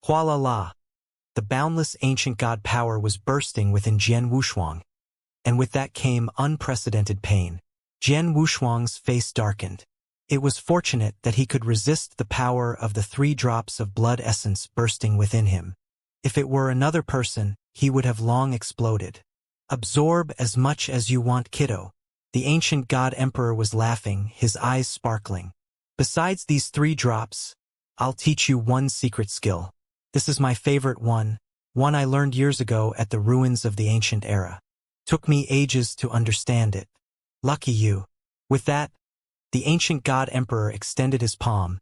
Huala la. The boundless ancient god power was bursting within Jian Wushuang, and with that came unprecedented pain. Jian Wushuang's face darkened. It was fortunate that he could resist the power of the 3 drops of blood essence bursting within him. If it were another person, he would have long exploded. Absorb as much as you want, kiddo. The ancient god emperor was laughing, his eyes sparkling. Besides these 3 drops, I'll teach you one secret skill. This is my favorite one I learned years ago at the ruins of the ancient era. Took me ages to understand it. Lucky you. With that, the ancient god emperor extended his palm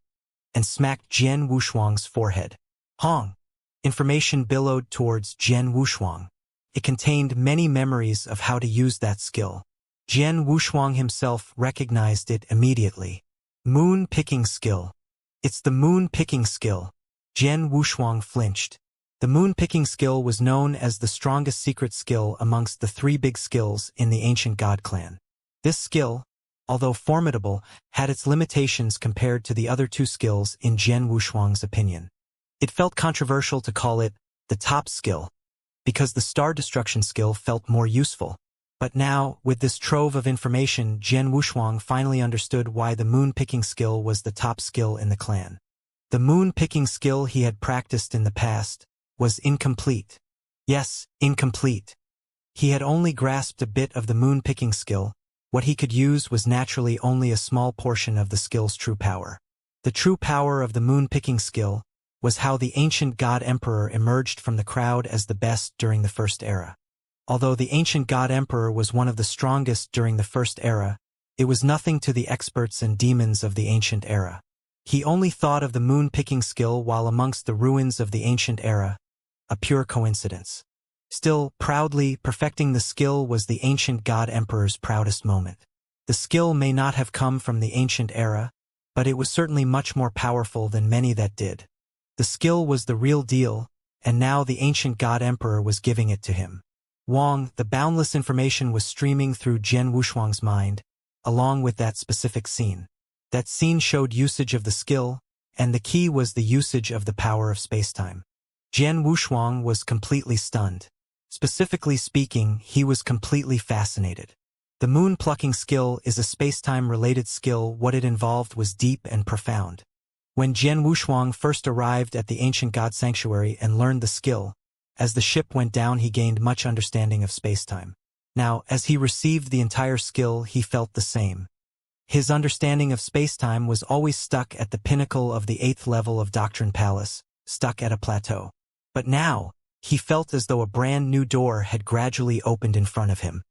and smacked Jian Wushuang's forehead. Hong! Information billowed towards Jian Wushuang. It contained many memories of how to use that skill. Jian Wushuang himself recognized it immediately. Moon picking skill. It's the moon picking skill. Jian Wushuang flinched. The moon picking skill was known as the strongest secret skill amongst the 3 big skills in the ancient god clan. This skill, although formidable, had its limitations compared to the other 2 skills in Jian Wushuang's opinion. It felt controversial to call it the top skill, because the star destruction skill felt more useful. But now, with this trove of information, Jian Wushuang finally understood why the moon picking skill was the top skill in the clan. The moon picking skill he had practiced in the past was incomplete. Yes, incomplete. He had only grasped a bit of the moon picking skill. What he could use was naturally only a small portion of the skill's true power. The true power of the moon picking skill was how the ancient god emperor emerged from the crowd as the best during the First Era. Although the ancient god emperor was one of the strongest during the First Era, it was nothing to the experts and demons of the ancient era. He only thought of the moon picking skill while amongst the ruins of the ancient era, a pure coincidence. Still, proudly perfecting the skill was the ancient god emperor's proudest moment. The skill may not have come from the ancient era, but it was certainly much more powerful than many that did. The skill was the real deal, and now the ancient god emperor was giving it to him. Wang, the boundless information was streaming through Jian Wushuang's mind, along with that specific scene. That scene showed usage of the skill, and the key was the usage of the power of spacetime. Jian Wushuang was completely stunned. Specifically speaking, he was completely fascinated. The moon plucking skill is a spacetime-related skill. What it involved was deep and profound. When Jian Wushuang first arrived at the ancient god sanctuary and learned the skill, as the ship went down he gained much understanding of spacetime. Now, as he received the entire skill, he felt the same. His understanding of spacetime was always stuck at the pinnacle of the 8th level of Doctrine Palace, stuck at a plateau. But now, he felt as though a brand new door had gradually opened in front of him.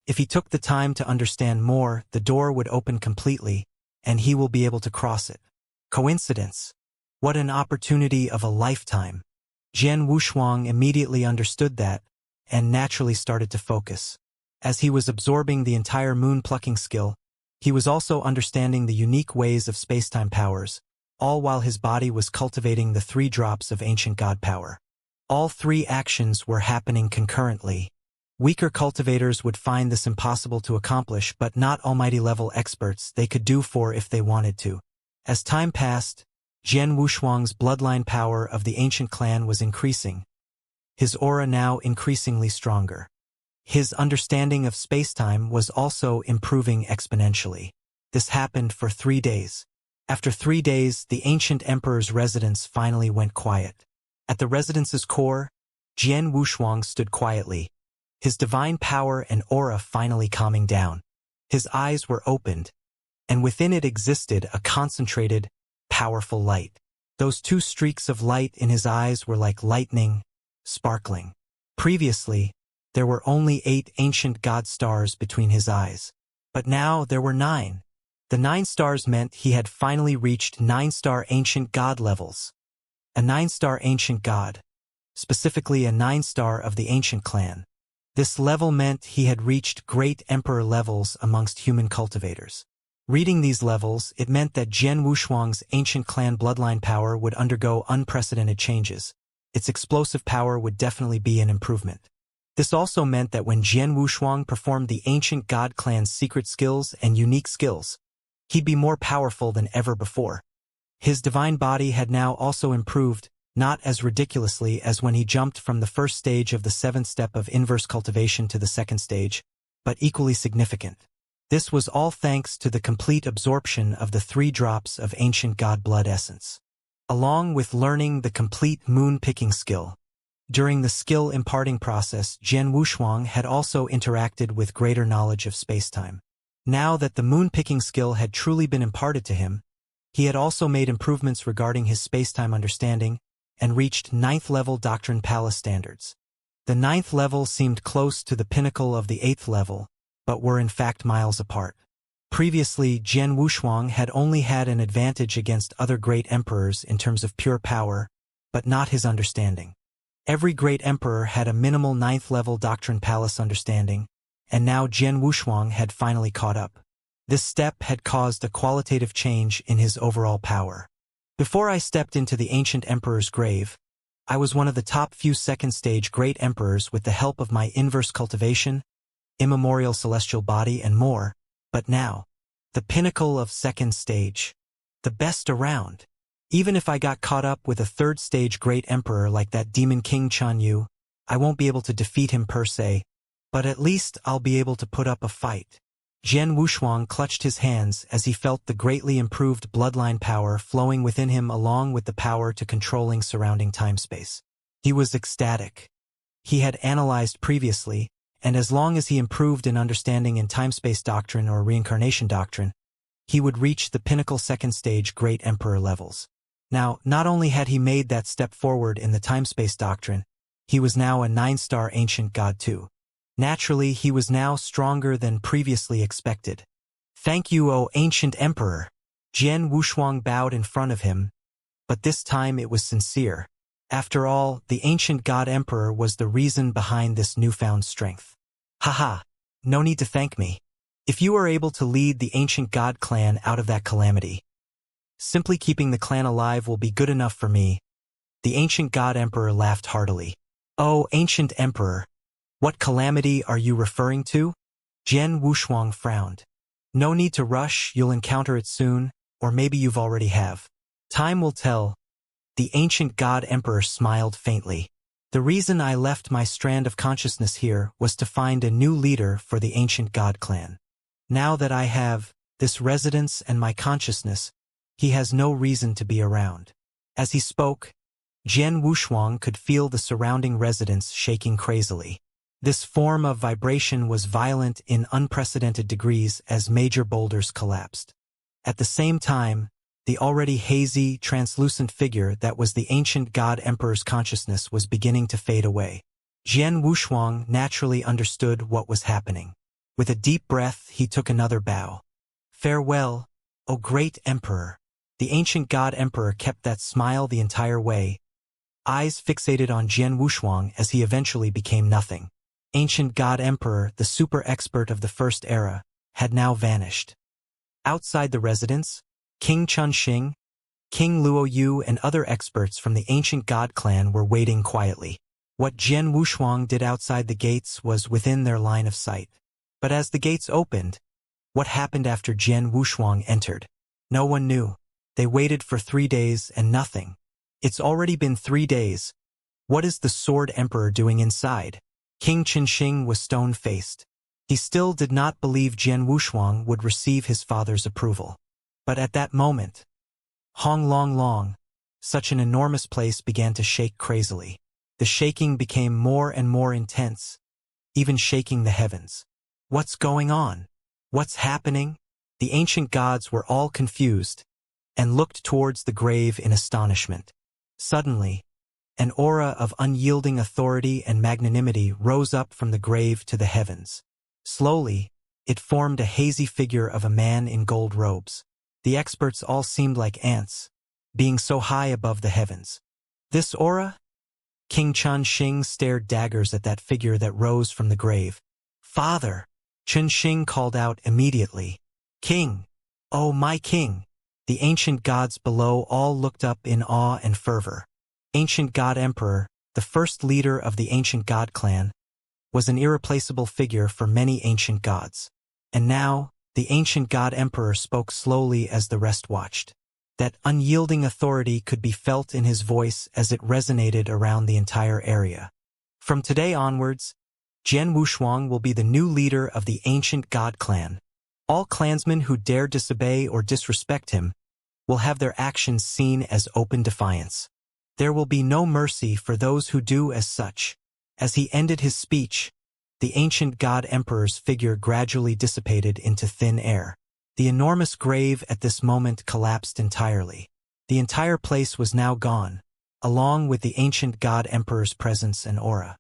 If he took the time to understand more, the door would open completely, and he will be able to cross it. Coincidence? What an opportunity of a lifetime. Jian Wushuang immediately understood that, and naturally started to focus. As he was absorbing the entire moon plucking skill, he was also understanding the unique ways of spacetime powers, all while his body was cultivating the 3 drops of ancient god power. All 3 actions were happening concurrently. Weaker cultivators would find this impossible to accomplish, but not almighty-level experts they could do for if they wanted to. As time passed, Jian Wushuang's bloodline power of the ancient clan was increasing, his aura now increasingly stronger. His understanding of spacetime was also improving exponentially. This happened for 3 days. After 3 days, the ancient emperor's residence finally went quiet. At the residence's core, Jian Wushuang stood quietly, his divine power and aura finally calming down. His eyes were opened, and within it existed a concentrated, powerful light. Those 2 streaks of light in his eyes were like lightning, sparkling. Previously, there were only 8 ancient god stars between his eyes. But now there were 9. The 9 stars meant he had finally reached 9-star ancient god levels. A 9-star ancient god, specifically a 9-star of the ancient clan. This level meant he had reached great emperor levels amongst human cultivators. Reading these levels, it meant that Jian Wushuang's ancient clan bloodline power would undergo unprecedented changes. Its explosive power would definitely be an improvement. This also meant that when Jian Wushuang performed the ancient god clan's secret skills and unique skills, he'd be more powerful than ever before. His divine body had now also improved, not as ridiculously as when he jumped from the first stage of the seventh step of inverse cultivation to the second stage, but equally significant. This was all thanks to the complete absorption of the 3 drops of ancient god blood essence, along with learning the complete moon-picking skill. During the skill-imparting process, Jian Wushuang had also interacted with greater knowledge of spacetime. Now that the moon-picking skill had truly been imparted to him, he had also made improvements regarding his spacetime understanding and reached 9th level Doctrine Palace standards. The 9th level seemed close to the pinnacle of the 8th level, but were in fact miles apart. Previously, Jian Wushuang had only had an advantage against other great emperors in terms of pure power, but not his understanding. Every great emperor had a minimal 9th level Doctrine Palace understanding, and now Jian Wushuang had finally caught up. This step had caused a qualitative change in his overall power. Before I stepped into the ancient emperor's grave, I was one of the top few second-stage great emperors with the help of my inverse cultivation, immemorial celestial body, and more, but now, the pinnacle of second stage. The best around. Even if I got caught up with a third-stage great emperor like that demon king Chan Yu, I won't be able to defeat him per se, but at least I'll be able to put up a fight. Jian Wushuang clutched his hands as he felt the greatly improved bloodline power flowing within him along with the power to controlling surrounding time-space. He was ecstatic. He had analyzed previously, and as long as he improved in understanding in time-space doctrine or reincarnation doctrine, he would reach the pinnacle second-stage great emperor levels. Now, not only had he made that step forward in the time-space doctrine, he was now a 9-star ancient god too. Naturally, he was now stronger than previously expected. Thank you, O ancient emperor. Jian Wushuang bowed in front of him, but this time it was sincere. After all, the ancient god emperor was the reason behind this newfound strength. Haha, no need to thank me. If you are able to lead the ancient god clan out of that calamity, simply keeping the clan alive will be good enough for me. The ancient god emperor laughed heartily. Oh, ancient emperor, what calamity are you referring to? Jian Wushuang frowned. No need to rush, you'll encounter it soon, or maybe you've already have. Time will tell. The ancient god emperor smiled faintly. The reason I left my strand of consciousness here was to find a new leader for the ancient god clan. Now that I have this residence and my consciousness, he has no reason to be around. As he spoke, Jian Wushuang could feel the surrounding residence shaking crazily. This form of vibration was violent in unprecedented degrees as major boulders collapsed. At the same time, the already hazy, translucent figure that was the ancient god emperor's consciousness was beginning to fade away. Jian Wushuang naturally understood what was happening. With a deep breath, he took another bow. Farewell, O great emperor. The ancient god emperor kept that smile the entire way, eyes fixated on Jian Wushuang as he eventually became nothing. Ancient god emperor, the super expert of the first era, had now vanished. Outside the residence, King Chunxing, King Luo Yu and other experts from the ancient god clan were waiting quietly. What Jian Wushuang did outside the gates was within their line of sight. But as the gates opened, what happened after Jian Wushuang entered? No one knew. They waited for 3 days and nothing. It's already been 3 days. What is the Sword Emperor doing inside? King Chunxing was stone-faced. He still did not believe Jian Wushuang would receive his father's approval. But at that moment, Hong Long Long, such an enormous place began to shake crazily. The shaking became more and more intense, even shaking the heavens. What's going on? What's happening? The ancient gods were all confused and looked towards the grave in astonishment. Suddenly, an aura of unyielding authority and magnanimity rose up from the grave to the heavens. Slowly, it formed a hazy figure of a man in gold robes. The experts all seemed like ants, being so high above the heavens. This aura? King Chunxing stared daggers at that figure that rose from the grave. Father! Chunxing called out immediately. King! Oh, my king! The ancient gods below all looked up in awe and fervor. Ancient God Emperor, the first leader of the ancient god clan, was an irreplaceable figure for many ancient gods. And now, the ancient god emperor spoke slowly as the rest watched. That unyielding authority could be felt in his voice as it resonated around the entire area. From today onwards, Jian Wushuang will be the new leader of the ancient god clan. All clansmen who dare disobey or disrespect him will have their actions seen as open defiance. There will be no mercy for those who do as such. As he ended his speech, the ancient god emperor's figure gradually dissipated into thin air. The enormous grave at this moment collapsed entirely. The entire place was now gone, along with the ancient god emperor's presence and aura.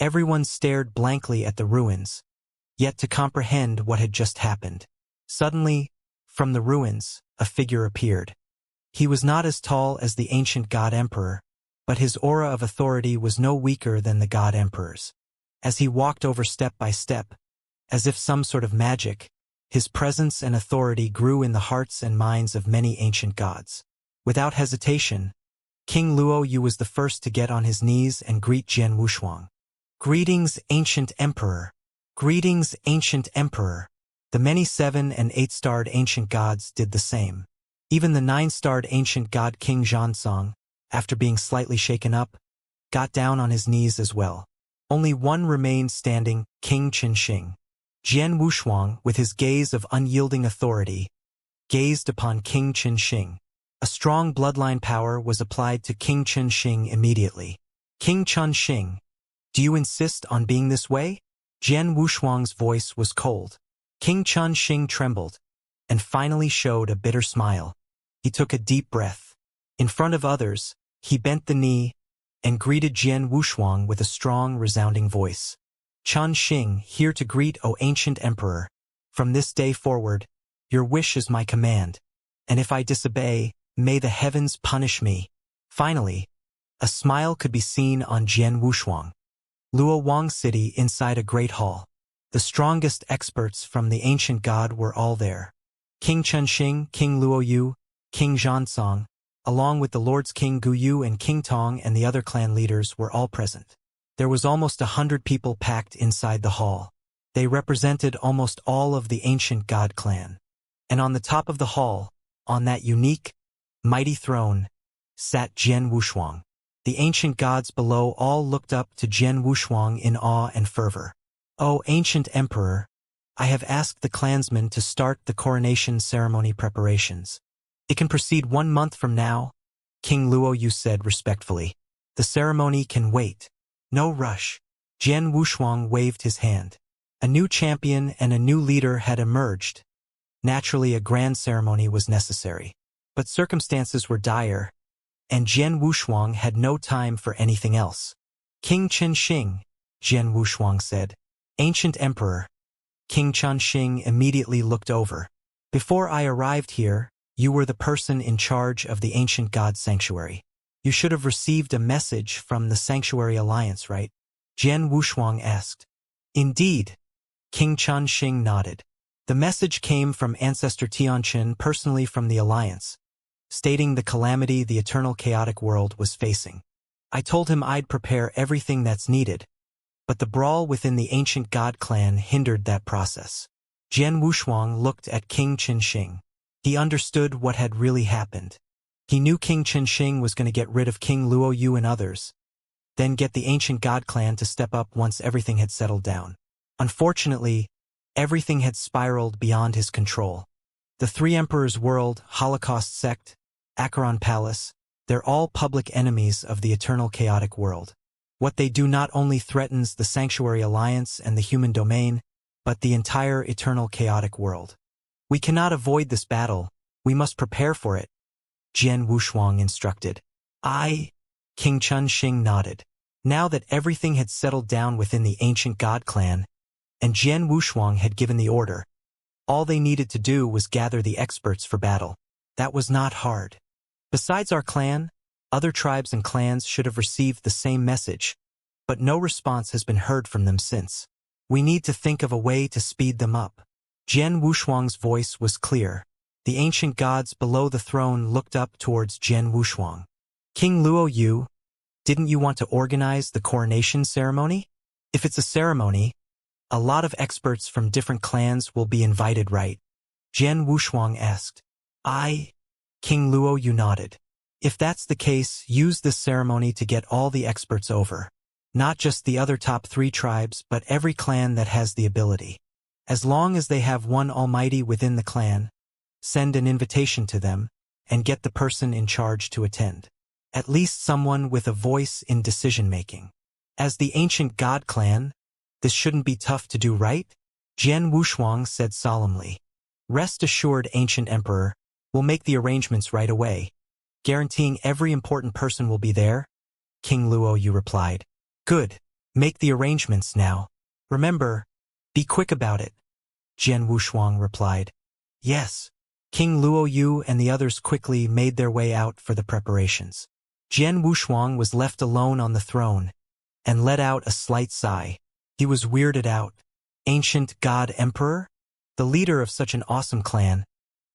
Everyone stared blankly at the ruins, yet to comprehend what had just happened. Suddenly, from the ruins, a figure appeared. He was not as tall as the ancient god emperor, but his aura of authority was no weaker than the god emperor's. As he walked over step by step, as if some sort of magic, his presence and authority grew in the hearts and minds of many ancient gods. Without hesitation, King Luo Yu was the first to get on his knees and greet Jian Wushuang. "Greetings, ancient emperor. Greetings, ancient emperor." The many 7- and 8-starred ancient gods did the same. Even the 9-starred ancient god King Xianxia, after being slightly shaken up, got down on his knees as well. Only one remained standing, King Qinxing. Jian Wushuang, with his gaze of unyielding authority, gazed upon King Qinxing. A strong bloodline power was applied to King Qinxing immediately. "King Qinxing, do you insist on being this way?" Jian Wushuang's voice was cold. King Qinxing trembled, and finally showed a bitter smile. He took a deep breath. In front of others, he bent the knee and greeted Jian Wushuang with a strong, resounding voice. "Qinxing, here to greet, O ancient emperor. From this day forward, your wish is my command, and if I disobey, may the heavens punish me." Finally, a smile could be seen on Jian Wushuang. Luo Wang City inside a great hall. The strongest experts from the ancient god were all there. King Qinxing, King Luo Yu, King Xianxia, along with the Lords King Gu Yu and King Tong and the other clan leaders were all present. There was almost 100 people packed inside the hall. They represented almost all of the ancient god clan. And on the top of the hall, on that unique, mighty throne, sat Jian Wushuang. The ancient gods below all looked up to Jian Wushuang in awe and fervor. "O ancient emperor, I have asked the clansmen to start the coronation ceremony preparations. It can proceed 1 month from now," King Luo Yu said respectfully. "The ceremony can wait. No rush." Jian Wushuang waved his hand. A new champion and a new leader had emerged. Naturally, a grand ceremony was necessary. But circumstances were dire, and Jian Wushuang had no time for anything else. "King Qinxing," Jian Wushuang said. "Ancient emperor." King Qinxing immediately looked over. "Before I arrived here, you were the person in charge of the ancient god sanctuary. You should have received a message from the Sanctuary Alliance, right?" Jian Wushuang asked. "Indeed." King Qinxing nodded. "The message came from Ancestor Tianqin personally from the Alliance, stating the calamity the eternal chaotic world was facing. I told him I'd prepare everything that's needed, but the brawl within the ancient god clan hindered that process." Jian Wushuang looked at King Qinxing. He understood what had really happened. He knew King Qinxing was going to get rid of King Luo Yu and others, then get the ancient god clan to step up once everything had settled down. Unfortunately, everything had spiraled beyond his control. The Three Emperors World, Holocaust Sect, Acheron Palace, they're all public enemies of the eternal chaotic world. What they do not only threatens the Sanctuary Alliance and the human domain, but the entire eternal chaotic world. "We cannot avoid this battle. We must prepare for it," Jian Wushuang instructed. "Aye," King Qinxing nodded. Now that everything had settled down within the ancient god clan, and Jian Wushuang had given the order, all they needed to do was gather the experts for battle. That was not hard. Besides our clan, other tribes and clans should have received the same message, but no response has been heard from them since. We need to think of a way to speed them up. Jian Wushuang's voice was clear. The ancient gods below the throne looked up towards Jian Wushuang. "King Luo Yu, didn't you want to organize the coronation ceremony? If it's a ceremony, a lot of experts from different clans will be invited, right?" Jian Wushuang asked. "Aye." King Luo, you nodded. If that's the case, use this ceremony to get all the experts over. Not just the other top 3 tribes, but every clan that has the ability. As long as they have one almighty within the clan, send an invitation to them, and get the person in charge to attend. At least someone with a voice in decision-making. As the ancient god clan, this shouldn't be tough to do, right? Jian Wushuang said solemnly. Rest assured, ancient emperor, we'll make the arrangements right away. Guaranteeing every important person will be there? King Luo, you replied. Good. Make the arrangements now. Remember, be quick about it. Jian Wushuang replied. Yes. King Luo Yu and the others quickly made their way out for the preparations. Jian Wushuang was left alone on the throne, and let out a slight sigh. He was weirded out. Ancient God Emperor? The leader of such an awesome clan.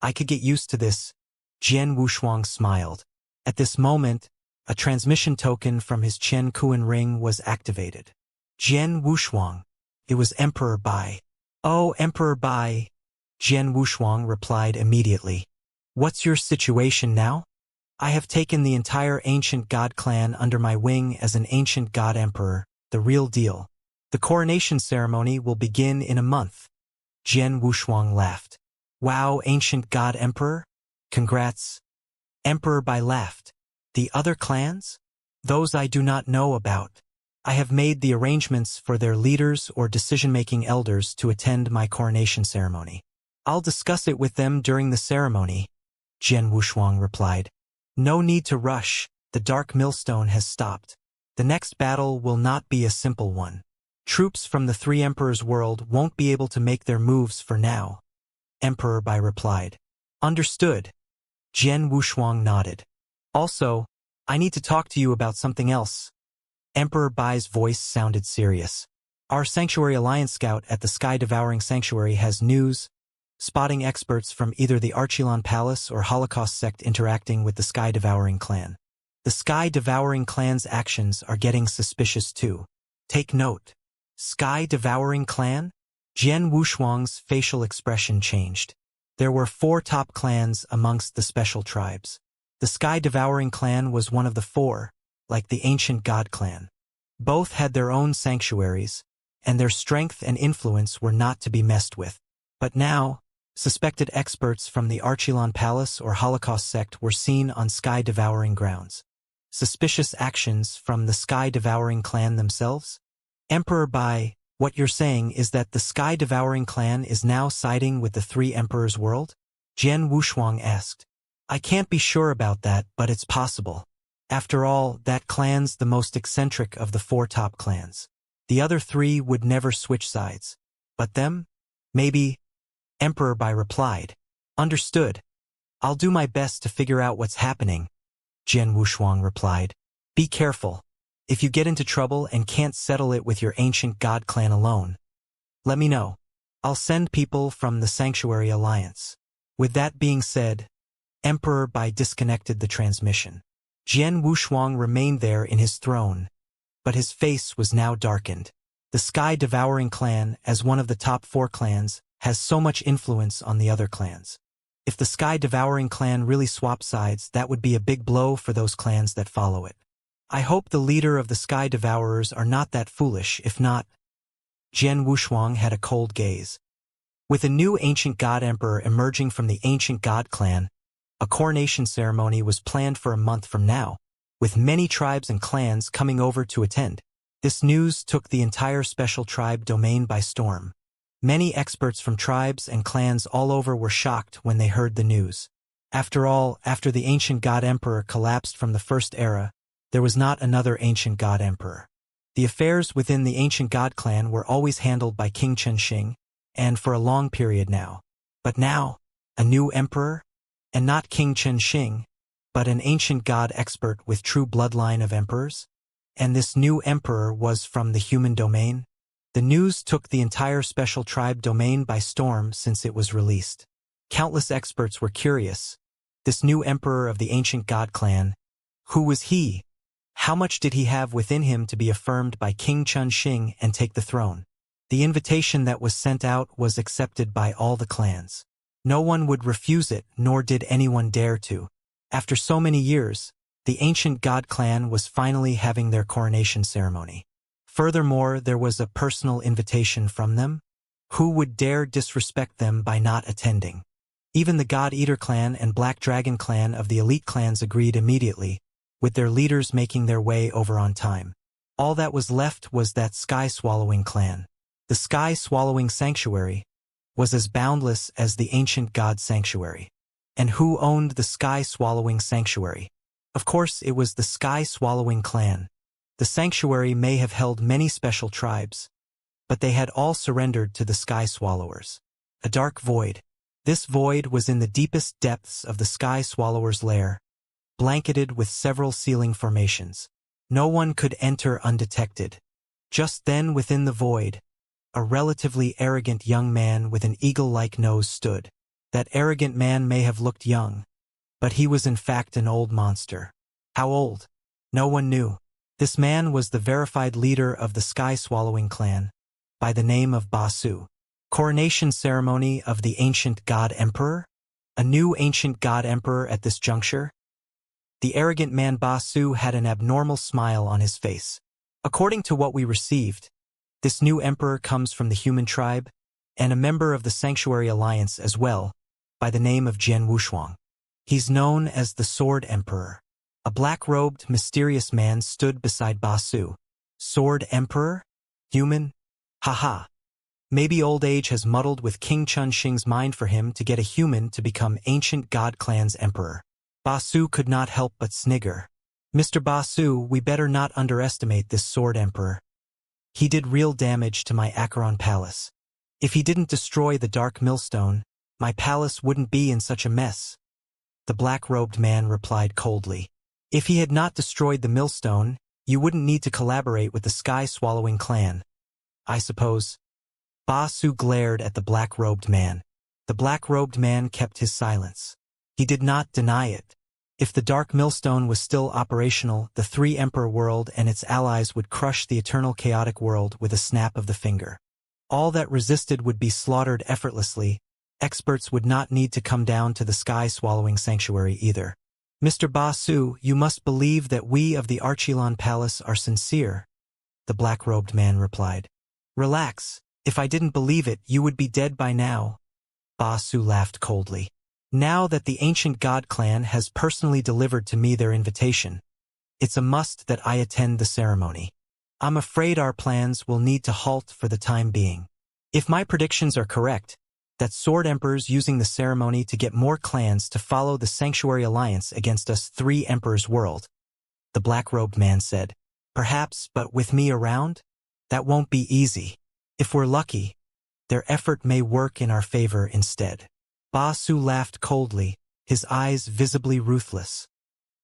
I could get used to this. Jian Wushuang smiled. At this moment, a transmission token from his Chen Kuan ring was activated. Jian Wushuang. It was Emperor Bai. Oh, Emperor Bai. Jian Wushuang replied immediately. What's your situation now? I have taken the entire ancient god clan under my wing as an ancient god emperor, the real deal. The coronation ceremony will begin in a month. Jian Wushuang laughed. Wow, ancient god emperor? Congrats. Emperor Bai laughed. The other clans? Those I do not know about. I have made the arrangements for their leaders or decision-making elders to attend my coronation ceremony. I'll discuss it with them during the ceremony, Jian Wushuang replied. No need to rush, the dark millstone has stopped. The next battle will not be a simple one. Troops from the 3 emperors' world won't be able to make their moves for now. Emperor Bai replied. Understood. Jian Wushuang nodded. Also, I need to talk to you about something else. Emperor Bai's voice sounded serious. Our Sanctuary Alliance scout at the Sky-Devouring Sanctuary has news, spotting experts from either the Archilon Palace or Holocaust sect interacting with the Sky-Devouring clan. The Sky-Devouring clan's actions are getting suspicious too. Take note. Sky-Devouring clan? Jian Wushuang's facial expression changed. There were 4 top clans amongst the special tribes. The Sky-Devouring clan was one of the 4, like the ancient god clan. Both had their own sanctuaries, and their strength and influence were not to be messed with. But now, suspected experts from the Archilon Palace or Holocaust sect were seen on Sky-Devouring grounds. Suspicious actions from the Sky-Devouring clan themselves? Emperor Bai, what you're saying is that the Sky-Devouring clan is now siding with the 3 emperors' world? Jian Wushuang asked. I can't be sure about that, but it's possible. After all, that clan's the most eccentric of the 4 top clans. The other 3 would never switch sides. But them? Maybe. Emperor Bai replied. Understood. I'll do my best to figure out what's happening, Jian Wushuang replied. Be careful. If you get into trouble and can't settle it with your ancient god clan alone, let me know. I'll send people from the Sanctuary Alliance. With that being said, Emperor Bai disconnected the transmission. Jian Wushuang remained there in his throne, but his face was now darkened. The Sky-Devouring clan, as one of the top 4 clans, has so much influence on the other clans. If the Sky-Devouring clan really swaps sides, that would be a big blow for those clans that follow it. I hope the leader of the Sky Devourers are not that foolish. If not, Jian Wushuang had a cold gaze. With a new ancient god emperor emerging from the ancient god clan, a coronation ceremony was planned for a month from now, with many tribes and clans coming over to attend. This news took the entire special tribe domain by storm. Many experts from tribes and clans all over were shocked when they heard the news. After all, after the ancient god emperor collapsed from the first era, there was not another ancient god emperor. The affairs within the ancient god clan were always handled by King Chen, and for a long period now. But now, a new emperor? And not King Chen, but an ancient god expert with true bloodline of emperors? And this new emperor was from the human domain? The news took the entire special tribe domain by storm since it was released. Countless experts were curious. This new emperor of the ancient god clan, who was he? How much did he have within him to be affirmed by King Chen and take the throne? The invitation that was sent out was accepted by all the clans. No one would refuse it, nor did anyone dare to. After so many years, the ancient god clan was finally having their coronation ceremony. Furthermore, there was a personal invitation from them. Who would dare disrespect them by not attending? Even the God Eater clan and Black Dragon clan of the elite clans agreed immediately, with their leaders making their way over on time. All that was left was that sky-swallowing clan. The sky-swallowing sanctuary was as boundless as the ancient god sanctuary. And who owned the sky-swallowing sanctuary? Of course, it was the sky-swallowing clan. The sanctuary may have held many special tribes, but they had all surrendered to the sky swallowers. A dark void. This void was in the deepest depths of the sky swallower's lair, blanketed with several ceiling formations. No one could enter undetected. Just then within the void, a relatively arrogant young man with an eagle-like nose stood. That arrogant man may have looked young, but he was in fact an old monster. How old? No one knew. This man was the verified leader of the sky-swallowing clan, by the name of Basu. Coronation ceremony of the ancient god emperor? A new ancient god emperor at this juncture? The arrogant man Basu had an abnormal smile on his face. According to what we received, this new emperor comes from the human tribe, and a member of the Sanctuary Alliance as well, by the name of Jian Wushuang. He's known as the Sword Emperor. A black-robed, mysterious man stood beside Basu. Sword Emperor? Human? Haha. Maybe old age has muddled with King Chun Xing's mind for him to get a human to become ancient god clan's emperor. Basu could not help but snigger. Mr. Basu, we better not underestimate this Sword Emperor. He did real damage to my Acheron palace. If he didn't destroy the Dark Millstone, my palace wouldn't be in such a mess. The black-robed man replied coldly. If he had not destroyed the millstone, you wouldn't need to collaborate with the sky-swallowing clan, I suppose. Basu glared at the black-robed man. The black-robed man kept his silence. He did not deny it. If the Dark Millstone was still operational, the Three Emperor world and its allies would crush the eternal chaotic world with a snap of the finger. All that resisted would be slaughtered effortlessly. Experts would not need to come down to the sky-swallowing sanctuary either. Mr. Basu, you must believe that we of the Archilon Palace are sincere, the black-robed man replied. Relax. If I didn't believe it, you would be dead by now. Basu laughed coldly. Now that the ancient god clan has personally delivered to me their invitation, it's a must that I attend the ceremony. I'm afraid our plans will need to halt for the time being. If my predictions are correct, that Sword Emperor's using the ceremony to get more clans to follow the Sanctuary Alliance against us Three Emperors world, the black-robed man said. Perhaps, but with me around? That won't be easy. If we're lucky, their effort may work in our favor instead. Basu laughed coldly, his eyes visibly ruthless.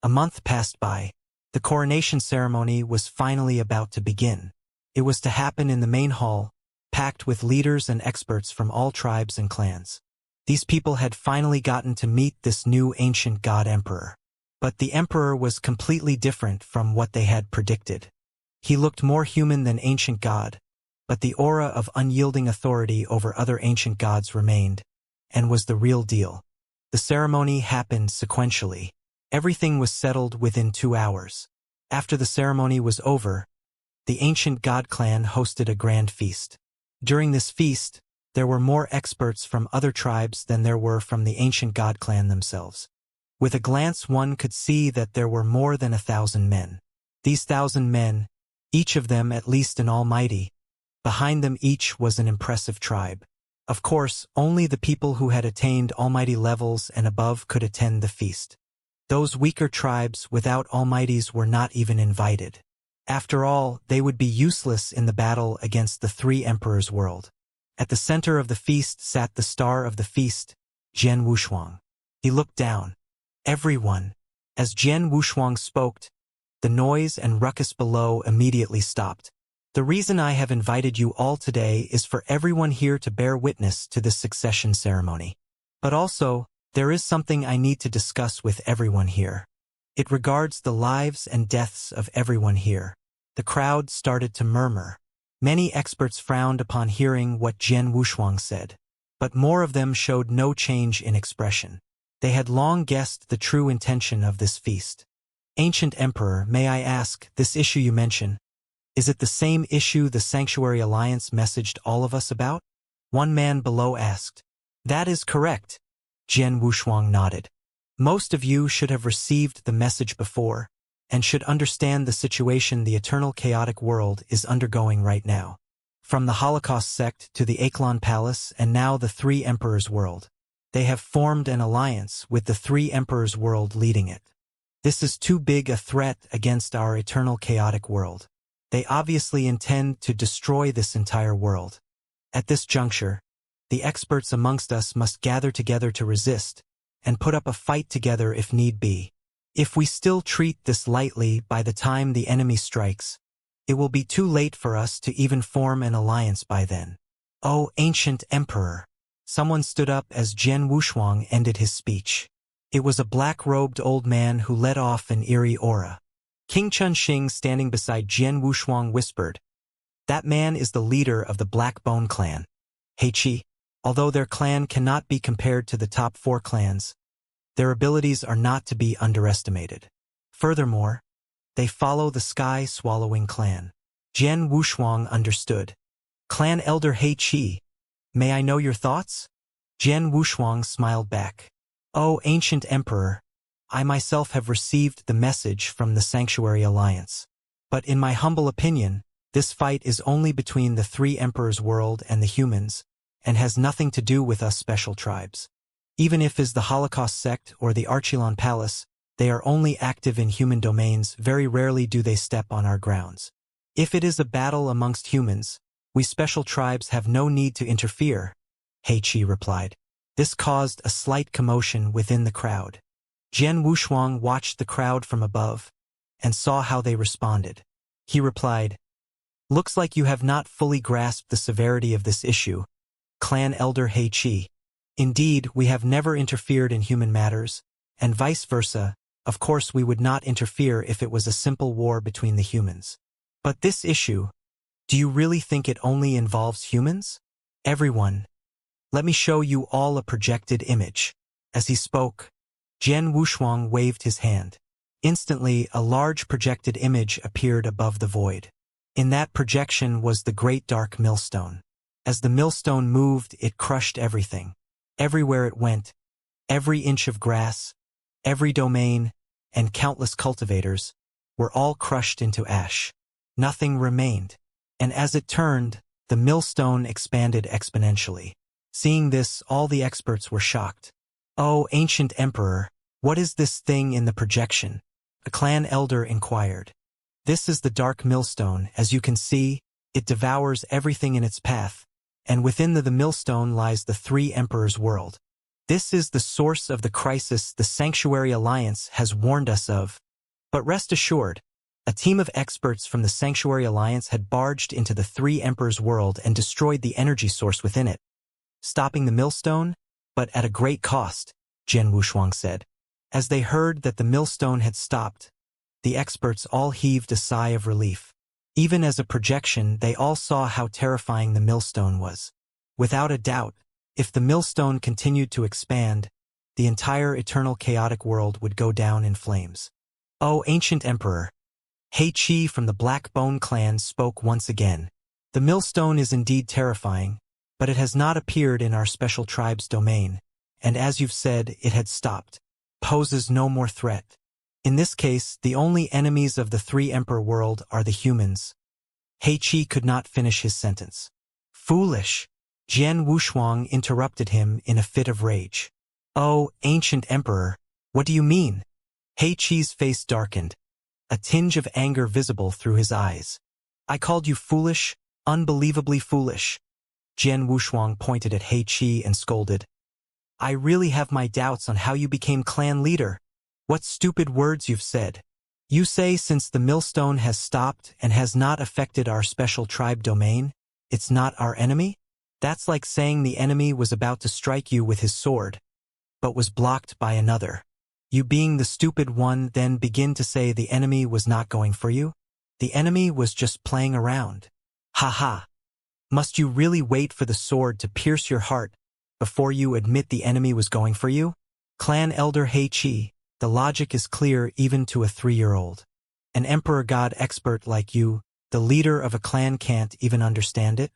A month passed by. The coronation ceremony was finally about to begin. It was to happen in the main hall, packed with leaders and experts from all tribes and clans. These people had finally gotten to meet this new ancient god emperor. But the emperor was completely different from what they had predicted. He looked more human than ancient god, but the aura of unyielding authority over other ancient gods remained, and was the real deal. The ceremony happened sequentially. Everything was settled within 2 hours. After the ceremony was over, the ancient god clan hosted a grand feast. During this feast, there were more experts from other tribes than there were from the ancient god clan themselves. With a glance one could see that there were more than 1,000 men. These 1,000 men, each of them at least an almighty, behind them each was an impressive tribe. Of course, only the people who had attained almighty levels and above could attend the feast. Those weaker tribes without almighties were not even invited. After all, they would be useless in the battle against the Three Emperors world. At the center of the feast sat the star of the feast, Jian Wushuang. He looked down. Everyone. As Jian Wushuang spoke, the noise and ruckus below immediately stopped. The reason I have invited you all today is for everyone here to bear witness to this succession ceremony. But also, there is something I need to discuss with everyone here. It regards the lives and deaths of everyone here. The crowd started to murmur. Many experts frowned upon hearing what Jian Wushuang said, but more of them showed no change in expression. They had long guessed the true intention of this feast. Ancient Emperor, may I ask, this issue you mention, is it the same issue the Sanctuary Alliance messaged all of us about? One man below asked. That is correct. Jian Wushuang nodded. Most of you should have received the message before, and should understand the situation the eternal chaotic world is undergoing right now. From the Holocaust sect to the Aklon Palace and now the Three Emperors world. They have formed an alliance with the Three Emperors world leading it. This is too big a threat against our eternal chaotic world. They obviously intend to destroy this entire world. At this juncture, the experts amongst us must gather together to resist, and put up a fight together if need be. If we still treat this lightly by the time the enemy strikes, it will be too late for us to even form an alliance by then. Oh, ancient emperor! Someone stood up as Jian Wushuang ended his speech. It was a black-robed old man who let off an eerie aura. King Chunxing, standing beside Jian Wushuang, whispered, "That man is the leader of the Black Bone clan. Heiqi, although their clan cannot be compared to the top 4 clans, their abilities are not to be underestimated. Furthermore, they follow the Sky-Swallowing clan." Jian Wushuang understood. "Clan Elder Heiqi, may I know your thoughts?" Jian Wushuang smiled back. "Oh, ancient emperor, I myself have received the message from the Sanctuary Alliance. But in my humble opinion, this fight is only between the Three Emperors world and the humans, and has nothing to do with us special tribes. Even if is the Holocaust sect or the Archilon Palace, they are only active in human domains, very rarely do they step on our grounds. If it is a battle amongst humans, we special tribes have no need to interfere," Heiqi replied. This caused a slight commotion within the crowd. Jian Wushuang watched the crowd from above, and saw how they responded. He replied, "Looks like you have not fully grasped the severity of this issue, Clan Elder Heiqi. Indeed, we have never interfered in human matters, and vice versa. Of course we would not interfere if it was a simple war between the humans. But this issue, do you really think it only involves humans? Everyone, let me show you all a projected image." As he spoke, Jian Wushuang waved his hand. Instantly, a large projected image appeared above the void. In that projection was the great dark millstone. As the millstone moved, it crushed everything. Everywhere it went, every inch of grass, every domain, and countless cultivators, were all crushed into ash. Nothing remained. And as it turned, the millstone expanded exponentially. Seeing this, all the experts were shocked. "Oh, ancient emperor, what is this thing in the projection?" a clan elder inquired. "This is the dark millstone. As you can see, it devours everything in its path, and within the millstone lies the Three Emperors world. This is the source of the crisis the Sanctuary Alliance has warned us of. But rest assured, a team of experts from the Sanctuary Alliance had barged into the Three Emperors world and destroyed the energy source within it, stopping the millstone, but at a great cost," Jian Wushuang said. As they heard that the millstone had stopped, the experts all heaved a sigh of relief. Even as a projection, they all saw how terrifying the millstone was. Without a doubt, if the millstone continued to expand, the entire eternal chaotic world would go down in flames. "Oh, ancient emperor," Heiqi from the Black Bone clan spoke once again. "The millstone is indeed terrifying, but it has not appeared in our special tribe's domain, and as you've said, it had stopped. Poses no more threat. In this case, the only enemies of the Three Emperor world are the humans." Heiqi could not finish his sentence. "Foolish!" Jian Wushuang interrupted him in a fit of rage. "Oh, ancient emperor, what do you mean?" Heiqi's face darkened, a tinge of anger visible through his eyes. "I called you foolish, unbelievably foolish." Jian Wushuang pointed at Heiqi and scolded. "I really have my doubts on how you became clan leader. What stupid words you've said. You say since the millstone has stopped and has not affected our special tribe domain, it's not our enemy? That's like saying the enemy was about to strike you with his sword, but was blocked by another. You being the stupid one then begin to say the enemy was not going for you? The enemy was just playing around. Ha ha. Must you really wait for the sword to pierce your heart before you admit the enemy was going for you? Clan Elder He Qi, the logic is clear even to a 3-year-old. An emperor god expert like you, the leader of a clan, can't even understand it?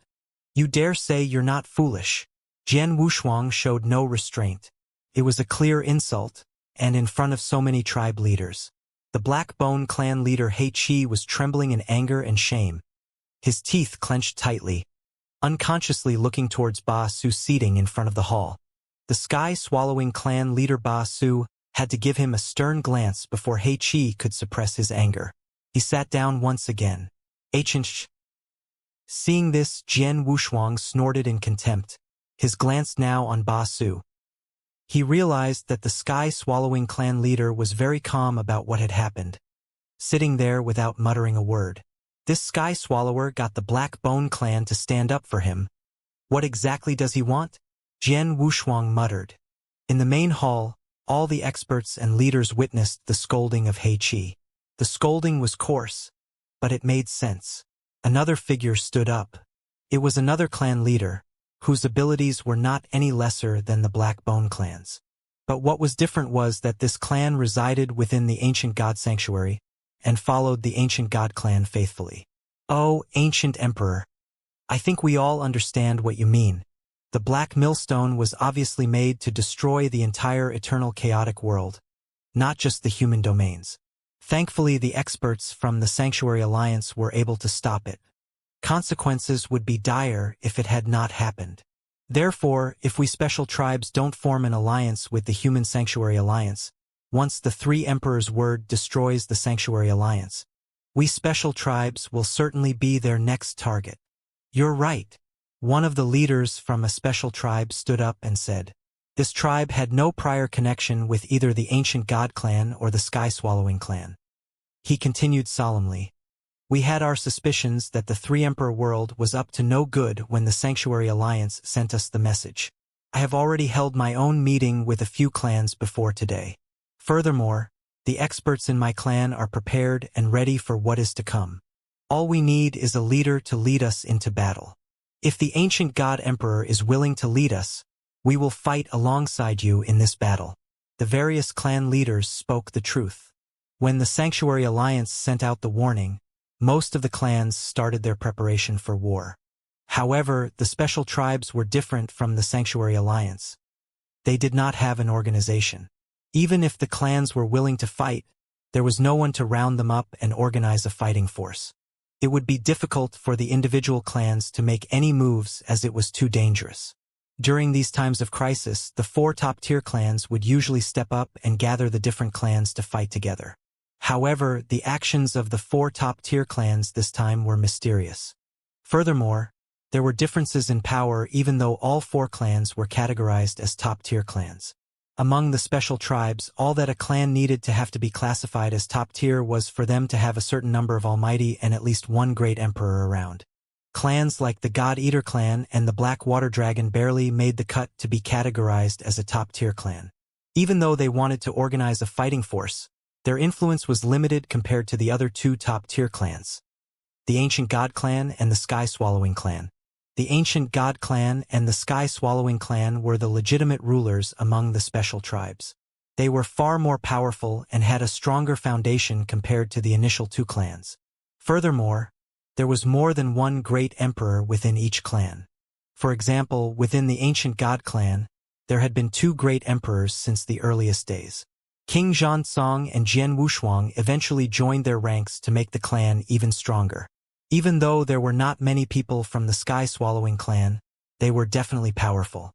You dare say you're not foolish? Jian Wushuang showed no restraint. It was a clear insult, and in front of so many tribe leaders. The Blackbone clan leader He Qi was trembling in anger and shame. His teeth clenched tightly, unconsciously looking towards Ba Su seating in front of the hall. The sky-swallowing clan leader Ba Su had to give him a stern glance before He Qi could suppress his anger. He sat down once again. Ancient. Seeing this, Jian Wushuang snorted in contempt, his glance now on Ba Su. He realized that the sky-swallowing clan leader was very calm about what had happened, sitting there without muttering a word. This sky swallower got the Blackbone clan to stand up for him. What exactly does he want? Jian Wushuang muttered. In the main hall, all the experts and leaders witnessed the scolding of He Qi. The scolding was coarse, but it made sense. Another figure stood up. It was another clan leader, whose abilities were not any lesser than the Blackbone clan's. But what was different was that this clan resided within the ancient god sanctuary, and followed the ancient god clan faithfully. Oh, ancient emperor! I think we all understand what you mean. The black millstone was obviously made to destroy the entire eternal chaotic world, not just the human domains. Thankfully, the experts from the Sanctuary Alliance were able to stop it. Consequences would be dire if it had not happened. Therefore, if we special tribes don't form an alliance with the Human Sanctuary Alliance, once the 3 Emperors' word destroys the Sanctuary Alliance, we special tribes will certainly be their next target. You're right. One of the leaders from a special tribe stood up and said. This tribe had no prior connection with either the Ancient God clan or the Sky-Swallowing clan. He continued solemnly. We had our suspicions that the 3-Emperor world was up to no good when the Sanctuary Alliance sent us the message. I have already held my own meeting with a few clans before today. Furthermore, the experts in my clan are prepared and ready for what is to come. All we need is a leader to lead us into battle. If the Ancient God Emperor is willing to lead us, we will fight alongside you in this battle. The various clan leaders spoke the truth. When the Sanctuary Alliance sent out the warning, most of the clans started their preparation for war. However, the special tribes were different from the Sanctuary Alliance. They did not have an organization. Even if the clans were willing to fight, there was no one to round them up and organize a fighting force. It would be difficult for the individual clans to make any moves as it was too dangerous. During these times of crisis, the 4 top-tier clans would usually step up and gather the different clans to fight together. However, the actions of the 4 top-tier clans this time were mysterious. Furthermore, there were differences in power even though all 4 clans were categorized as top-tier clans. Among the special tribes, all that a clan needed to have to be classified as top-tier was for them to have a certain number of almighty and at least one great emperor around. Clans like the God-Eater clan and the Black Water Dragon barely made the cut to be categorized as a top-tier clan. Even though they wanted to organize a fighting force, their influence was limited compared to the other 2 top-tier clans, the Ancient God clan and the Sky-Swallowing clan. The Ancient God clan and the Sky-Swallowing clan were the legitimate rulers among the special tribes. They were far more powerful and had a stronger foundation compared to the initial 2 clans. Furthermore, there was more than one great emperor within each clan. For example, within the Ancient God clan, there had been 2 great emperors since the earliest days. King Xianxia and Jian Wushuang eventually joined their ranks to make the clan even stronger. Even though there were not many people from the Sky-Swallowing clan, they were definitely powerful.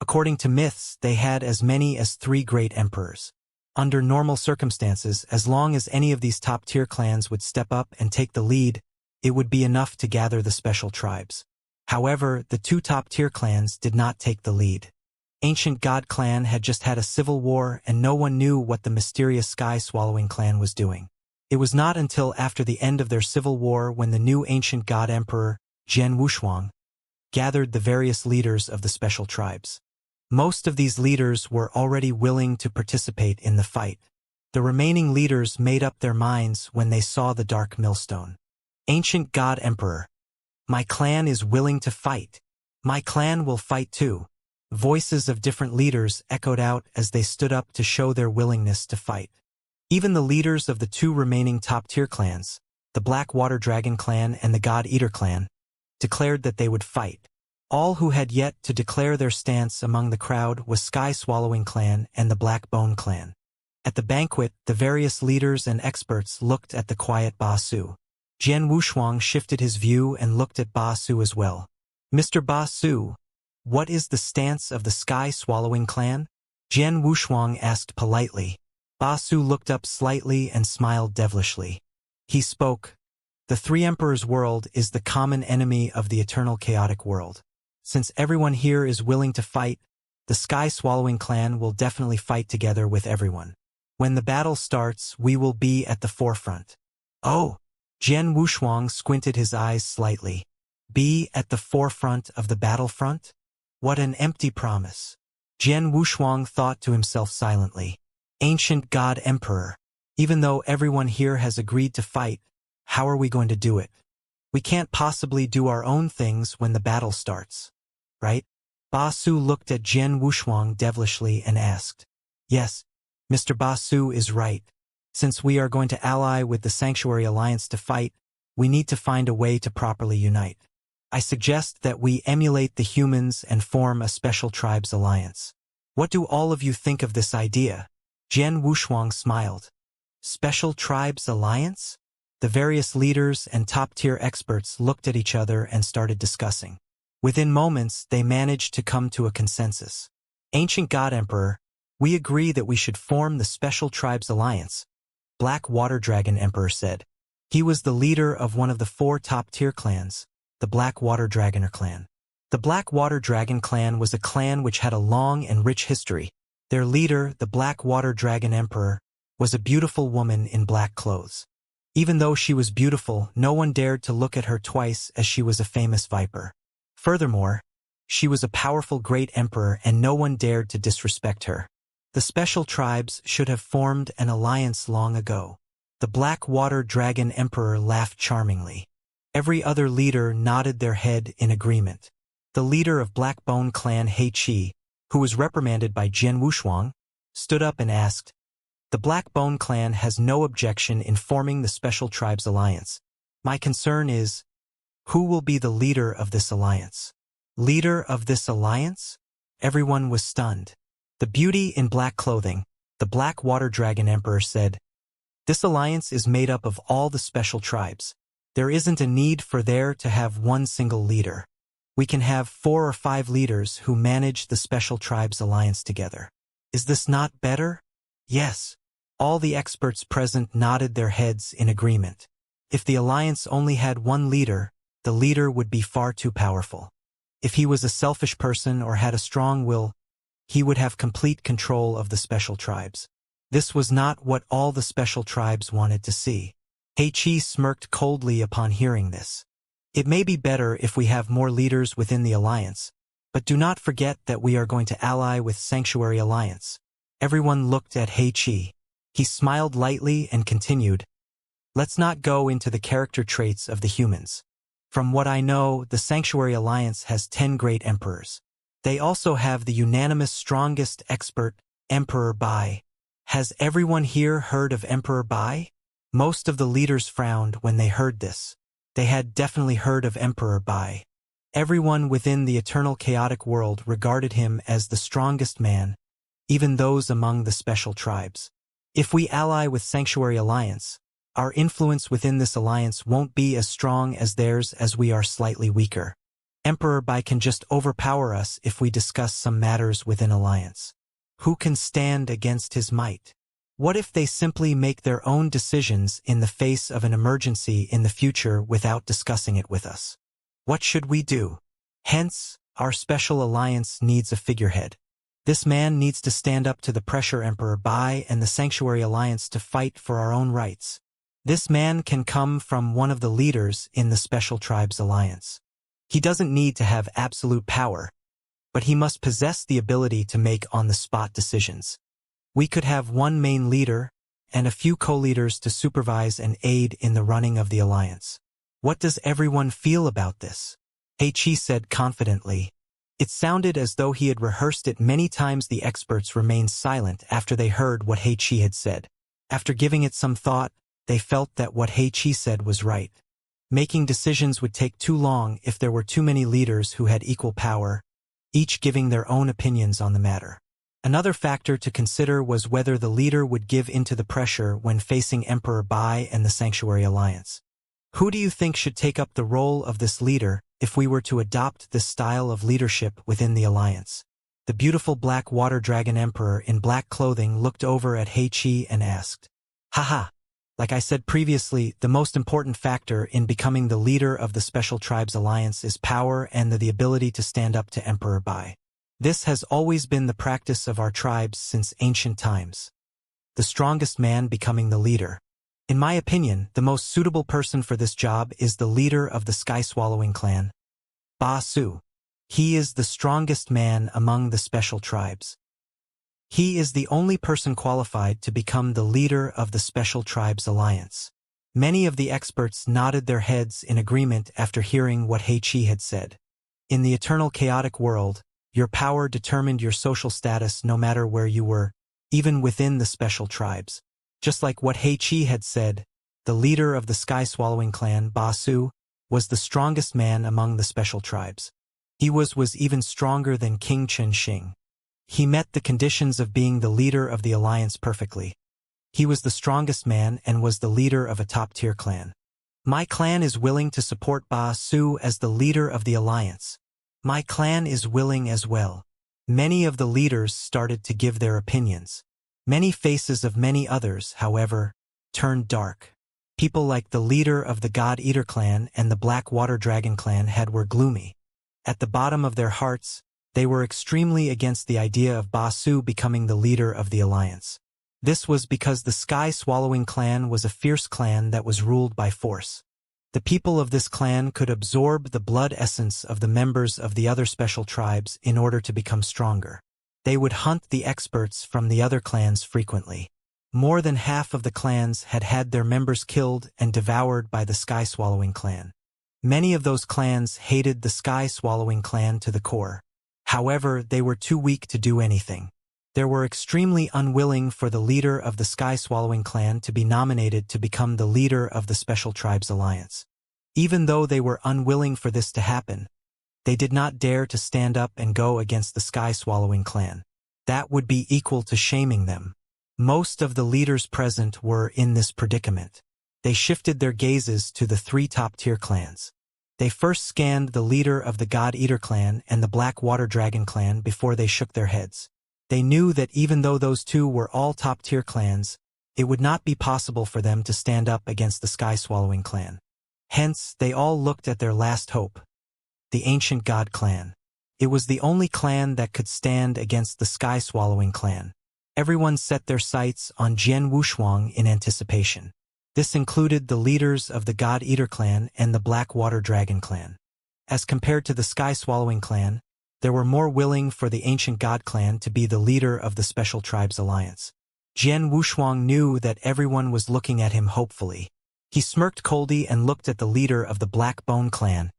According to myths, they had as many as 3 great emperors. Under normal circumstances, as long as any of these top-tier clans would step up and take the lead, it would be enough to gather the special tribes. However, the 2 top-tier clans did not take the lead. Ancient God clan had just had a civil war and no one knew what the mysterious Sky-Swallowing clan was doing. It was not until after the end of their civil war when the new Ancient God Emperor, Jian Wushuang, gathered the various leaders of the special tribes. Most of these leaders were already willing to participate in the fight. The remaining leaders made up their minds when they saw the dark millstone. Ancient God Emperor, my clan is willing to fight. My clan will fight too. Voices of different leaders echoed out as they stood up to show their willingness to fight. Even the leaders of the two remaining top-tier clans, the Black Water Dragon clan and the God Eater clan, declared that they would fight. All who had yet to declare their stance among the crowd was Sky Swallowing clan and the Black Bone clan. At the banquet, the various leaders and experts looked at the quiet Ba Su. Jian Wushuang shifted his view and looked at Ba Su as well. Mr. Ba Su, what is the stance of the Sky Swallowing clan? Jian Wushuang asked politely. Ba Su looked up slightly and smiled devilishly. He spoke. The Three Emperors world is the common enemy of the eternal chaotic world. Since everyone here is willing to fight, the Sky Swallowing clan will definitely fight together with everyone. When the battle starts, we will be at the forefront. Oh! Jian Wushuang squinted his eyes slightly. Be at the forefront of the battlefront? What an empty promise. Jian Wushuang thought to himself silently. Ancient God Emperor, even though everyone here has agreed to fight, how are we going to do it? We can't possibly do our own things when the battle starts, right? Ba Su looked at Jian Wushuang devilishly and asked. Yes, Mr. Ba Su is right. Since we are going to ally with the Sanctuary Alliance to fight, we need to find a way to properly unite. I suggest that we emulate the humans and form a special tribes alliance. What do all of you think of this idea? Jian Wushuang smiled. Special tribes alliance? The various leaders and top-tier experts looked at each other and started discussing. Within moments, they managed to come to a consensus. Ancient God Emperor, we agree that we should form the Special Tribes Alliance, Black Water Dragon Emperor said. He was the leader of one of the 4 top-tier clans, the Black Water Dragoner clan. The Black Water Dragon clan was a clan which had a long and rich history. Their leader, the Black Water Dragon Emperor, was a beautiful woman in black clothes. Even though she was beautiful, no one dared to look at her twice as she was a famous viper. Furthermore, she was a powerful great emperor and no one dared to disrespect her. The special tribes should have formed an alliance long ago. The Black Water Dragon Emperor laughed charmingly. Every other leader nodded their head in agreement. The leader of Blackbone clan He Qi, who was reprimanded by Jian Wushuang, stood up and asked, the Blackbone clan has no objection in forming the Special Tribes Alliance. My concern is, who will be the leader of this alliance? Leader of this alliance? Everyone was stunned. The beauty in black clothing, the Black Water Dragon Emperor said, this alliance is made up of all the special tribes. There isn't a need for there to have one single leader. We can have 4 or 5 leaders who manage the Special Tribes Alliance together. Is this not better? Yes. All the experts present nodded their heads in agreement. If the alliance only had one leader, the leader would be far too powerful. If he was a selfish person or had a strong will, he would have complete control of the special tribes. This was not what all the special tribes wanted to see. He Qi smirked coldly upon hearing this. It may be better if we have more leaders within the alliance, but do not forget that we are going to ally with Sanctuary Alliance. Everyone looked at He Qi. He smiled lightly and continued, let's not go into the character traits of the humans. From what I know, the Sanctuary Alliance has 10 great emperors. They also have the unanimous strongest expert, Emperor Bai. Has everyone here heard of Emperor Bai? Most of the leaders frowned when they heard this. They had definitely heard of Emperor Bai. Everyone within the eternal chaotic world regarded him as the strongest man, even those among the special tribes. If we ally with Sanctuary Alliance, our influence within this alliance won't be as strong as theirs as we are slightly weaker. Emperor Bai can just overpower us if we discuss some matters within alliance. Who can stand against his might? What if they simply make their own decisions in the face of an emergency in the future without discussing it with us? What should we do? Hence, our special alliance needs a figurehead. This man needs to stand up to the pressure Emperor Bai and the Sanctuary Alliance to fight for our own rights. This man can come from one of the leaders in the Special Tribes Alliance. He doesn't need to have absolute power, but he must possess the ability to make on-the-spot decisions. We could have one main leader and a few co-leaders to supervise and aid in the running of the alliance. What does everyone feel about this? He Qi said confidently. It sounded as though he had rehearsed it many times. The experts remained silent after they heard what He Qi had said. After giving it some thought, they felt that what He Qi said was right. Making decisions would take too long if there were too many leaders who had equal power, each giving their own opinions on the matter. Another factor to consider was whether the leader would give into the pressure when facing Emperor Bai and the Sanctuary Alliance. Who do you think should take up the role of this leader if we were to adopt this style of leadership within the alliance? The beautiful black water dragon emperor in black clothing looked over at He Qi and asked, "Haha. Like I said previously, the most important factor in becoming the leader of the Special Tribes Alliance is power and the ability to stand up to Emperor Bai. This has always been the practice of our tribes since ancient times. The strongest man becoming the leader. In my opinion, the most suitable person for this job is the leader of the Sky-Swallowing clan, Ba Su. He is the strongest man among the special tribes. He is the only person qualified to become the leader of the Special Tribes Alliance." Many of the experts nodded their heads in agreement after hearing what He Qi had said. In the eternal chaotic world, your power determined your social status no matter where you were, even within the special tribes. Just like what He Qi had said, the leader of the Sky-Swallowing clan, Ba Su, was the strongest man among the special tribes. He was even stronger than King Chen Xing. He met the conditions of being the leader of the alliance perfectly. He was the strongest man and was the leader of a top-tier clan. My clan is willing to support Ba Su as the leader of the alliance. My clan is willing as well. Many of the leaders started to give their opinions. Many faces of many others, however, turned dark. People like the leader of the God Eater clan and the Black Water Dragon clan were gloomy. At the bottom of their hearts, they were extremely against the idea of Ba Su becoming the leader of the alliance. This was because the Sky-Swallowing clan was a fierce clan that was ruled by force. The people of this clan could absorb the blood essence of the members of the other special tribes in order to become stronger. They would hunt the experts from the other clans frequently. More than half of the clans had their members killed and devoured by the Sky-Swallowing clan. Many of those clans hated the Sky-Swallowing clan to the core. However, they were too weak to do anything. They were extremely unwilling for the leader of the Sky-Swallowing clan to be nominated to become the leader of the Special Tribes Alliance. Even though they were unwilling for this to happen, they did not dare to stand up and go against the Sky-Swallowing clan. That would be equal to shaming them. Most of the leaders present were in this predicament. They shifted their gazes to the three top-tier clans. They first scanned the leader of the God Eater clan and the Black Water Dragon clan before they shook their heads. They knew that even though those two were all top-tier clans, it would not be possible for them to stand up against the Sky-Swallowing clan. Hence, they all looked at their last hope, the Ancient God clan. It was the only clan that could stand against the Sky-Swallowing clan. Everyone set their sights on Jian Wushuang in anticipation. This included the leaders of the God Eater clan and the Black Water Dragon clan. As compared to the Sky-Swallowing clan, there were more willing for the Ancient God clan to be the leader of the Special Tribes Alliance. Jian Wushuang knew that everyone was looking at him hopefully. He smirked coldly and looked at the leader of the Black Bone clan,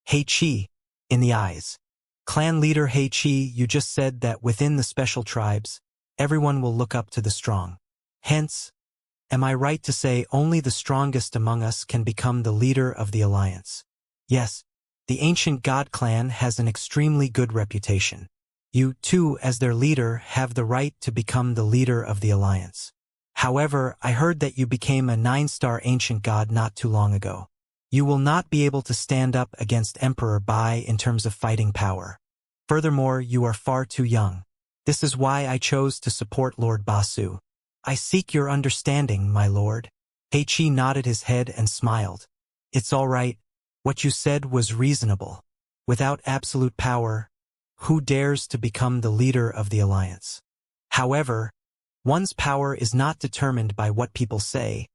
He Qi, in the eyes. Clan leader He Qi, you just said that within the Special Tribes, everyone will look up to the strong. Hence, am I right to say only the strongest among us can become the leader of the alliance? Yes, the Ancient God clan has an extremely good reputation. You, too, as their leader, have the right to become the leader of the alliance. However, I heard that you became a 9-star Ancient God not too long ago. You will not be able to stand up against Emperor Bai in terms of fighting power. Furthermore, you are far too young. This is why I chose to support Lord Ba Su. I seek your understanding, my lord. He Qi nodded his head and smiled. It's all right. What you said was reasonable. Without absolute power, who dares to become the leader of the alliance? However, one's power is not determined by what people say,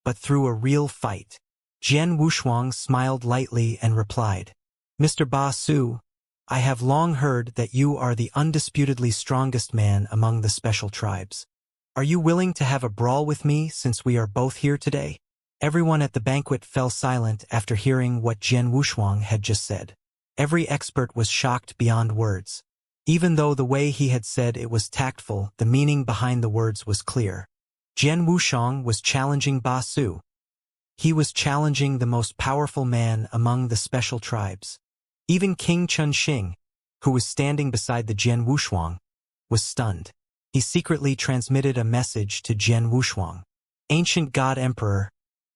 but through a real fight. Jian Wushuang smiled lightly and replied, Mr. Ba Su, I have long heard that you are the undisputedly strongest man among the special tribes. Are you willing to have a brawl with me since we are both here today? Everyone at the banquet fell silent after hearing what Jian Wushuang had just said. Every expert was shocked beyond words. Even though the way he had said it was tactful, the meaning behind the words was clear. Jian Wuxiang was challenging Ba Su. He was challenging the most powerful man among the special tribes. Even King Chun Xing, who was standing beside the Jian Wuxiang, was stunned. He secretly transmitted a message to Jian Wuxiang. Ancient God Emperor,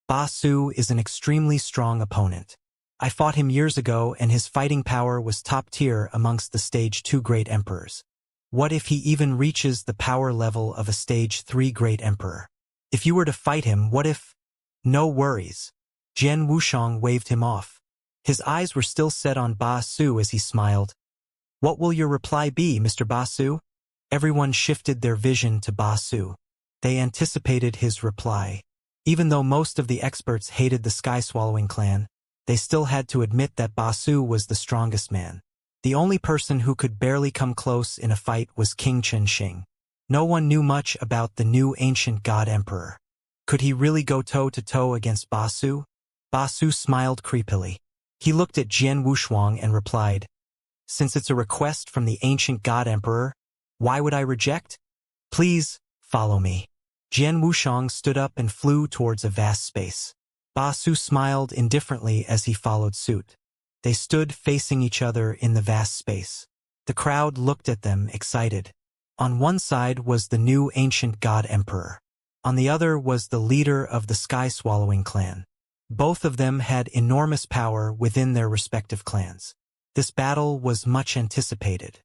Ba Su is an extremely strong opponent. I fought him years ago and his fighting power was top tier amongst the Stage 2 Great Emperors. What if he even reaches the power level of a Stage 3 Great Emperor? If you were to fight him, what if? No worries. Jian Wuxiang waved him off. His eyes were still set on Ba Su as he smiled. What will your reply be, Mr. Ba Su? Everyone shifted their vision to Ba Su. They anticipated his reply. Even though most of the experts hated the Sky-Swallowing clan, they still had to admit that Ba Su was the strongest man. The only person who could barely come close in a fight was King Chun Xing. No one knew much about the new ancient God Emperor. Could he really go toe-to-toe against Ba Su? Ba Su smiled creepily. He looked at Jian Wuxiang and replied, Since it's a request from the ancient God Emperor, why would I reject? Please, follow me. Jian Wuxiang stood up and flew towards a vast space. Ba Su smiled indifferently as he followed suit. They stood facing each other in the vast space. The crowd looked at them, excited. On one side was the new ancient God Emperor. On the other was the leader of the Sky-Swallowing clan. Both of them had enormous power within their respective clans. This battle was much anticipated.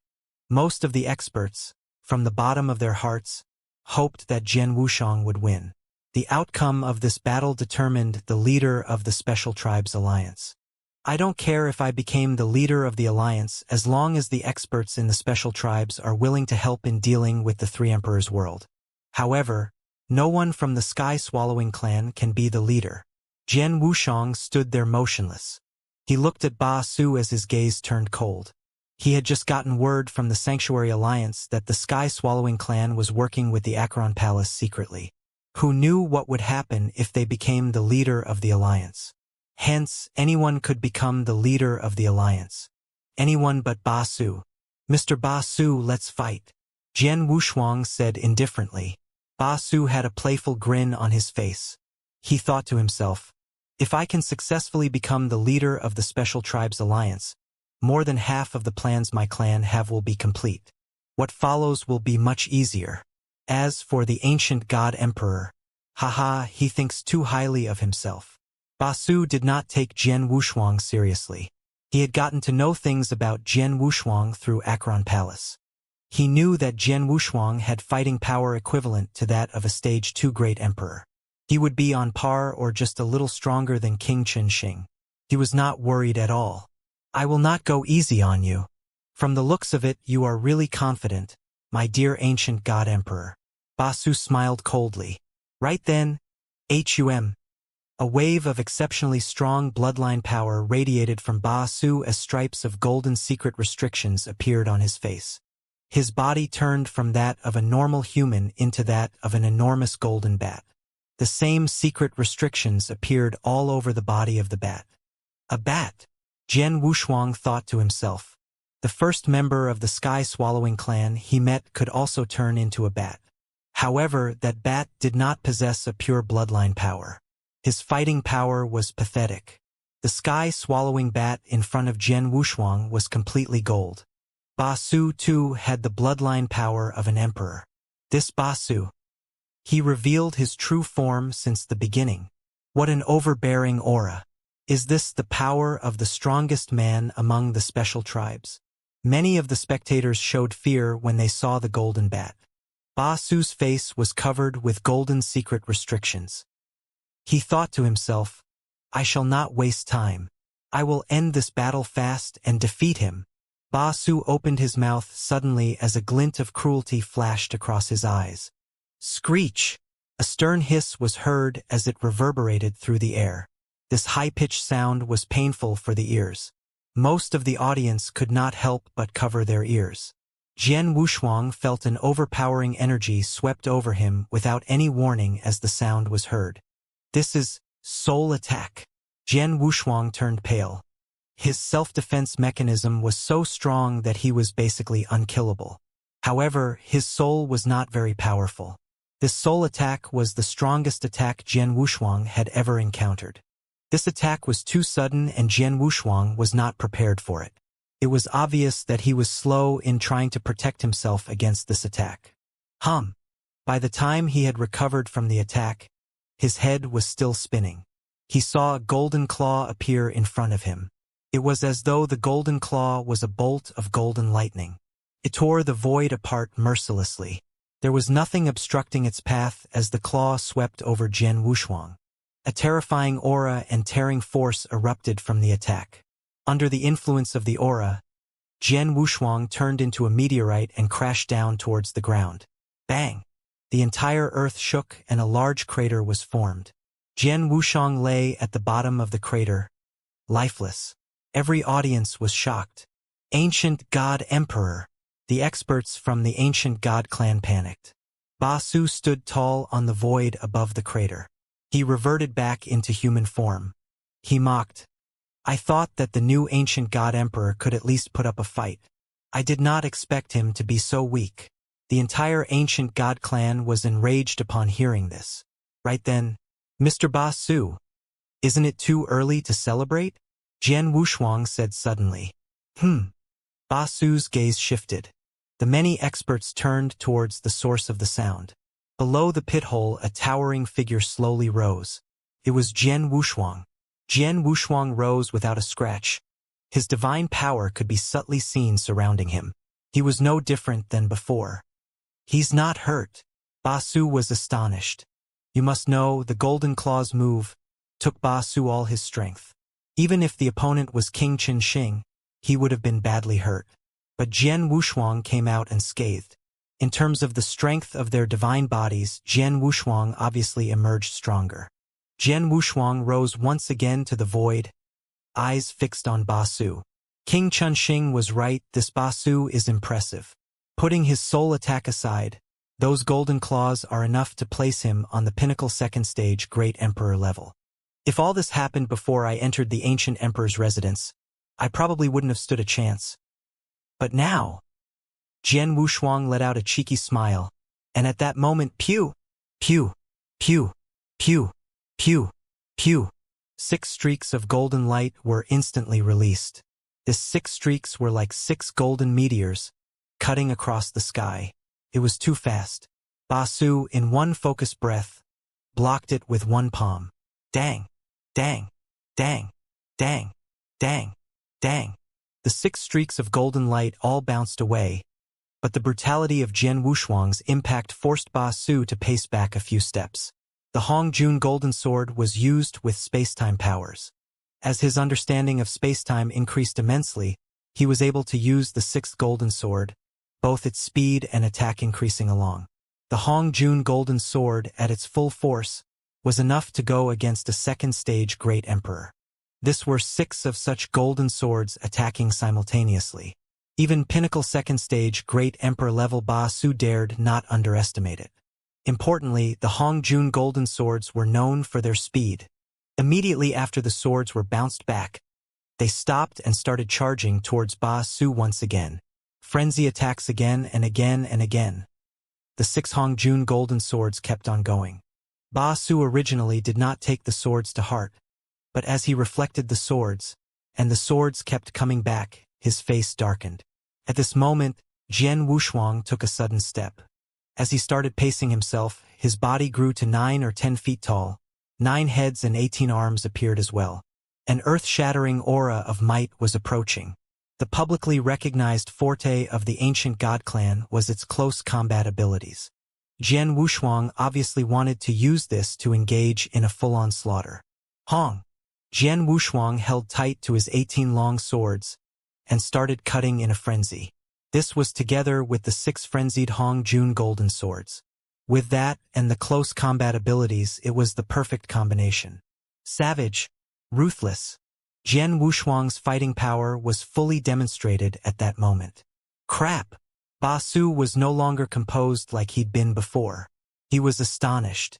Most of the experts, from the bottom of their hearts, hoped that Jian Wuxiang would win. The outcome of this battle determined the leader of the Special Tribes Alliance. I don't care if I became the leader of the Alliance as long as the experts in the Special Tribes are willing to help in dealing with the Three Emperors world. However, no one from the Sky-Swallowing clan can be the leader. Jian Wuxiang stood there motionless. He looked at Ba Su as his gaze turned cold. He had just gotten word from the Sanctuary Alliance that the Sky-Swallowing clan was working with the Acheron Palace secretly. Who knew what would happen if they became the leader of the Alliance? Hence, anyone could become the leader of the Alliance. Anyone but Ba Su. Mr. Ba Su, let's fight. Jian Wuxiang said indifferently. Ba Su had a playful grin on his face. He thought to himself, if I can successfully become the leader of the Special Tribes Alliance, more than half of the plans my clan have will be complete. What follows will be much easier. As for the ancient God Emperor, haha, he thinks too highly of himself. Ba Su did not take Jian Wuxiang seriously. He had gotten to know things about Jian Wuxiang through Acheron Palace. He knew that Jian Wuxiang had fighting power equivalent to that of a Stage 2 Great Emperor. He would be on par or just a little stronger than King Chun Xing. He was not worried at all. I will not go easy on you. From the looks of it, you are really confident, my dear ancient God Emperor. Ba Su smiled coldly. Right then, HUM. A wave of exceptionally strong bloodline power radiated from Ba Su as stripes of golden secret restrictions appeared on his face. His body turned from that of a normal human into that of an enormous golden bat. The same secret restrictions appeared all over the body of the bat. A bat? Jian Wuxiang thought to himself. The first member of the Sky-Swallowing clan he met could also turn into a bat. However, that bat did not possess a pure bloodline power. His fighting power was pathetic. The Sky-Swallowing bat in front of Jian Wuxiang was completely gold. Ba Su, too, had the bloodline power of an emperor. This Ba Su. He revealed his true form since the beginning. What an overbearing aura. Is this the power of the strongest man among the special tribes? Many of the spectators showed fear when they saw the golden bat. Ba Su's face was covered with golden secret restrictions. He thought to himself, I shall not waste time. I will end this battle fast and defeat him. Ba Su opened his mouth suddenly as a glint of cruelty flashed across his eyes. Screech! A stern hiss was heard as it reverberated through the air. This high-pitched sound was painful for the ears. Most of the audience could not help but cover their ears. Jian Wuxiang felt an overpowering energy swept over him without any warning as the sound was heard. This is soul attack. Jian Wuxiang turned pale. His self-defense mechanism was so strong that he was basically unkillable. However, his soul was not very powerful. This soul attack was the strongest attack Jian Wushuang had ever encountered. This attack was too sudden and Jian Wushuang was not prepared for it. It was obvious that he was slow in trying to protect himself against this attack. By the time he had recovered from the attack, his head was still spinning. He saw a golden claw appear in front of him. It was as though the golden claw was a bolt of golden lightning. It tore the void apart mercilessly. There was nothing obstructing its path as the claw swept over Jian Wushuang. A terrifying aura and tearing force erupted from the attack. Under the influence of the aura, Jian Wushuang turned into a meteorite and crashed down towards the ground. Bang! The entire earth shook and a large crater was formed. Jian Wushuang lay at the bottom of the crater, lifeless. Every audience was shocked. Ancient God Emperor! The experts from the ancient God clan panicked. Ba Su stood tall on the void above the crater. He reverted back into human form. He mocked. I thought that the new ancient God Emperor could at least put up a fight. I did not expect him to be so weak. The entire ancient God clan was enraged upon hearing this. Right then, Mr. Ba Su, isn't it too early to celebrate? Jian Wushuang said suddenly. Ba Su's gaze shifted. The many experts turned towards the source of the sound. Below the pit hole, a towering figure slowly rose. It was Jian Wushuang. Jian Wushuang rose without a scratch. His divine power could be subtly seen surrounding him. He was no different than before. He's not hurt. Ba Su was astonished. You must know, the golden claw's move took Ba Su all his strength. Even if the opponent was King Qin Shing, he would have been badly hurt. But Jian Wushuang came out unscathed. In terms of the strength of their divine bodies, Jian Wushuang obviously emerged stronger. Jian Wushuang rose once again to the void, eyes fixed on Ba Su. King Qin Shing was right, this Ba Su is impressive. Putting his soul attack aside, those golden claws are enough to place him on the pinnacle second stage Great Emperor level. If all this happened before I entered the ancient emperor's residence, I probably wouldn't have stood a chance. But now, Jian Wushuang let out a cheeky smile, and at that moment, pew, pew, pew, pew, pew, pew, 6 streaks of golden light were instantly released. The 6 streaks were like 6 golden meteors, cutting across the sky. It was too fast. Ba Su, in one focused breath, blocked it with one palm. Dang, dang, dang, dang, dang, dang. The 6 streaks of golden light all bounced away, but the brutality of Jian Wushuang's impact forced Ba Su to pace back a few steps. The Hong Jun Golden Sword was used with space-time powers. As his understanding of space-time increased immensely, he was able to use the 6th Golden Sword, both its speed and attack increasing along. The Hong Jun Golden Sword, at its full force, was enough to go against a second-stage Great Emperor. This were 6 of such golden swords attacking simultaneously. Even pinnacle second stage Great Emperor level Ba Su dared not underestimate it. Importantly, the Hong Jun golden swords were known for their speed. Immediately after the swords were bounced back, they stopped and started charging towards Ba Su once again. Frenzy attacks again and again and again. The 6 Hong Jun golden swords kept on going. Ba Su originally did not take the swords to heart, but as he reflected the swords, and the swords kept coming back, his face darkened. At this moment, Jian Wushuang took a sudden step. As he started pacing himself, his body grew to 9 or 10 feet tall. 9 heads and 18 arms appeared as well. An earth-shattering aura of might was approaching. The publicly recognized forte of the ancient God clan was its close combat abilities. Jian Wushuang obviously wanted to use this to engage in a full-on slaughter. Hong! Jian Wushuang held tight to his 18 long swords and started cutting in a frenzy. This was together with the 6 frenzied Hong Jun golden swords. With that and the close combat abilities, it was the perfect combination. Savage, ruthless. Jian Wushuang's fighting power was fully demonstrated at that moment. Crap! Ba Su was no longer composed like he'd been before. He was astonished.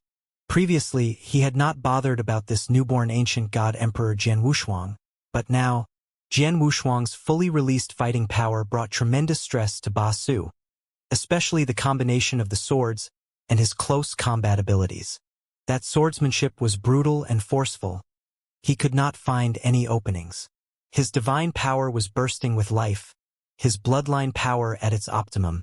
Previously, he had not bothered about this newborn ancient god Emperor Jian Wushuang, but now, Jian Wushuang's fully released fighting power brought tremendous stress to Ba Su, especially the combination of the swords and his close combat abilities. That swordsmanship was brutal and forceful. He could not find any openings. His divine power was bursting with life, his bloodline power at its optimum.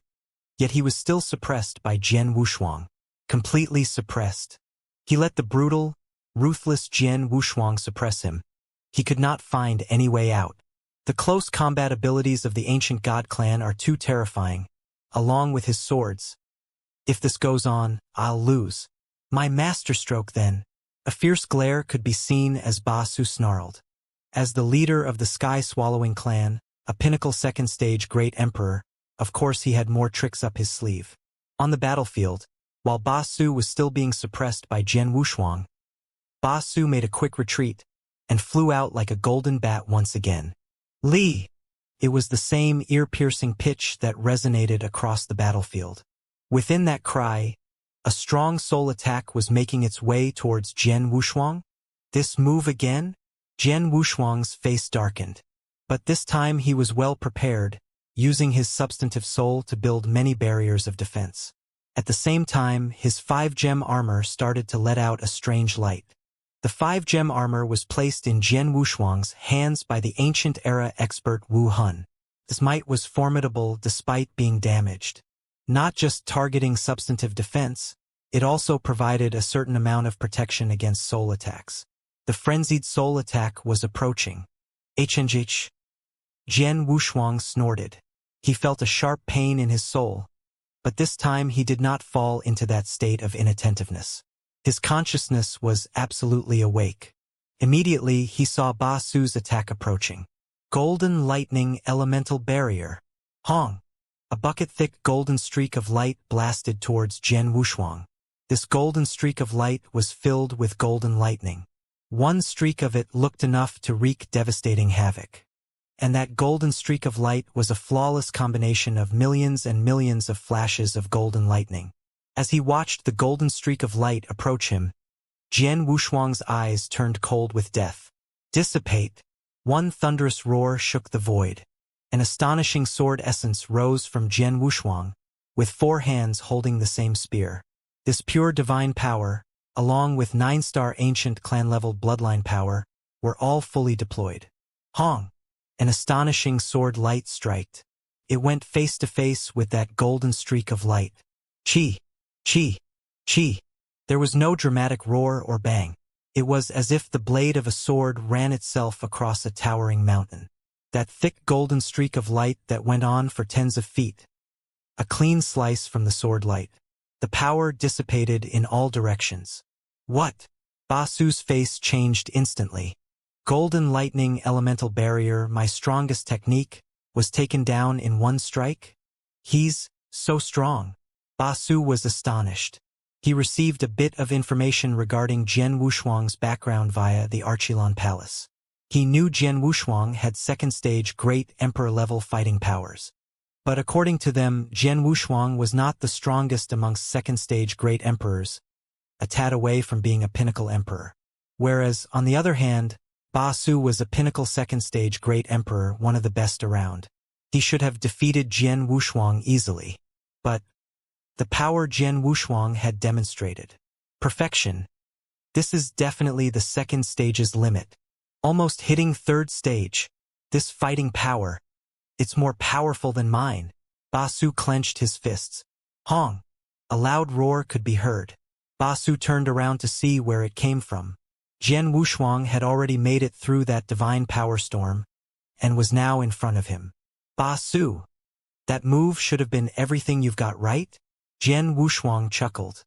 Yet he was still suppressed by Jian Wushuang. Completely suppressed. He let the brutal, ruthless Jian Wushuang suppress him. He could not find any way out. The close combat abilities of the ancient god clan are too terrifying, along with his swords. If this goes on, I'll lose. My masterstroke then. A fierce glare could be seen as Ba Su snarled. As the leader of the sky-swallowing clan, a pinnacle second-stage great emperor, of course he had more tricks up his sleeve. On the battlefield, while Ba Su was still being suppressed by Jian Wushuang, Ba Su made a quick retreat and flew out like a golden bat once again. Li! It was the same ear-piercing pitch that resonated across the battlefield. Within that cry, a strong soul attack was making its way towards Jian Wushuang. This move again? Jian Wushuang's face darkened. But this time he was well prepared, using his substantive soul to build many barriers of defense. At the same time, his 5-gem armor started to let out a strange light. The 5-gem armor was placed in Jian Wushuang's hands by the ancient era expert Wu Hun. This might was formidable despite being damaged. Not just targeting substantive defense, it also provided a certain amount of protection against soul attacks. The frenzied soul attack was approaching. HNH. Jian Wushuang snorted. He felt a sharp pain in his soul, but this time he did not fall into that state of inattentiveness. His consciousness was absolutely awake. Immediately he saw Ba Su's attack approaching. Golden lightning elemental barrier. Hong! A bucket-thick golden streak of light blasted towards Jian Wushuang. This golden streak of light was filled with golden lightning. One streak of it looked enough to wreak devastating havoc. And that golden streak of light was a flawless combination of millions and millions of flashes of golden lightning. As he watched the golden streak of light approach him, Jian Wushuang's eyes turned cold with death. Dissipate! One thunderous roar shook the void. An astonishing sword essence rose from Jian Wushuang, with 4 hands holding the same spear. This pure divine power, along with 9-star ancient clan-level bloodline power, were all fully deployed. Hong! An astonishing sword light striked. It went face to face with that golden streak of light. Chi! Chi! Chi! There was no dramatic roar or bang. It was as if the blade of a sword ran itself across a towering mountain. That thick golden streak of light that went on for tens of feet. A clean slice from the sword light. The power dissipated in all directions. What? Ba Su's face changed instantly. Golden lightning elemental barrier, my strongest technique, was taken down in one strike? He's so strong. Ba Su was astonished. He received a bit of information regarding Jian Wushuang's background via the Archilon Palace. He knew Jian Wushuang had second-stage great emperor-level fighting powers. But according to them, Jian Wushuang was not the strongest amongst second-stage great emperors, a tad away from being a pinnacle emperor. Whereas, on the other hand, Ba Su was a pinnacle second-stage great emperor, one of the best around. He should have defeated Jian Wushuang easily. But the power Jian Wushuang had demonstrated. Perfection. This is definitely the second stage's limit. Almost hitting third stage. This fighting power. It's more powerful than mine. Ba Su clenched his fists. Hong! A loud roar could be heard. Ba Su turned around to see where it came from. Jian Wushuang had already made it through that divine power storm, and was now in front of him. Ba Su! That move should have been everything you've got right? Jian Wushuang chuckled.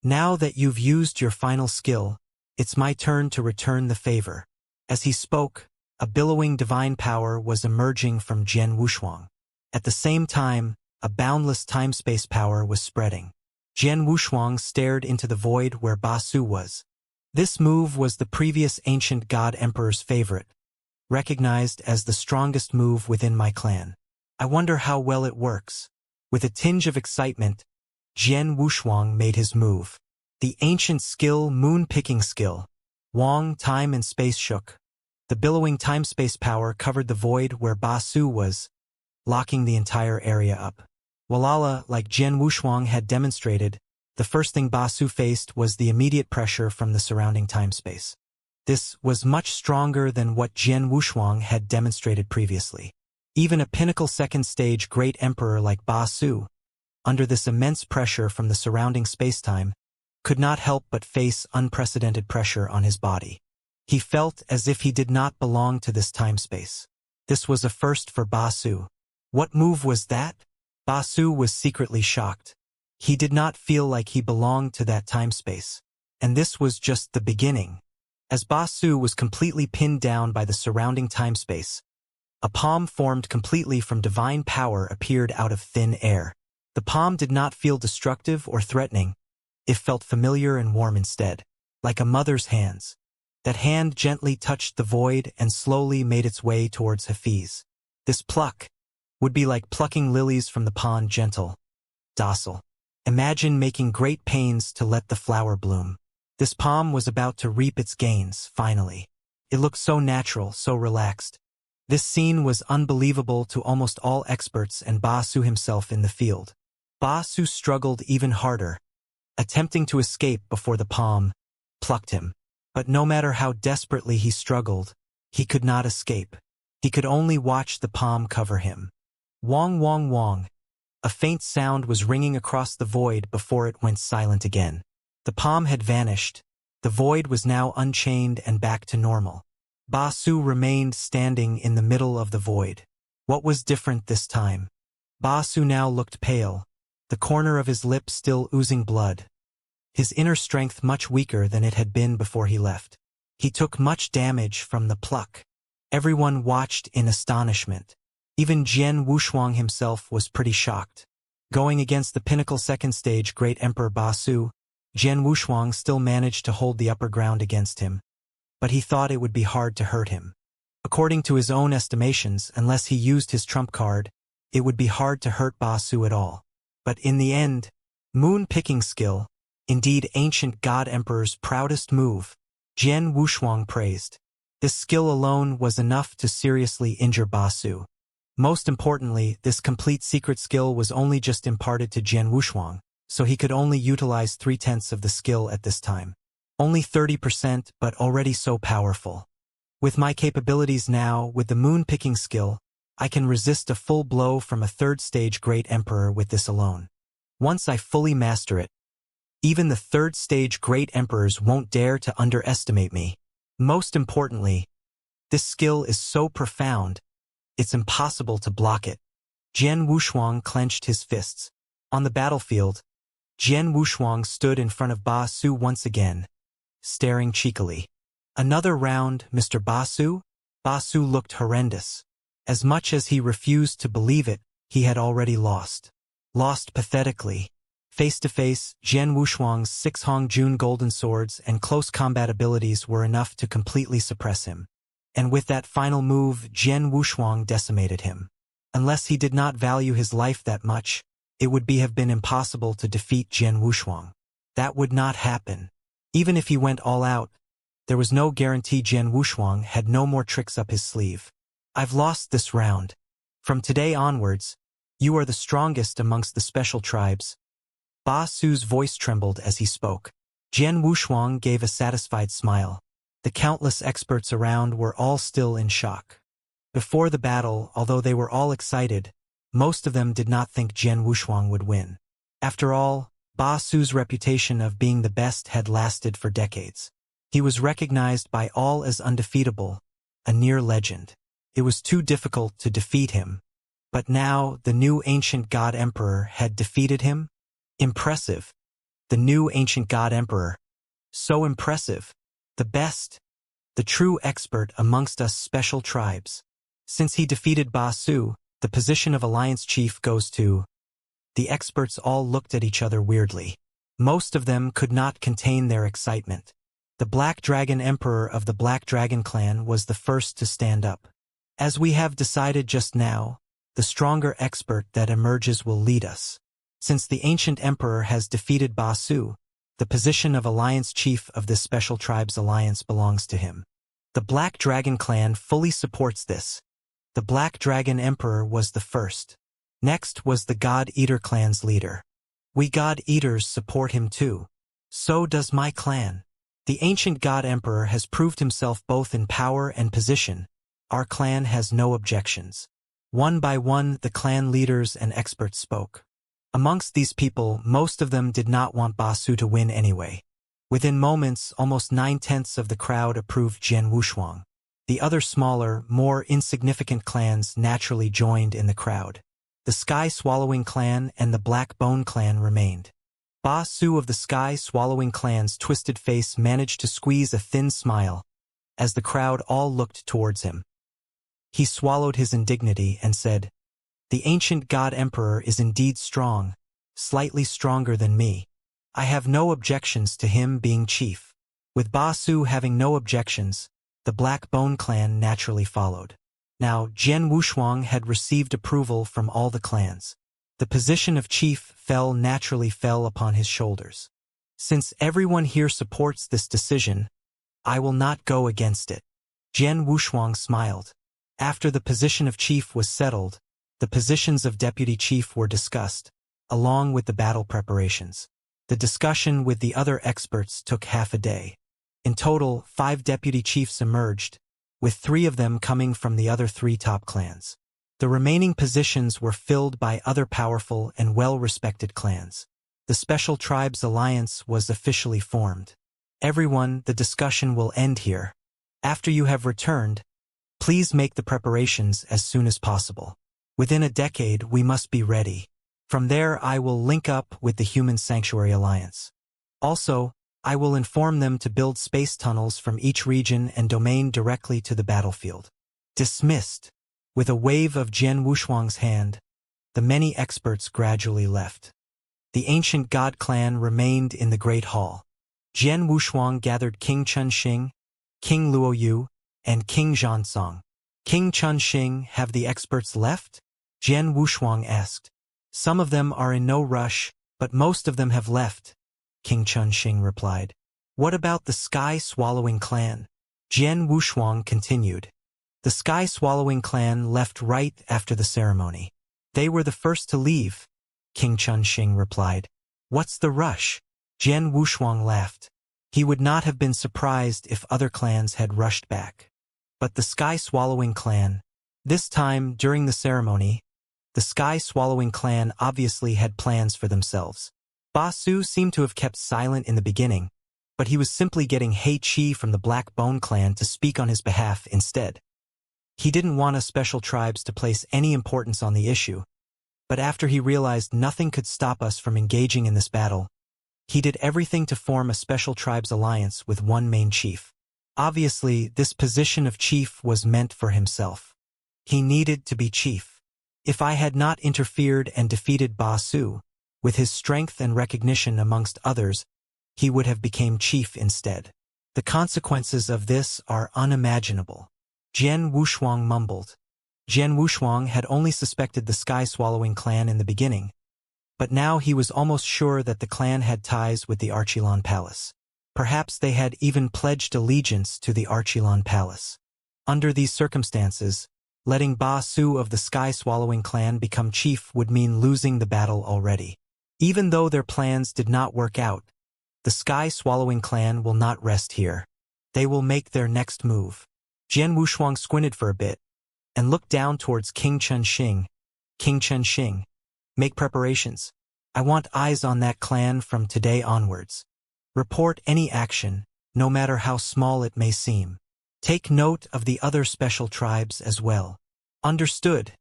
Now that you've used your final skill, it's my turn to return the favor. As he spoke, a billowing divine power was emerging from Jian Wushuang. At the same time, a boundless time-space power was spreading. Jian Wushuang stared into the void where Ba Su was. This move was the previous ancient god emperor's favorite, recognized as the strongest move within my clan. I wonder how well it works. With a tinge of excitement, Jian Wushuang made his move. The ancient skill, moon-picking skill. Wang, time and space shook. The billowing time-space power covered the void where Ba Su was, locking the entire area up. Walala, like Jian Wushuang had demonstrated, the first thing Ba Su faced was the immediate pressure from the surrounding time-space. This was much stronger than what Jian Wushuang had demonstrated previously. Even a pinnacle second-stage great emperor like Ba Su, under this immense pressure from the surrounding spacetime, could not help but face unprecedented pressure on his body. He felt as if he did not belong to this time-space. This was a first for Ba Su. What move was that? Ba Su was secretly shocked. He did not feel like he belonged to that time-space. And this was just the beginning. As Ba Su was completely pinned down by the surrounding time-space, a palm formed completely from divine power appeared out of thin air. The palm did not feel destructive or threatening. It felt familiar and warm instead, like a mother's hands. That hand gently touched the void and slowly made its way towards Hafiz. This pluck would be like plucking lilies from the pond, gentle, docile. Imagine making great pains to let the flower bloom. This palm was about to reap its gains, finally. It looked so natural, so relaxed. This scene was unbelievable to almost all experts and Ba Su himself in the field. Ba Su struggled even harder, attempting to escape before the palm plucked him. But no matter how desperately he struggled, he could not escape. He could only watch the palm cover him. Wong wong wong. A faint sound was ringing across the void before it went silent again. The palm had vanished. The void was now unchained and back to normal. Ba Su remained standing in the middle of the void. What was different this time? Ba Su now looked pale, the corner of his lip still oozing blood. His inner strength much weaker than it had been before he left. He took much damage from the pluck. Everyone watched in astonishment. Even Jian Wushuang himself was pretty shocked. Going against the pinnacle second stage great emperor Ba Su, Jian Wushuang still managed to hold the upper ground against him. But he thought it would be hard to hurt him. According to his own estimations, unless he used his trump card, it would be hard to hurt Ba Su at all. But in the end, moon-picking skill, indeed ancient god emperor's proudest move, Jian Wushuang praised. This skill alone was enough to seriously injure Ba Su. Most importantly, this complete secret skill was only just imparted to Jian Wushuang, so he could only utilize 3/10 of the skill at this time. Only 30%, but already so powerful. With my capabilities now, with the moon-picking skill, I can resist a full blow from a third-stage great emperor with this alone. Once I fully master it, even the third-stage great emperors won't dare to underestimate me. Most importantly, this skill is so profound, it's impossible to block it. Jian Wushuang clenched his fists. On the battlefield, Jian Wushuang stood in front of Ba Su once again, staring cheekily. Another round, Mr. Ba Su? Ba Su looked horrendous. As much as he refused to believe it, he had already lost. Lost pathetically. Face to face, Jian Wushuang's 6 Hong Jun golden swords and close combat abilities were enough to completely suppress him. And with that final move, Jian Wushuang decimated him. Unless he did not value his life that much, it would have been impossible to defeat Jian Wushuang. That would not happen. Even if he went all out, there was no guarantee Jian Wushuang had no more tricks up his sleeve. I've lost this round. From today onwards, you are the strongest amongst the special tribes. Ba Su's voice trembled as he spoke. Jian Wushuang gave a satisfied smile. The countless experts around were all still in shock. Before the battle, although they were all excited, most of them did not think Jian Wushuang would win. After all, Ba Su's reputation of being the best had lasted for decades. He was recognized by all as undefeatable, a near legend. It was too difficult to defeat him. But now, the new ancient god emperor had defeated him? Impressive. The new ancient god emperor. So impressive. The best. The true expert amongst us special tribes. Since he defeated Ba Su, the position of alliance chief goes to... The experts all looked at each other weirdly. Most of them could not contain their excitement. The Black Dragon Emperor of the Black Dragon clan was the first to stand up. As we have decided just now, the stronger expert that emerges will lead us. Since the ancient emperor has defeated Ba Su, the position of alliance chief of this special tribe's alliance belongs to him. The Black Dragon clan fully supports this. The Black Dragon Emperor was the first. Next was the God Eater clan's leader. We God Eaters support him too. So does my clan. The ancient God Emperor has proved himself both in power and position. Our clan has no objections. One by one, the clan leaders and experts spoke. Amongst these people, most of them did not want Basu to win anyway. Within moments, almost 9/10 of the crowd approved Jian Wushuang. The other smaller, more insignificant clans naturally joined in the crowd. The Sky Swallowing clan and the Black Bone clan remained. Ba Su of the Sky Swallowing clan's twisted face managed to squeeze a thin smile as the crowd all looked towards him. He swallowed his indignity and said, "The ancient God Emperor is indeed strong, slightly stronger than me. I have no objections to him being chief." With Ba Su having no objections, the Black Bone clan naturally followed. Now, Jian Wushuang had received approval from all the clans. The position of chief naturally fell upon his shoulders. Since everyone here supports this decision, I will not go against it. Jian Wushuang smiled. After the position of chief was settled, the positions of deputy chief were discussed, along with the battle preparations. The discussion with the other experts took half a day. In total, 5 deputy chiefs emerged, with 3 of them coming from the other 3 top clans. The remaining positions were filled by other powerful and well-respected clans. The Special Tribes Alliance was officially formed. Everyone, the discussion will end here. After you have returned, please make the preparations as soon as possible. Within a decade, we must be ready. From there, I will link up with the Human Sanctuary Alliance. Also, I will inform them to build space tunnels from each region and domain directly to the battlefield. Dismissed. With a wave of Jian Wushuang's hand, the many experts gradually left. The ancient God clan remained in the Great Hall. Jian Wushuang gathered King Chunxing, King Luoyu, and King Zhansong. King Chunxing, have the experts left? Jian Wushuang asked. Some of them are in no rush, but most of them have left, King Chunxing replied. What about the Sky Swallowing clan? Jian Wushuang continued. The Sky Swallowing clan left right after the ceremony. They were the first to leave, King Chunxing replied. What's the rush? Jian Wushuang laughed. He would not have been surprised if other clans had rushed back. But the Sky Swallowing clan, this time during the ceremony, the Sky Swallowing clan obviously had plans for themselves. Ba Su seemed to have kept silent in the beginning, but he was simply getting Hei Qi from the Black Bone clan to speak on his behalf instead. He didn't want us special tribes to place any importance on the issue, but after he realized nothing could stop us from engaging in this battle, he did everything to form a special tribes alliance with one main chief. Obviously, this position of chief was meant for himself. He needed to be chief. If I had not interfered and defeated Ba Su, with his strength and recognition amongst others, he would have become chief instead. The consequences of this are unimaginable. Jian Wushuang mumbled. Jian Wushuang had only suspected the Sky Swallowing clan in the beginning, but now he was almost sure that the clan had ties with the Archilon Palace. Perhaps they had even pledged allegiance to the Archilon Palace. Under these circumstances, letting Ba Su of the Sky Swallowing clan become chief would mean losing the battle already. Even though their plans did not work out, the Sky Swallowing clan will not rest here. They will make their next move. Jian Wushuang squinted for a bit and looked down towards King Chunxing. King Chunxing, make preparations. I want eyes on that clan from today onwards. Report any action, no matter how small it may seem. Take note of the other special tribes as well. Understood.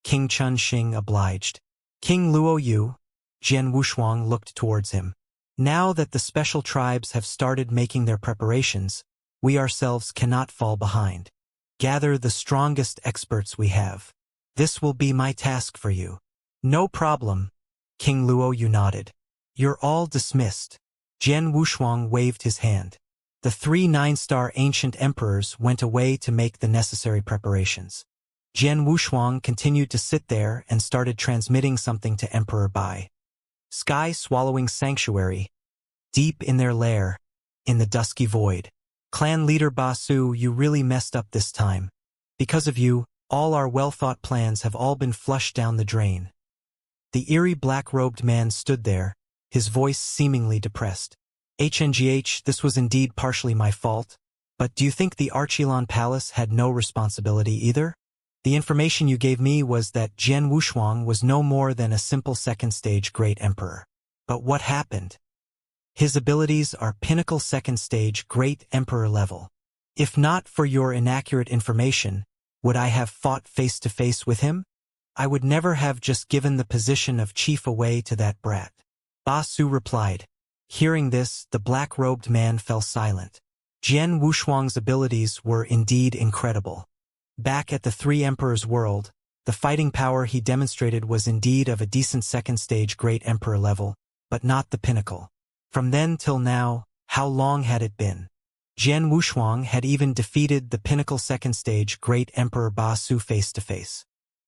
King Chunxing obliged. King Luoyu, Jian Wushuang looked towards him. Now that the special tribes have started making their preparations, we ourselves cannot fall behind. Gather the strongest experts we have. This will be my task for you. No problem. King Luoyu nodded. You're all dismissed. Jian Wushuang waved his hand. The 3 9-star ancient emperors went away to make the necessary preparations. Jian Wushuang continued to sit there and started transmitting something to Emperor Bai. Sky Swallowing Sanctuary, deep in their lair, in the dusky void. Clan leader Basu, you really messed up this time. Because of you, all our well-thought plans have all been flushed down the drain. The eerie black-robed man stood there, his voice seemingly depressed. HNGH, this was indeed partially my fault, but do you think the Archilon Palace had no responsibility either? The information you gave me was that Jian Wushuang was no more than a simple second-stage Great Emperor. But what happened? His abilities are pinnacle second-stage Great Emperor level. If not for your inaccurate information, would I have fought face-to-face with him? I would never have just given the position of chief away to that brat. Basu replied. Hearing this, the black-robed man fell silent. Jian Wushuang's abilities were indeed incredible. Back at the Three Emperors world, the fighting power he demonstrated was indeed of a decent second-stage Great Emperor level, but not the pinnacle. From then till now, how long had it been? Jian Wushuang had even defeated the pinnacle second-stage Great Emperor Basu face-to-face.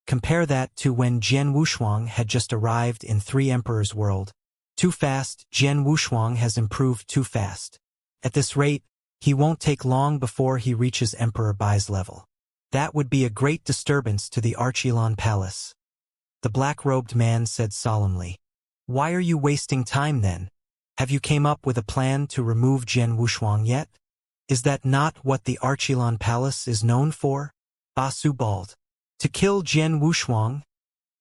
Compare that to when Jian Wushuang had just arrived in Three Emperors world. Too fast, Jian Wushuang has improved too fast. At this rate, he won't take long before he reaches Emperor Bai's level. That would be a great disturbance to the Archilon Palace. The black-robed man said solemnly. Why are you wasting time then? Have you came up with a plan to remove Jian Wushuang yet? Is that not what the Archilon Palace is known for? Basu bawled. To kill Jian Wushuang?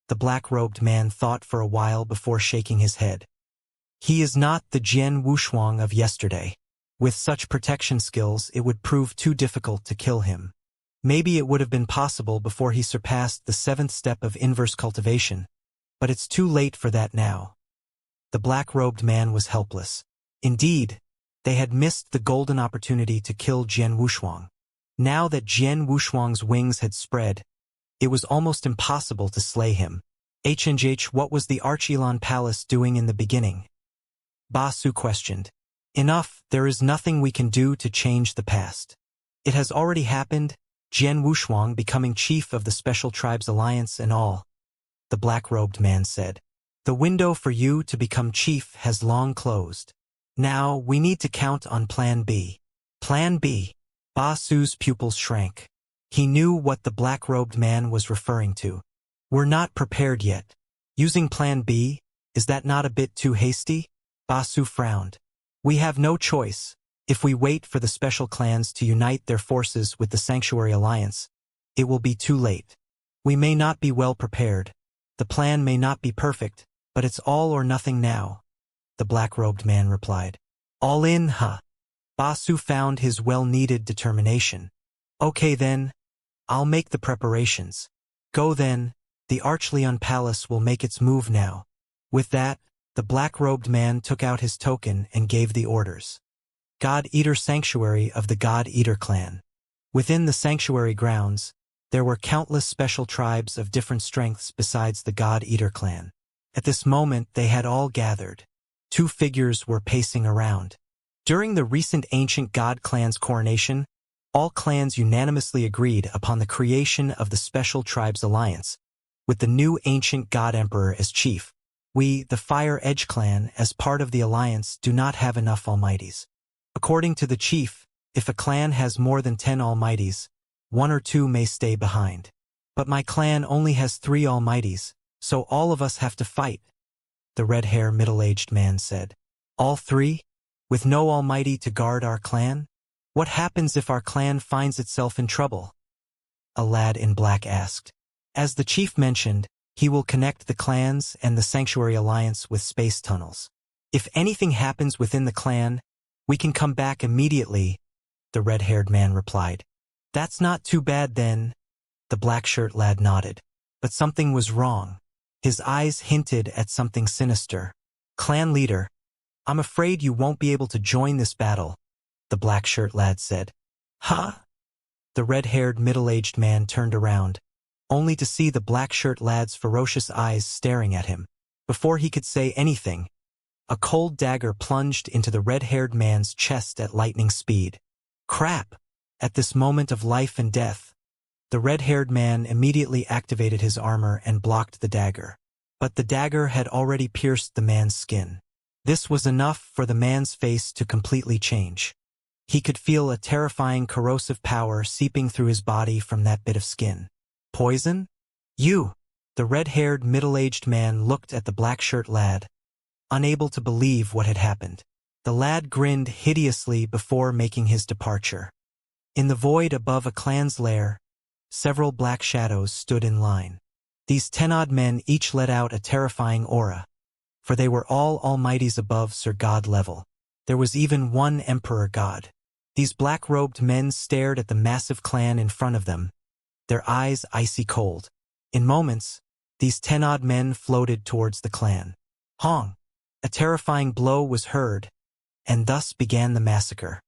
The black-robed man thought for a while before shaking his head. He is not the Jian Wushuang of yesterday. With such protection skills, it would prove too difficult to kill him. Maybe it would have been possible before he surpassed the 7th step of inverse cultivation, but it's too late for that now. The black-robed man was helpless. Indeed, they had missed the golden opportunity to kill Jian Wushuang. Now that Jian Wushuang's wings had spread, it was almost impossible to slay him. HNGH, what was the Archilon Palace doing in the beginning? Basu questioned. Enough, there is nothing we can do to change the past. It has already happened, Jian Wushuang becoming chief of the Special Tribes Alliance and all. The black-robed man said. The window for you to become chief has long closed. Now, we need to count on Plan B. Plan B. Basu's pupils shrank. He knew what the black-robed man was referring to. We're not prepared yet. Using Plan B, is that not a bit too hasty? Basu frowned. We have no choice. If we wait for the special clans to unite their forces with the Sanctuary Alliance, it will be too late. We may not be well prepared. The plan may not be perfect, but it's all or nothing now. The black-robed man replied. All in, huh? Basu found his well-needed determination. Okay then, I'll make the preparations. Go then, the Archleon Palace will make its move now. With that, the black-robed man took out his token and gave the orders. God-Eater Sanctuary of the God-Eater clan. Within the sanctuary grounds, there were countless special tribes of different strengths besides the God-Eater clan. At this moment they had all gathered. Two figures were pacing around. During the recent ancient god clan's coronation, all clans unanimously agreed upon the creation of the Special Tribes Alliance, with the new ancient god emperor as chief. We, the Fire Edge clan, as part of the alliance, do not have enough almighties. According to the chief, if a clan has more than 10 almighties, 1 or 2 may stay behind. But my clan only has 3 almighties, so all of us have to fight, the red-haired middle-aged man said. All 3? With no almighty to guard our clan? What happens if our clan finds itself in trouble? A lad in black asked. As the chief mentioned, he will connect the clans and the Sanctuary Alliance with space tunnels. If anything happens within the clan, we can come back immediately, the red-haired man replied. That's not too bad then, the black-shirt lad nodded. But something was wrong. His eyes hinted at something sinister. Clan leader, I'm afraid you won't be able to join this battle, the black-shirt lad said. Huh? The red-haired middle-aged man turned around, only to see the black-shirt lad's ferocious eyes staring at him. Before he could say anything, a cold dagger plunged into the red-haired man's chest at lightning speed. Crap! At this moment of life and death, the red-haired man immediately activated his armor and blocked the dagger. But the dagger had already pierced the man's skin. This was enough for the man's face to completely change. He could feel a terrifying corrosive power seeping through his body from that bit of skin. Poison? You! The red-haired, middle-aged man looked at the black-shirt lad, unable to believe what had happened. The lad grinned hideously before making his departure. In the void above a clan's lair, several black shadows stood in line. These 10-odd men each let out a terrifying aura, for they were all almighties above Sir God level. There was even one emperor god. These black-robed men stared at the massive clan in front of them, their eyes icy cold. In moments, these 10-odd men floated towards the clan. Hong! A terrifying blow was heard, and thus began the massacre.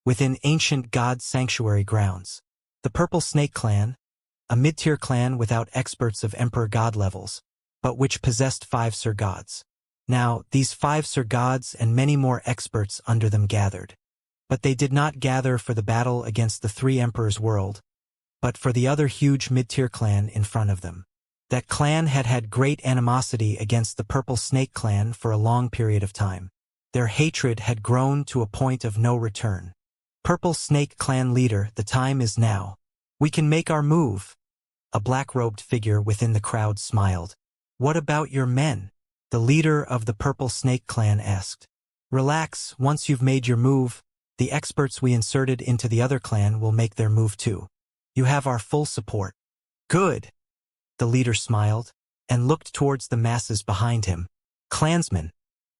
Within ancient god sanctuary grounds, the Purple Snake Clan, a mid-tier clan without experts of emperor god levels, but which possessed 5 Sir Gods. Now, these 5 Sir Gods and many more experts under them gathered. But they did not gather for the battle against the 3 Emperors' world, but for the other huge mid-tier clan in front of them. That clan had had great animosity against the Purple Snake Clan for a long period of time. Their hatred had grown to a point of no return. Purple Snake Clan leader, the time is now. We can make our move. A black-robed figure within the crowd smiled. What about your men? The leader of the Purple Snake Clan asked. Relax, once you've made your move, the experts we inserted into the other clan will make their move too. You have our full support. Good. The leader smiled, and looked towards the masses behind him. Clansmen,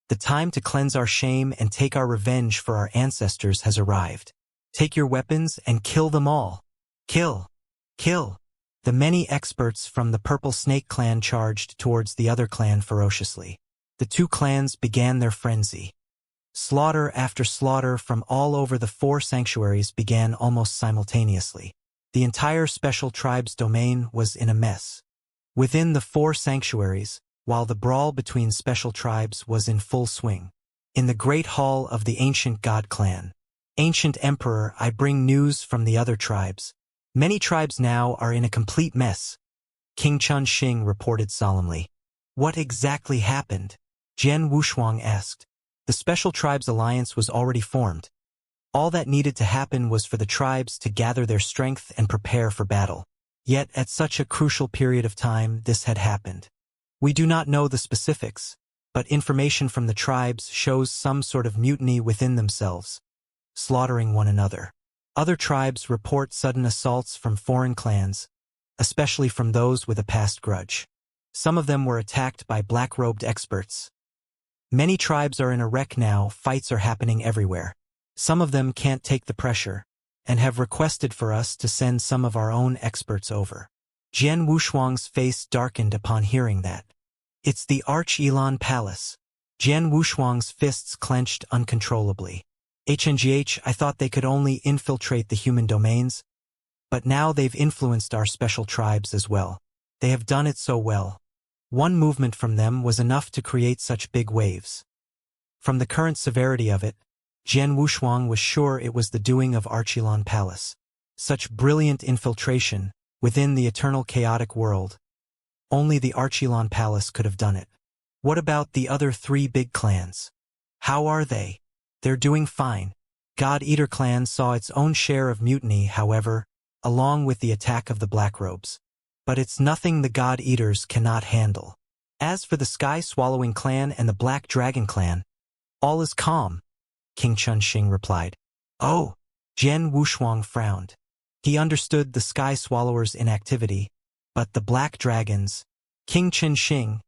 the time to cleanse our shame and take our revenge for our ancestors has arrived. Take your weapons and kill them all. Kill. Kill. The many experts from the Purple Snake Clan charged towards the other clan ferociously. The 2 clans began their frenzy. Slaughter after slaughter from all over the 4 sanctuaries began almost simultaneously. The entire Special Tribes domain was in a mess. Within the 4 sanctuaries, while the brawl between Special Tribes was in full swing. In the Great Hall of the Ancient God Clan. Ancient Emperor, I bring news from the other tribes. Many tribes now are in a complete mess. King Chun Xing reported solemnly. What exactly happened? Jian Wushuang asked. The Special Tribes Alliance was already formed. All that needed to happen was for the tribes to gather their strength and prepare for battle. Yet at such a crucial period of time, this had happened. We do not know the specifics, but information from the tribes shows some sort of mutiny within themselves, slaughtering one another. Other tribes report sudden assaults from foreign clans, especially from those with a past grudge. Some of them were attacked by black-robed experts. Many tribes are in a wreck now, fights are happening everywhere. Some of them can't take the pressure, and have requested for us to send some of our own experts over. Jian Wushuang's face darkened upon hearing that. It's the Arch-Elan Palace. Jian Wushuang's fists clenched uncontrollably. HNGH, I thought they could only infiltrate the human domains, but now they've influenced our special tribes as well. They have done it so well. One movement from them was enough to create such big waves. From the current severity of it, Jian Wushuang was sure it was the doing of Arch-Elan Palace. Such brilliant infiltration within the eternal chaotic world. Only the Arch-Elan Palace could have done it. What about the other 3 big clans? How are they? They're doing fine. God Eater clan saw its own share of mutiny, however, along with the attack of the Blackrobes. But it's nothing the God Eaters cannot handle. As for the Sky Swallowing clan and the Black Dragon clan, all is calm, King Chun Xing replied. Oh, Jian Wushuang frowned. He understood the Sky Swallowers' inactivity, but the Black Dragons, King Chun Xing,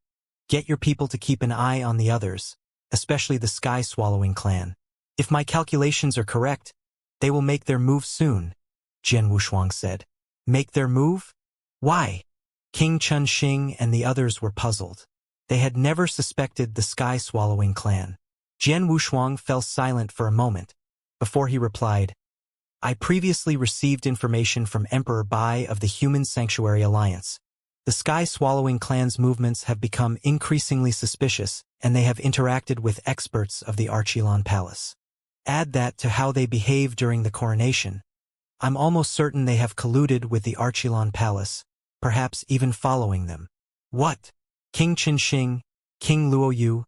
get your people to keep an eye on the others, especially the Sky Swallowing clan. If my calculations are correct, they will make their move soon, Jian Wushuang said. Make their move? Why? King Chun Xing and the others were puzzled. They had never suspected the Sky Swallowing clan. Jian Wushuang fell silent for a moment, before he replied, I previously received information from Emperor Bai of the Human Sanctuary Alliance. The Sky Swallowing clan's movements have become increasingly suspicious, and they have interacted with experts of the Arch-Elan Palace. Add that to how they behave during the coronation. I'm almost certain they have colluded with the Arch-Elan Palace, perhaps even following them. What? King Chun Xing, King Luo Yu,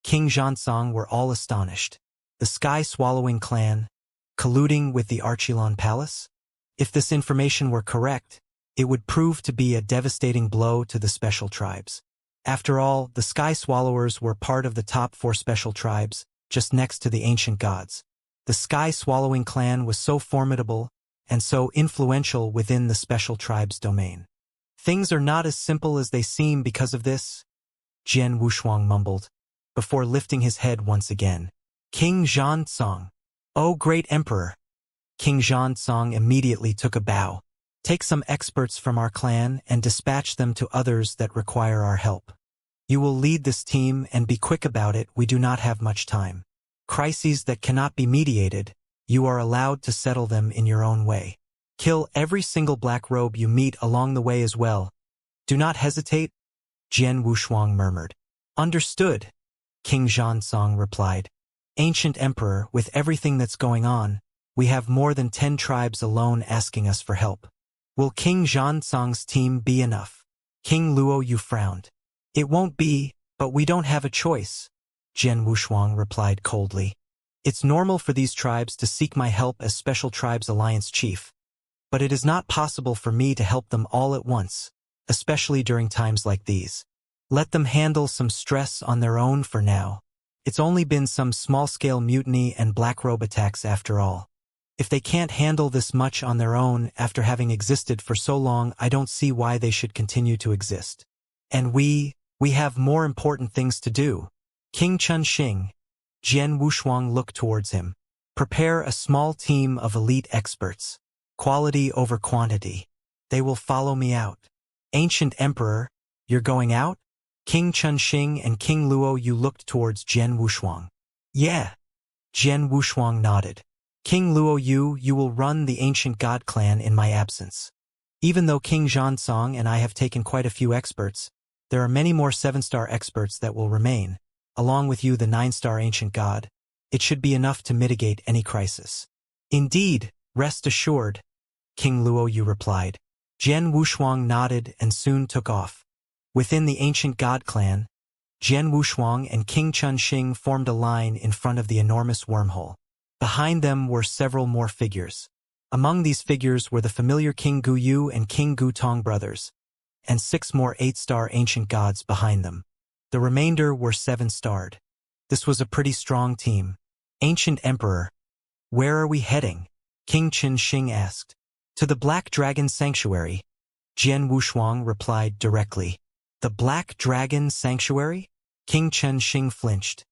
King Zhansong were all astonished. The Sky Swallowing clan, colluding with the Archilon Palace? If this information were correct, it would prove to be a devastating blow to the special tribes. After all, the Sky Swallowers were part of the top 4 special tribes, just next to the ancient gods. The Sky Swallowing clan was so formidable and so influential within the special tribe's domain. Things are not as simple as they seem because of this, Jian Wushuang mumbled, before lifting his head once again. King Xianxia. O great emperor! King Xianxia immediately took a bow. Take some experts from our clan and dispatch them to others that require our help. You will lead this team and be quick about it, we do not have much time. Crises that cannot be mediated, you are allowed to settle them in your own way. Kill every single black robe you meet along the way as well. Do not hesitate, Jian Wushuang murmured. Understood, King Xianxia replied. Ancient Emperor, with everything that's going on, we have more than 10 tribes alone asking us for help. Will King Xianxia's team be enough? King Luo Yu frowned. It won't be, but we don't have a choice, Jian Wushuang replied coldly. It's normal for these tribes to seek my help as Special Tribes Alliance Chief, but it is not possible for me to help them all at once, especially during times like these. Let them handle some stress on their own for now. It's only been some small-scale mutiny and blackrobe attacks after all. If they can't handle this much on their own after having existed for so long, I don't see why they should continue to exist. And we have more important things to do. King Chunxing, Jian Wushuang looked towards him. Prepare a small team of elite experts. Quality over quantity. They will follow me out. Ancient Emperor, you're going out? King Chunxing and King Luo Yu looked towards Jian Wushuang. Yeah. Jian Wushuang nodded. King Luo Yu, you will run the ancient god clan in my absence. Even though King Xianxia and I have taken quite a few experts, there are many more 7-star experts that will remain, along with you the 9-star ancient god. It should be enough to mitigate any crisis. Indeed, rest assured, King Luo Yu replied. Jian Wushuang nodded and soon took off. Within the ancient god clan, Jian Wushuang and King Chunxing formed a line in front of the enormous wormhole. Behind them were several more figures. Among these figures were the familiar King Gu Yu and King Gu Tong brothers, and 6 more 8-star ancient gods behind them. The remainder were 7-starred. This was a pretty strong team. Ancient Emperor, where are we heading? King Chunxing asked. To the Black Dragon Sanctuary, Jian Wushuang replied directly. The Black Dragon Sanctuary? King Chunxing flinched.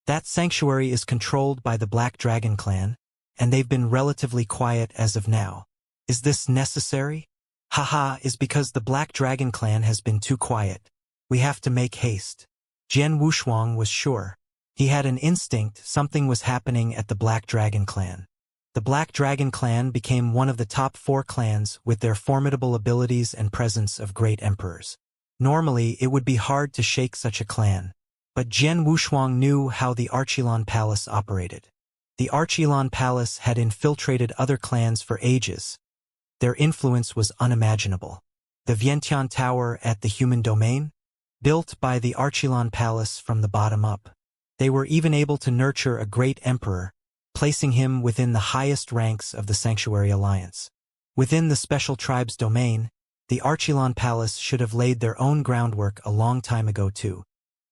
That sanctuary is controlled by the Black Dragon clan, and they've been relatively quiet as of now. Is this necessary? Haha, is because the Black Dragon clan has been too quiet. We have to make haste. Jian Wushuang was sure. He had an instinct something was happening at the Black Dragon clan. The Black Dragon clan became one of the top 4 clans with their formidable abilities and presence of great emperors. Normally, it would be hard to shake such a clan. But Jian Wushuang knew how the Archilon Palace operated. The Archilon Palace had infiltrated other clans for ages. Their influence was unimaginable. The Vientiane Tower at the human domain? Built by the Archilon Palace from the bottom up. They were even able to nurture a great emperor, placing him within the highest ranks of the Sanctuary Alliance. Within the Special Tribes domain, the Archilon Palace should have laid their own groundwork a long time ago too.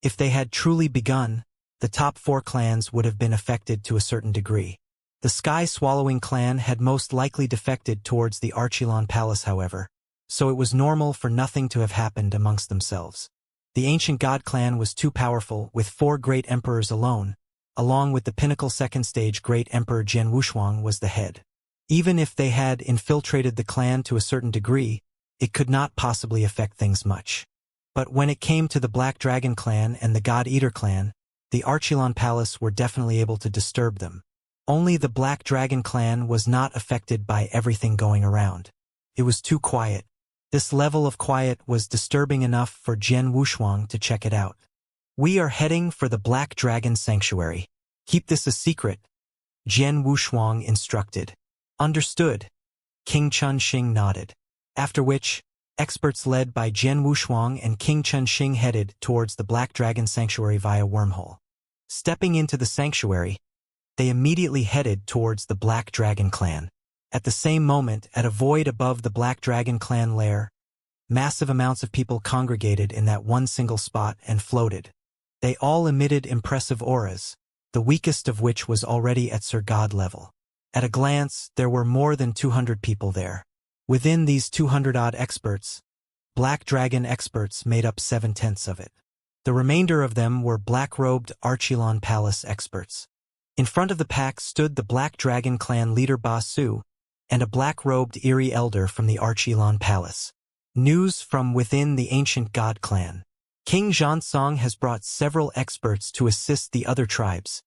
If they had truly begun, the top 4 clans would have been affected to a certain degree. The Sky Swallowing clan had most likely defected towards the Archilon Palace however, so it was normal for nothing to have happened amongst themselves. The Ancient God clan was too powerful with 4 great emperors alone, along with the pinnacle 2nd stage great emperor Jian Wushuang was the head. Even if they had infiltrated the clan to a certain degree, it could not possibly affect things much. But when it came to the Black Dragon clan and the God Eater clan, the Archilon Palace were definitely able to disturb them. Only the Black Dragon clan was not affected by everything going around. It was too quiet. This level of quiet was disturbing enough for Jian Wushuang to check it out. We are heading for the Black Dragon Sanctuary. Keep this a secret, Jian Wushuang instructed. Understood. King Chunxing nodded. After which, experts led by Jian Wushuang and King Chunxing headed towards the Black Dragon Sanctuary via wormhole. Stepping into the sanctuary, They immediately headed towards the Black Dragon clan. At the same moment, at a void above the Black Dragon clan lair, massive amounts of people congregated in that one single spot and floated. They all emitted impressive auras, the weakest of which was already at Sir God level. At a glance, there were more than 200 people there. Within these 200-odd experts, Black Dragon experts made up 7/10 of it. The remainder of them were black-robed Archilon Palace experts. In front of the pack stood the Black Dragon clan leader Ba Su, and a black-robed Eerie elder from the Archilon Palace. News from within the ancient god clan. King Xianxia has brought several experts to assist the other tribes.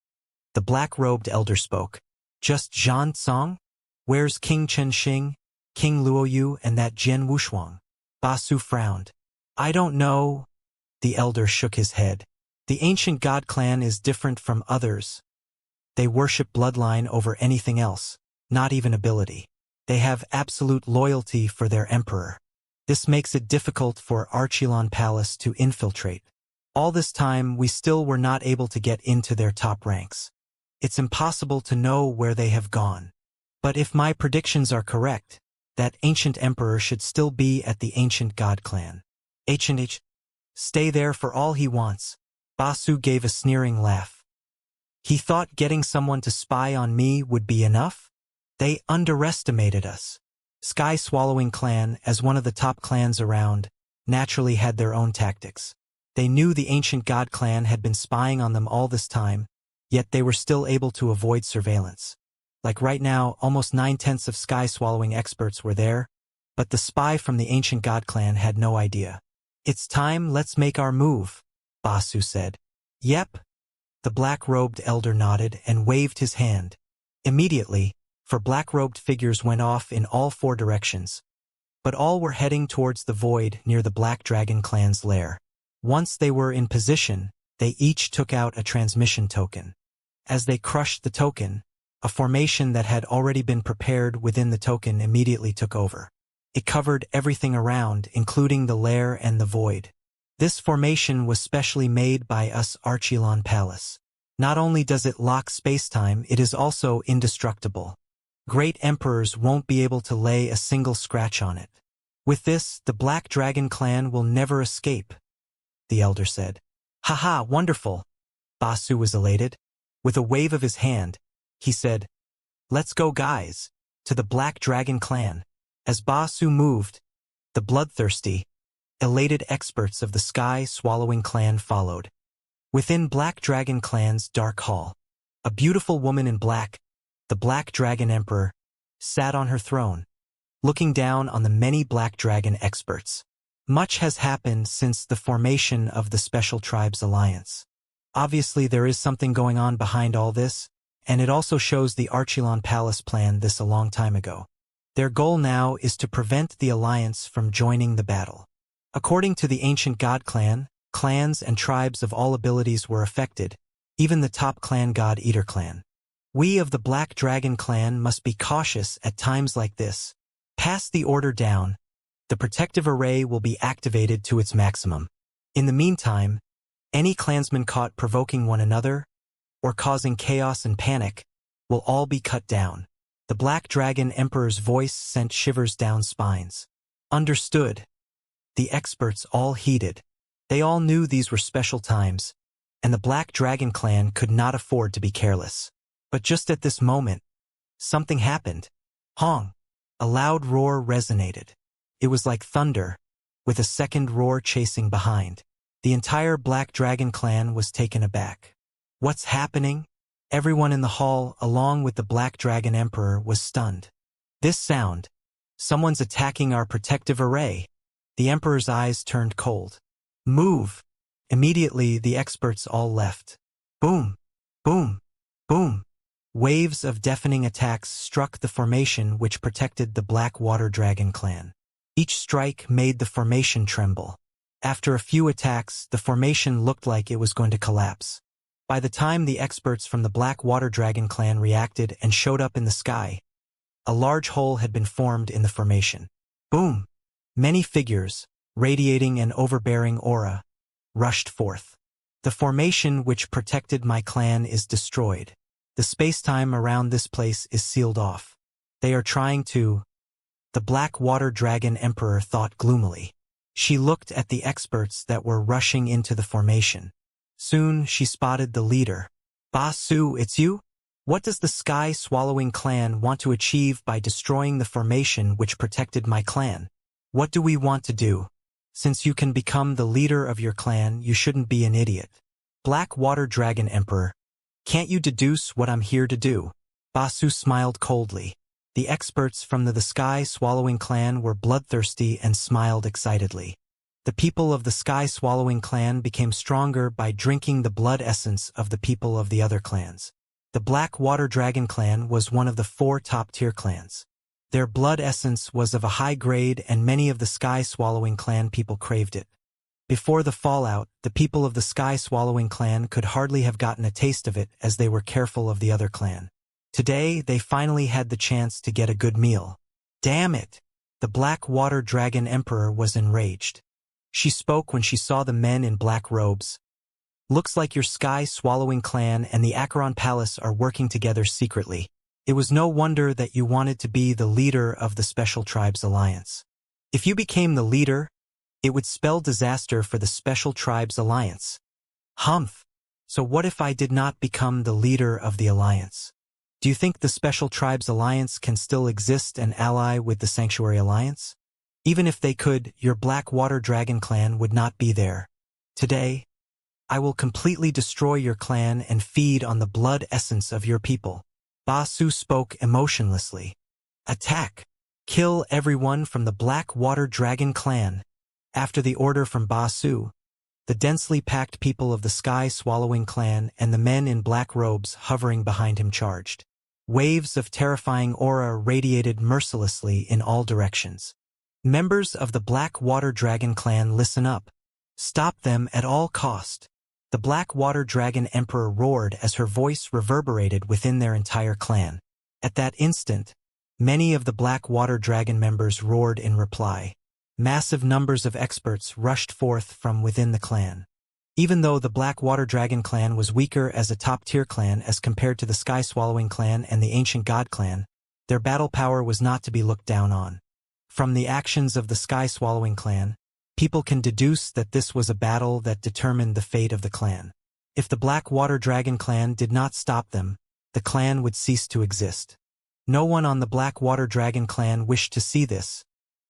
The black-robed elder spoke. Just Xianxia? Where's King Chenxing, King Luoyu, and that Jian Wushuang? Ba Su frowned. I don't know. The elder shook his head. The ancient god clan is different from others. They worship bloodline over anything else, not even ability. They have absolute loyalty for their emperor. This makes it difficult for Archilon Palace to infiltrate. All this time, we still were not able to get into their top ranks. It's impossible to know where they have gone. But if my predictions are correct, that ancient emperor should still be at the ancient god clan. H&H, stay there for all he wants. Ba Su gave a sneering laugh. He thought getting someone to spy on me would be enough? They underestimated us. Sky Swallowing clan, as one of the top clans around, naturally had their own tactics. They knew the ancient god clan had been spying on them all this time, yet they were still able to avoid surveillance. Like right now, almost 9/10 of Sky Swallowing experts were there, but the spy from the ancient god clan had no idea. It's time, let's make our move, Ba Su said. Yep. The black-robed elder nodded and waved his hand. Immediately, four black-robed figures went off in all four directions. But all were heading towards the void near the Black Dragon clan's lair. Once they were in position, they each took out a transmission token. As they crushed the token, a formation that had already been prepared within the token immediately took over. It covered everything around, including the lair and the void. This formation was specially made by us Archilon Palace. Not only does it lock space-time, it is also indestructible. Great emperors won't be able to lay a single scratch on it. With this, the Black Dragon clan will never escape, the elder said. Haha, wonderful. Ba Su was elated. With a wave of his hand, he said, let's go guys, to the Black Dragon clan. As Ba Su moved, the bloodthirsty, elated experts of the Sky Swallowing clan followed. Within Black Dragon clan's dark hall, a beautiful woman in black, the Black Dragon Emperor, sat on her throne, looking down on the many Black Dragon experts. Much has happened since the formation of the Special Tribes Alliance. Obviously there is something going on behind all this, and it also shows the Archilon Palace planned this a long time ago. Their goal now is to prevent the Alliance from joining the battle. According to the ancient god clan, clans and tribes of all abilities were affected, even the top clan God Eater clan. We of the Black Dragon clan must be cautious at times like this. Pass the order down. The protective array will be activated to its maximum. In the meantime, any clansmen caught provoking one another or causing chaos and panic will all be cut down. The Black Dragon Emperor's voice sent shivers down spines. Understood. The experts all heeded. They all knew these were special times, and the Black Dragon clan could not afford to be careless. But just at this moment, something happened. Hong! A loud roar resonated. It was like thunder, with a second roar chasing behind. The entire Black Dragon clan was taken aback. What's happening? Everyone in the hall, along with the Black Dragon Emperor, was stunned. This sound. Someone's attacking our protective array. The Emperor's eyes turned cold. Move! Immediately, the experts all left. Boom! Boom! Boom! Waves of deafening attacks struck the formation which protected the Black Water Dragon clan. Each strike made the formation tremble. After a few attacks, the formation looked like it was going to collapse. By the time the experts from the Black Water Dragon clan reacted and showed up in the sky, a large hole had been formed in the formation. Boom! Many figures, radiating an overbearing aura, rushed forth. The formation which protected my clan is destroyed. The space-time around this place is sealed off. They are trying to... The Black Water Dragon Emperor thought gloomily. She looked at the experts that were rushing into the formation. Soon she spotted the leader. "Ba Su, it's you? What does the Sky-Swallowing clan want to achieve by destroying the formation which protected my clan? What do we want to do? Since you can become the leader of your clan, you shouldn't be an idiot." Black Water Dragon Emperor, can't you deduce what I'm here to do? Ba Su smiled coldly. The experts from the Sky-Swallowing clan were bloodthirsty and smiled excitedly. The people of the Sky-Swallowing clan became stronger by drinking the blood essence of the people of the other clans. The Black Water Dragon clan was one of the 4 top-tier clans. Their blood essence was of a high grade and many of the Sky-Swallowing clan people craved it. Before the fallout, the people of the Sky-Swallowing clan could hardly have gotten a taste of it as they were careful of the other clan. Today, they finally had the chance to get a good meal. Damn it! The Black Water Dragon Emperor was enraged. She spoke when she saw the men in black robes. "Looks like your Sky-Swallowing clan and the Acheron Palace are working together secretly. It was no wonder that you wanted to be the leader of the Special Tribes Alliance. If you became the leader, it would spell disaster for the Special Tribes Alliance." Humph! So what if I did not become the leader of the Alliance? Do you think the Special Tribes Alliance can still exist and ally with the Sanctuary Alliance? Even if they could, your Black Water Dragon clan would not be there. Today, I will completely destroy your clan and feed on the blood essence of your people. Ba Su spoke emotionlessly. "Attack! Kill everyone from the Black Water Dragon clan." After the order from Ba Su, the densely packed people of the Sky-Swallowing clan and the men in black robes hovering behind him charged. Waves of terrifying aura radiated mercilessly in all directions. Members of the Black Water Dragon clan, listen up. Stop them at all cost. The Black Water Dragon Emperor roared as her voice reverberated within their entire clan. At that instant, many of the Black Water Dragon members roared in reply. Massive numbers of experts rushed forth from within the clan. Even though the Black Water Dragon clan was weaker as a top-tier clan as compared to the Sky-Swallowing clan and the Ancient God clan, their battle power was not to be looked down on. From the actions of the Sky-Swallowing clan, people can deduce that this was a battle that determined the fate of the clan. If the Black Water Dragon clan did not stop them, the clan would cease to exist. No one on the Black Water Dragon clan wished to see this.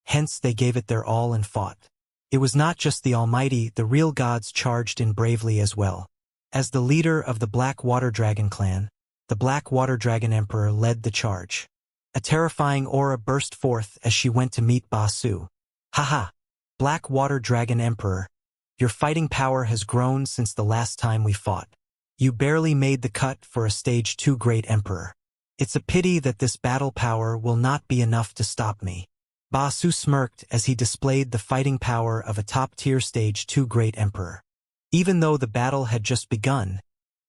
Hence they gave it their all and fought. It was not just the Almighty, the real gods charged in bravely as well. As the leader of the Black Water Dragon clan, the Black Water Dragon Emperor led the charge. A terrifying aura burst forth as she went to meet Ba Su. "Haha! Black Water Dragon Emperor, your fighting power has grown since the last time we fought. You barely made the cut for a Stage 2 Great Emperor. It's a pity that this battle power will not be enough to stop me." Ba Su smirked as he displayed the fighting power of a top-tier Stage 2 Great Emperor. Even though the battle had just begun,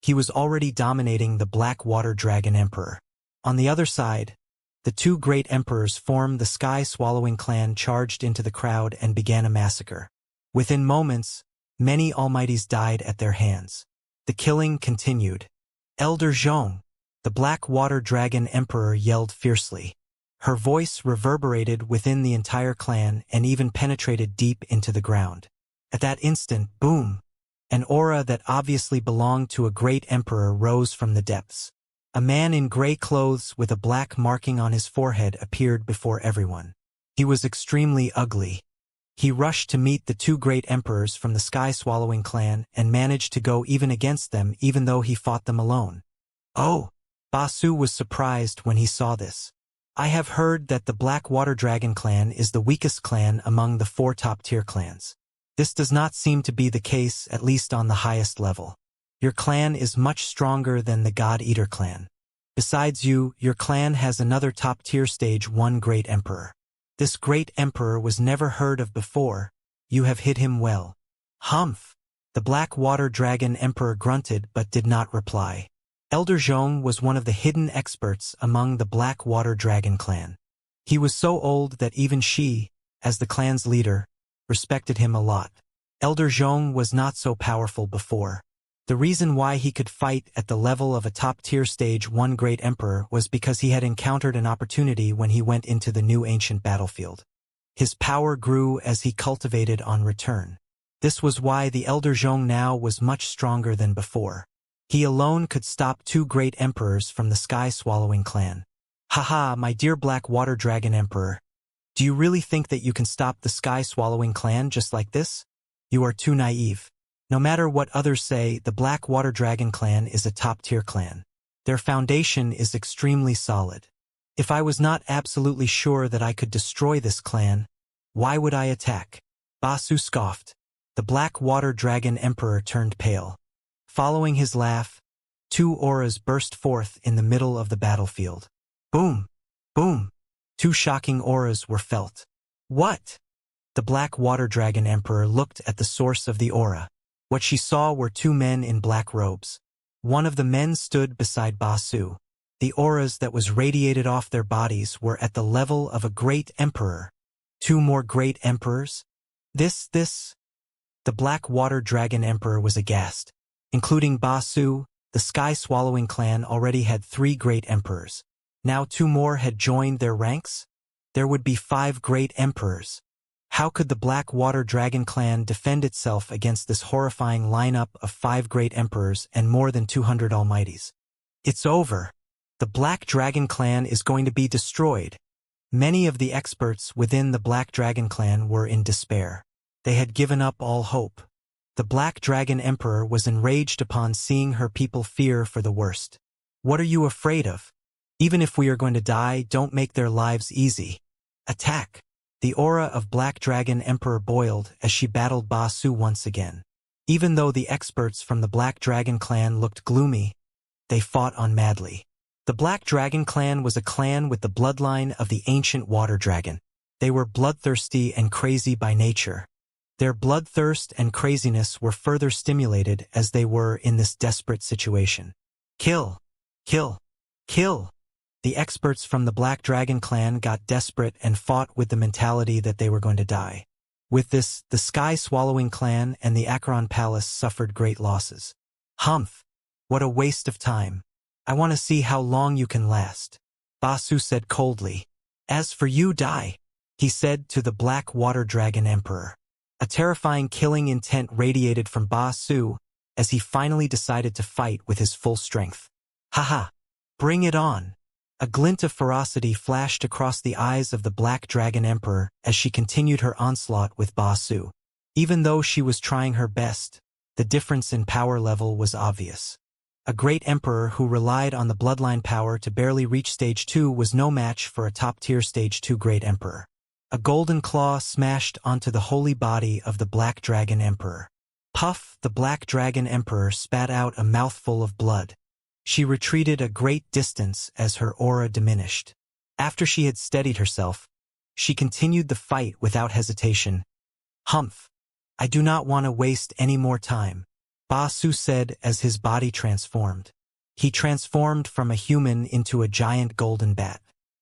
he was already dominating the Black Water Dragon Emperor. On the other side, the 2 great emperors formed the Sky-Swallowing clan charged into the crowd and began a massacre. Within moments, many almighties died at their hands. The killing continued. "Elder Zhong!" The Black Water Dragon Emperor yelled fiercely. Her voice reverberated within the entire clan and even penetrated deep into the ground. At that instant, boom! An aura that obviously belonged to a great emperor rose from the depths. A man in gray clothes with a black marking on his forehead appeared before everyone. He was extremely ugly. He rushed to meet the 2 great emperors from the Sky-Swallowing clan and managed to go even against them even though he fought them alone. "Oh!" Ba Su was surprised when he saw this. "I have heard that the Black Water Dragon clan is the weakest clan among the 4 top-tier clans. This does not seem to be the case, at least on the highest level. Your clan is much stronger than the God Eater clan. Besides you, your clan has another top-tier Stage 1 Great Emperor. This Great Emperor was never heard of before. You have hit him well." "Humph!" The Black Water Dragon Emperor grunted but did not reply. Elder Zhong was one of the hidden experts among the Black Water Dragon clan. He was so old that even she, as the clan's leader, respected him a lot. Elder Zhong was not so powerful before. The reason why he could fight at the level of a top-tier stage 1 great emperor was because he had encountered an opportunity when he went into the new ancient battlefield. His power grew as he cultivated on return. This was why the elder Zhong now was much stronger than before. He alone could stop 2 great emperors from the sky-swallowing clan. Haha, my dear Black Water Dragon Emperor. Do you really think that you can stop the sky-swallowing clan just like this? You are too naive. No matter what others say, the Black Water Dragon clan is a top-tier clan. Their foundation is extremely solid. If I was not absolutely sure that I could destroy this clan, why would I attack? Basu scoffed. The Black Water Dragon Emperor turned pale. Following his laugh, 2 auras burst forth in the middle of the battlefield. Boom! Boom! 2 shocking auras were felt. What? The Black Water Dragon Emperor looked at the source of the aura. What she saw were 2 men in black robes. One of the men stood beside Basu. The auras that was radiated off their bodies were at the level of a great emperor. 2 more great emperors? This. The Black Water Dragon Emperor was aghast. Including Basu, the sky-swallowing clan already had 3 great emperors. Now 2 more had joined their ranks? There would be 5 great emperors. How could the Black Water Dragon clan defend itself against this horrifying lineup of 5 great emperors and more than 200 almighties? It's over. The Black Dragon clan is going to be destroyed. Many of the experts within the Black Dragon clan were in despair. They had given up all hope. The Black Dragon Emperor was enraged upon seeing her people fear for the worst. What are you afraid of? Even if we are going to die, don't make their lives easy. Attack! The aura of Black Dragon Emperor boiled as she battled Basu once again. Even though the experts from the Black Dragon clan looked gloomy, they fought on madly. The Black Dragon clan was a clan with the bloodline of the ancient water dragon. They were bloodthirsty and crazy by nature. Their bloodthirst and craziness were further stimulated as they were in this desperate situation. Kill! Kill! Kill! The experts from the Black Dragon clan got desperate and fought with the mentality that they were going to die. With this, the Sky-Swallowing clan and the Acheron Palace suffered great losses. Humph! What a waste of time. I want to see how long you can last. Basu said coldly. As for you, die, he said to the Black Water Dragon Emperor. A terrifying killing intent radiated from Basu as he finally decided to fight with his full strength. Haha! Bring it on! A glint of ferocity flashed across the eyes of the Black Dragon Emperor as she continued her onslaught with Basu. Even though she was trying her best, the difference in power level was obvious. A great emperor who relied on the bloodline power to barely reach stage 2 was no match for a top-tier stage 2 great emperor. A golden claw smashed onto the holy body of the Black Dragon Emperor. Puff! The Black Dragon Emperor spat out a mouthful of blood. She retreated a great distance as her aura diminished. After she had steadied herself, she continued the fight without hesitation. Humph! I do not want to waste any more time, Basu said as his body transformed. He transformed from a human into a giant golden bat.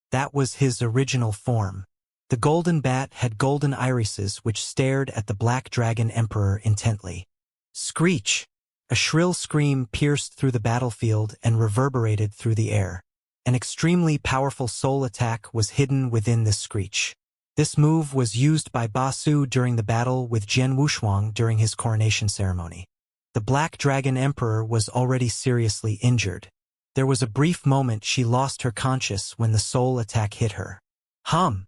That was his original form. The golden bat had golden irises which stared at the Black Dragon Emperor intently. Screech! A shrill scream pierced through the battlefield and reverberated through the air. An extremely powerful soul attack was hidden within this screech. This move was used by Basu during the battle with Jian Wushuang during his coronation ceremony. The Black Dragon Emperor was already seriously injured. There was a brief moment she lost her conscience when the soul attack hit her. Hum!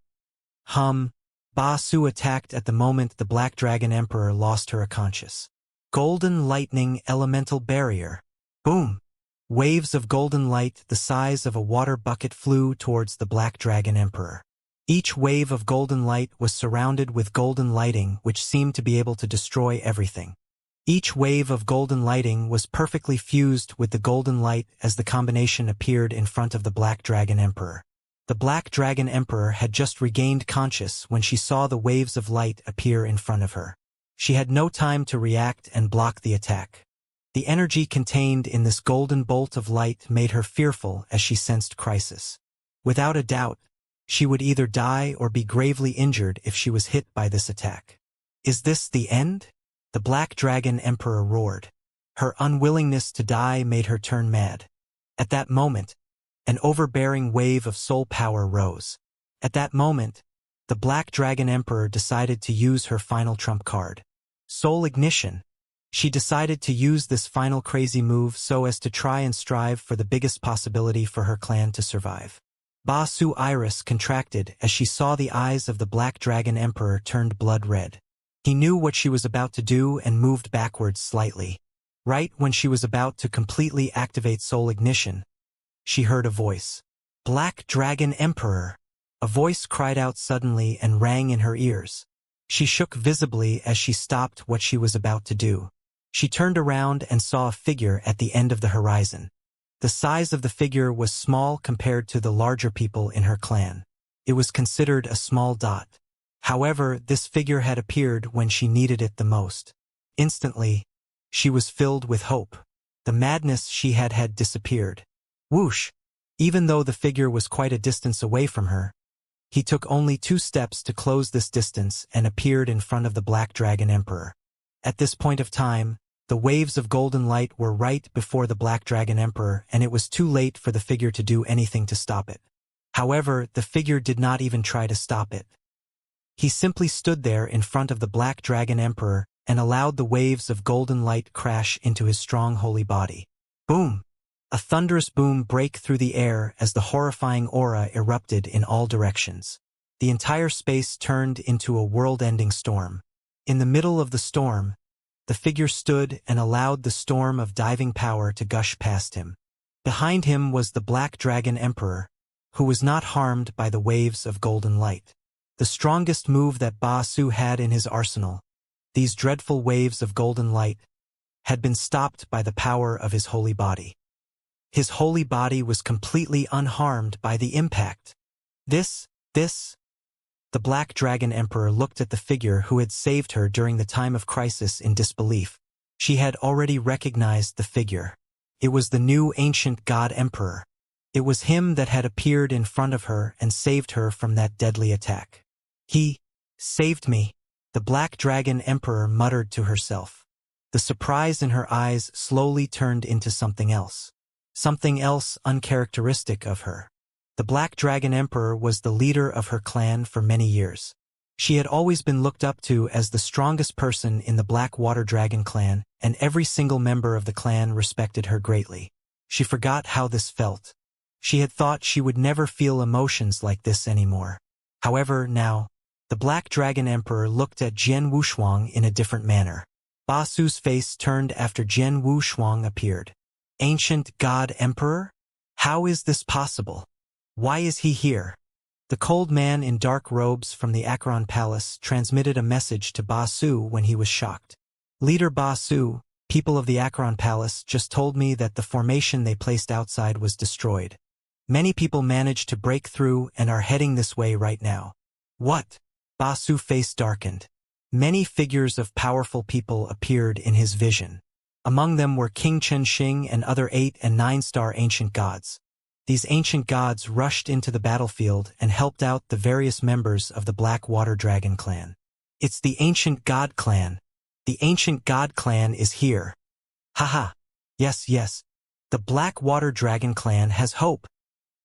Basu attacked at the moment the Black Dragon Emperor lost her conscience. Golden Lightning Elemental Barrier. Boom! Waves of golden light the size of a water bucket flew towards the Black Dragon Emperor. Each wave of golden light was surrounded with golden lighting which seemed to be able to destroy everything. Each wave of golden lighting was perfectly fused with the golden light as the combination appeared in front of the Black Dragon Emperor. The Black Dragon Emperor had just regained conscience when she saw the waves of light appear in front of her. She had no time to react and block the attack. The energy contained in this golden bolt of light made her fearful as she sensed crisis. Without a doubt, she would either die or be gravely injured if she was hit by this attack. Is this the end? The Black Dragon Emperor roared. Her unwillingness to die made her turn mad. At that moment, an overbearing wave of soul power rose. At that moment, the Black Dragon Emperor decided to use her final trump card. Soul Ignition. She decided to use this final crazy move so as to try and strive for the biggest possibility for her clan to survive. Ba Su's iris contracted as she saw the eyes of the Black Dragon Emperor turned blood red. He knew what she was about to do and moved backwards slightly. Right when she was about to completely activate Soul Ignition, she heard a voice. Black Dragon Emperor. A voice cried out suddenly and rang in her ears. She shook visibly as she stopped what she was about to do. She turned around and saw a figure at the end of the horizon. The size of the figure was small compared to the larger people in her clan. It was considered a small dot. However, this figure had appeared when she needed it the most. Instantly, she was filled with hope. The madness she had had disappeared. Whoosh! Even though the figure was quite a distance away from her, he took only 2 steps to close this distance and appeared in front of the Black Dragon Emperor. At this point of time, the waves of golden light were right before the Black Dragon Emperor, and it was too late for the figure to do anything to stop it. However, the figure did not even try to stop it. He simply stood there in front of the Black Dragon Emperor and allowed the waves of golden light crash into his strong holy body. Boom! A thunderous boom broke through the air as the horrifying aura erupted in all directions. The entire space turned into a world-ending storm. In the middle of the storm, the figure stood and allowed the storm of diving power to gush past him. Behind him was the Black Dragon Emperor, who was not harmed by the waves of golden light. The strongest move that Ba Su had in his arsenal, these dreadful waves of golden light, had been stopped by the power of his holy body. His holy body was completely unharmed by the impact. This. The Black Dragon Emperor looked at the figure who had saved her during the time of crisis in disbelief. She had already recognized the figure. It was the new ancient god emperor. It was him that had appeared in front of her and saved her from that deadly attack. He saved me, the Black Dragon Emperor muttered to herself. The surprise in her eyes slowly turned into something else. Something else uncharacteristic of her. The Black Dragon Emperor was the leader of her clan for many years. She had always been looked up to as the strongest person in the Black Water Dragon clan, and every single member of the clan respected her greatly. She forgot how this felt. She had thought she would never feel emotions like this anymore. However, now, the Black Dragon Emperor looked at Jian Wushuang in a different manner. Ba Su's face turned after Jian Wushuang appeared. Ancient God Emperor? How is this possible? Why is he here? The cold man in dark robes from the Acheron Palace transmitted a message to Ba Su when he was shocked. Leader Ba Su, people of the Acheron Palace just told me that the formation they placed outside was destroyed. Many people managed to break through and are heading this way right now. What? Ba Su's face darkened. Many figures of powerful people appeared in his vision. Among them were King Chenxing and other 8- and 9-star ancient gods. These ancient gods rushed into the battlefield and helped out the various members of the Black Water Dragon clan. It's the Ancient God clan. The Ancient God clan is here. Haha. Yes. The Black Water Dragon clan has hope.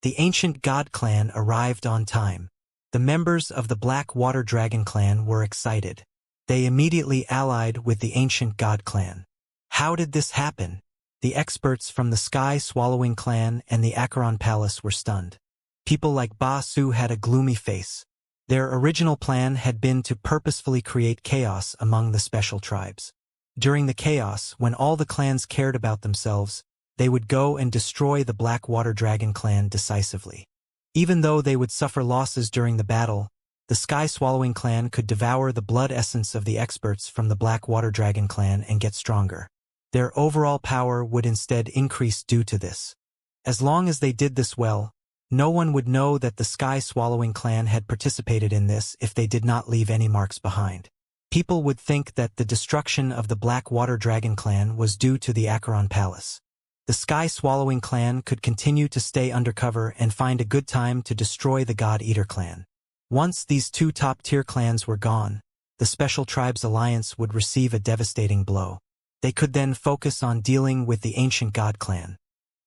The Ancient God clan arrived on time. The members of the Black Water Dragon clan were excited. They immediately allied with the Ancient God clan. How did this happen? The experts from the Sky Swallowing clan and the Acheron Palace were stunned. People like Ba Su had a gloomy face. Their original plan had been to purposefully create chaos among the special tribes. During the chaos, when all the clans cared about themselves, they would go and destroy the Black Water Dragon clan decisively. Even though they would suffer losses during the battle, the Sky Swallowing clan could devour the blood essence of the experts from the Black Water Dragon clan and get stronger. Their overall power would instead increase due to this. As long as they did this well, no one would know that the Sky Swallowing clan had participated in this if they did not leave any marks behind. People would think that the destruction of the Black Water Dragon clan was due to the Acheron Palace. The Sky Swallowing clan could continue to stay undercover and find a good time to destroy the God Eater clan. Once these 2 top-tier clans were gone, the Special Tribes Alliance would receive a devastating blow. They could then focus on dealing with the ancient god clan.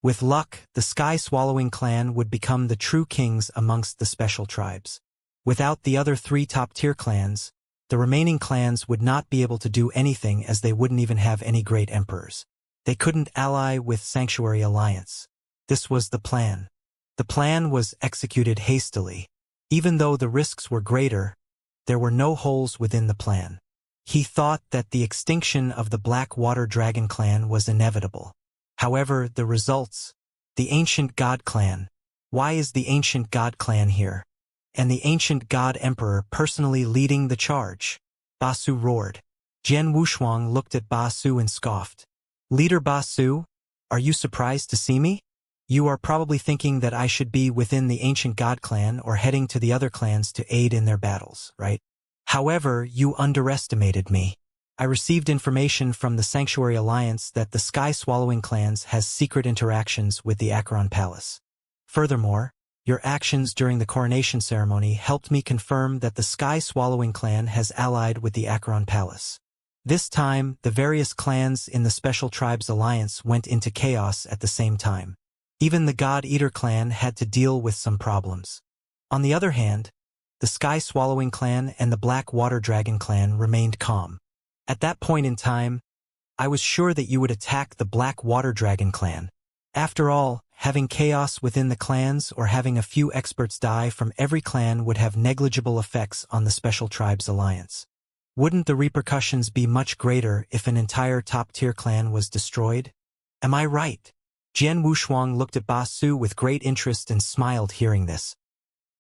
With luck, the sky-swallowing clan would become the true kings amongst the special tribes. Without the other 3 top-tier clans, the remaining clans would not be able to do anything as they wouldn't even have any great emperors. They couldn't ally with Sanctuary Alliance. This was the plan. The plan was executed hastily. Even though the risks were greater, there were no holes within the plan. He thought that the extinction of the Black Water Dragon clan was inevitable. However, the results, the Ancient God clan. Why is the Ancient God clan here? And the Ancient God Emperor personally leading the charge? Basu roared. Jian Wushuang looked at Basu and scoffed. Leader Basu, are you surprised to see me? You are probably thinking that I should be within the Ancient God clan or heading to the other clans to aid in their battles, right? However, you underestimated me. I received information from the Sanctuary Alliance that the Sky-Swallowing clans has secret interactions with the Acheron Palace. Furthermore, your actions during the coronation ceremony helped me confirm that the Sky-Swallowing clan has allied with the Acheron Palace. This time, the various clans in the Special Tribes Alliance went into chaos at the same time. Even the God Eater clan had to deal with some problems. On the other hand, the Sky-Swallowing clan and the Black Water Dragon clan remained calm. At that point in time, I was sure that you would attack the Black Water Dragon clan. After all, having chaos within the clans or having a few experts die from every clan would have negligible effects on the Special Tribes Alliance. Wouldn't the repercussions be much greater if an entire top-tier clan was destroyed? Am I right? Jian Wushuang looked at Basu with great interest and smiled hearing this.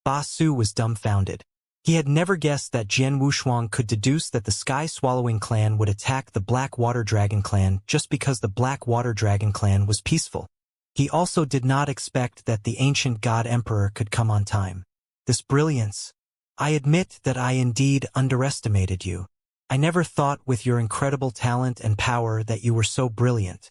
Basu was dumbfounded. He had never guessed that Jian Wushuang could deduce that the Sky-Swallowing clan would attack the Black Water Dragon clan just because the Black Water Dragon clan was peaceful. He also did not expect that the Ancient God Emperor could come on time. This brilliance. I admit that I indeed underestimated you. I never thought with your incredible talent and power that you were so brilliant.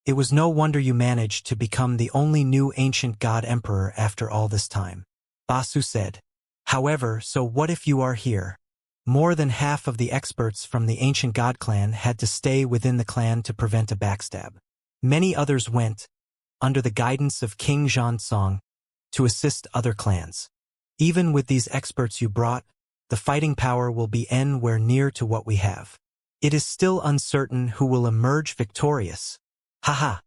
It was no wonder you managed to become the only new Ancient God Emperor after all this time. Basu said. However, so what if you are here? More than half of the experts from the Ancient God clan had to stay within the clan to prevent a backstab. Many others went, under the guidance of King Xianxia, to assist other clans. Even with these experts you brought, the fighting power will be anywhere near to what we have. It is still uncertain who will emerge victorious. Haha,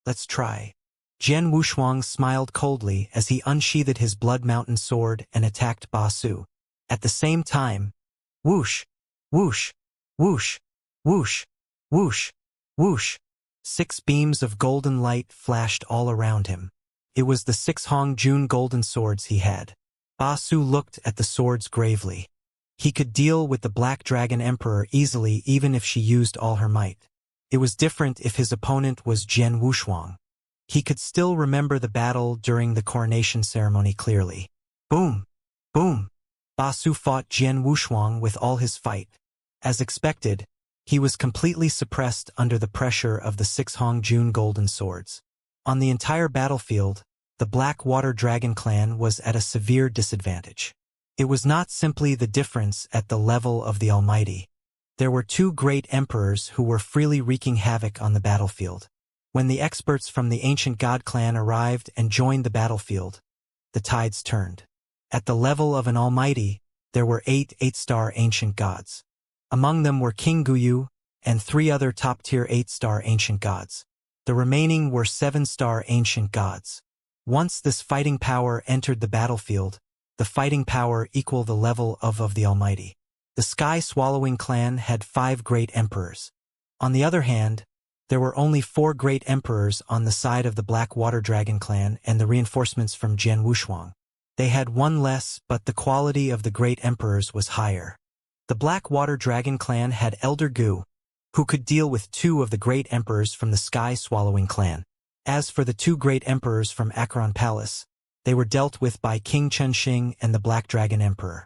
let's try. Jian Wushuang smiled coldly as he unsheathed his Blood Mountain sword and attacked Basu. At the same time, whoosh, whoosh, whoosh, whoosh, whoosh, whoosh. 6 beams of golden light flashed all around him. It was the 6 Hong Jun golden swords he had. Basu looked at the swords gravely. He could deal with the Black Dragon Emperor easily even if she used all her might. It was different if his opponent was Jian Wushuang. He could still remember the battle during the coronation ceremony clearly. Boom! Boom! Basu fought Jian Wushuang with all his fight. As expected, he was completely suppressed under the pressure of the 6 Hong Jun golden swords. On the entire battlefield, the Black Water Dragon clan was at a severe disadvantage. It was not simply the difference at the level of the Almighty. There were 2 great emperors who were freely wreaking havoc on the battlefield. When the experts from the Ancient God clan arrived and joined the battlefield, the tides turned. At the level of an Almighty, there were 8 8-star ancient gods. Among them were King Guyu and 3 other top-tier 8-star ancient gods. The remaining were 7-star ancient gods. Once this fighting power entered the battlefield, the fighting power equaled the level of the Almighty. The Sky-Swallowing clan had 5 great emperors. On the other hand, there were only 4 great emperors on the side of the Black Water Dragon clan and the reinforcements from Jian Wushuang. They had 1 less, but the quality of the great emperors was higher. The Black Water Dragon clan had Elder Gu, who could deal with 2 of the great emperors from the Sky-Swallowing clan. As for the 2 great emperors from Acheron Palace, they were dealt with by King Chenxing and the Black Dragon Emperor.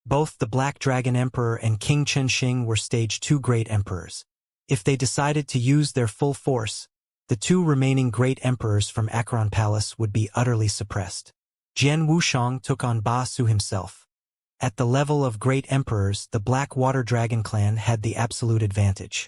Both the Black Dragon Emperor and King Chenxing were stage 2 great emperors. If they decided to use their full force, the 2 remaining great emperors from Acheron Palace would be utterly suppressed. Jian Wushuang took on Basu himself. At the level of great emperors, the Black Water Dragon clan had the absolute advantage.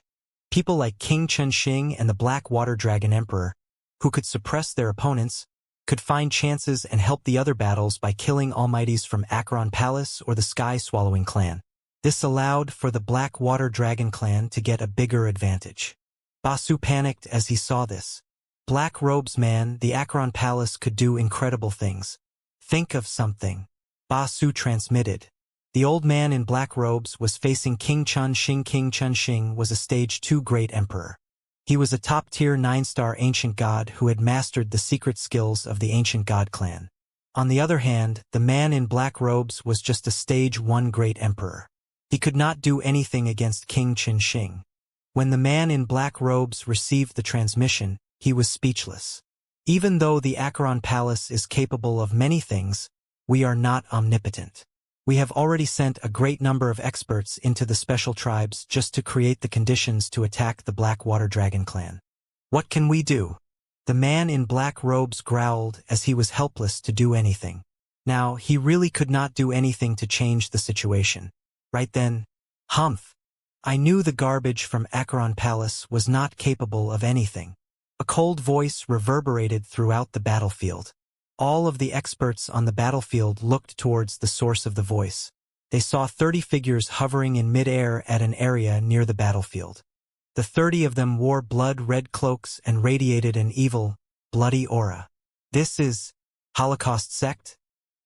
People like King Chunxing and the Black Water Dragon Emperor, who could suppress their opponents, could find chances and help the other battles by killing almighties from Acheron Palace or the Sky-Swallowing clan. This allowed for the Black Water Dragon clan to get a bigger advantage. Basu panicked as he saw this. Black Robes man, the Acheron Palace could do incredible things. Think of something. Basu transmitted. The old man in black robes was facing King Chunxing. King Chunxing was a stage 2 great emperor. He was a top-tier 9-star ancient god who had mastered the secret skills of the ancient god clan. On the other hand, the man in black robes was just a stage 1 great emperor. He could not do anything against King Chunxing. When the man in black robes received the transmission, he was speechless. Even though the Acheron Palace is capable of many things, we are not omnipotent. We have already sent a great number of experts into the special tribes just to create the conditions to attack the Black Water Dragon clan. What can we do? The man in black robes growled as he was helpless to do anything. Now, he really could not do anything to change the situation. Right then, humph! I knew the garbage from Acheron Palace was not capable of anything. A cold voice reverberated throughout the battlefield. All of the experts on the battlefield looked towards the source of the voice. They saw 30 figures hovering in mid-air at an area near the battlefield. The 30 of them wore blood-red cloaks and radiated an evil, bloody aura. This is Holocaust sect?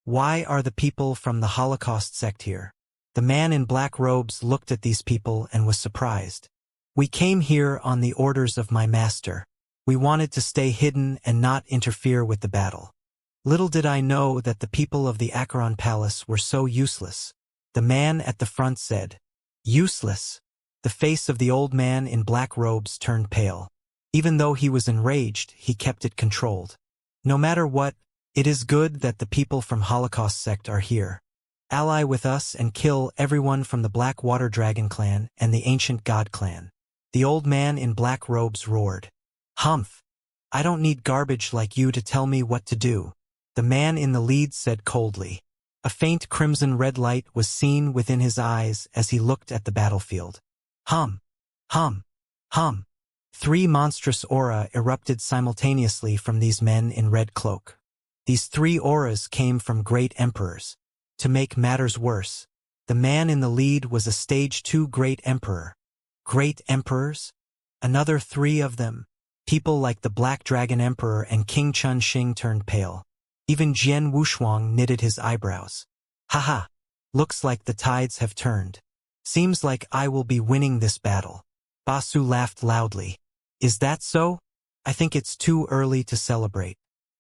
Why are the people from the Holocaust sect here? The man in black robes looked at these people and was surprised. We came here on the orders of my master. We wanted to stay hidden and not interfere with the battle. Little did I know that the people of the Acheron Palace were so useless. The man at the front said, "Useless." The face of the old man in black robes turned pale. Even though he was enraged, he kept it controlled. No matter what, it is good that the people from Holocaust sect are here. Ally with us and kill everyone from the Black Water Dragon clan and the Ancient God clan. The old man in black robes roared. Humph! I don't need garbage like you to tell me what to do. The man in the lead said coldly. A faint crimson-red light was seen within his eyes as he looked at the battlefield. Hum! Hum! Hum! 3 monstrous aura erupted simultaneously from these men in red cloak. These 3 auras came from great emperors. To make matters worse, the man in the lead was a stage 2 great emperor. Great emperors? Another 3 of them. People like the Black Dragon Emperor and King Chunxing turned pale. Even Jian Wushuang knitted his eyebrows. Haha! Looks like the tides have turned. Seems like I will be winning this battle. Basu laughed loudly. Is that so? I think it's too early to celebrate.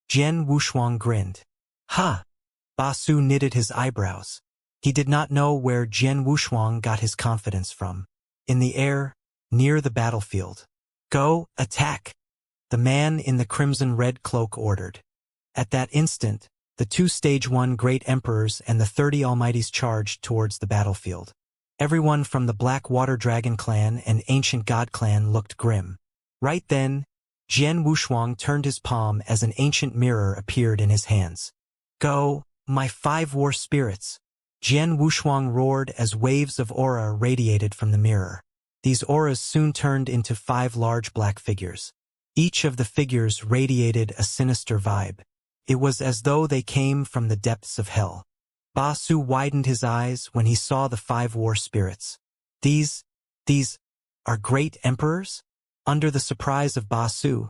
Jian Wushuang grinned. Ha! Basu knitted his eyebrows. He did not know where Jian Wushuang got his confidence from. In the air, near the battlefield. Go, attack! The man in the crimson-red cloak ordered. At that instant, the 2 stage 1 great emperors and the 30 almighties charged towards the battlefield. Everyone from the Black Water Dragon clan and Ancient God clan looked grim. Right then, Jian Wushuang turned his palm as an ancient mirror appeared in his hands. Go, my 5 war spirits! Jian Wushuang roared as waves of aura radiated from the mirror. These auras soon turned into 5 large black figures. Each of the figures radiated a sinister vibe. It was as though they came from the depths of hell. Basu widened his eyes when he saw the 5 war spirits. These are great emperors? Under the surprise of Basu,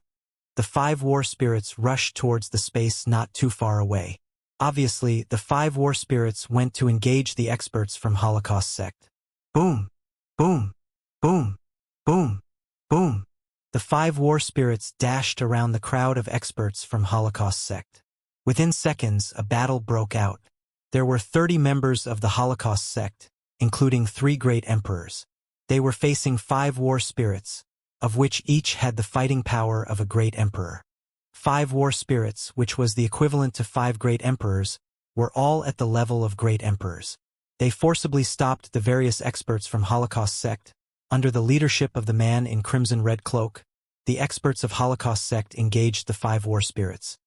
the 5 war spirits rushed towards the space not too far away. Obviously, the 5 war spirits went to engage the experts from Holocaust sect. Boom! Boom! Boom! Boom! Boom! The 5 war spirits dashed around the crowd of experts from Holocaust sect. Within seconds, a battle broke out. There were 30 members of the Holocaust sect, including 3 great emperors. They were facing 5 war spirits, of which each had the fighting power of a great emperor. 5 war spirits, which was the equivalent to 5 great emperors, were all at the level of great emperors. They forcibly stopped the various experts from Holocaust sect. Under the leadership of the man in crimson-red cloak, the experts of Holocaust sect engaged the 5 war spirits.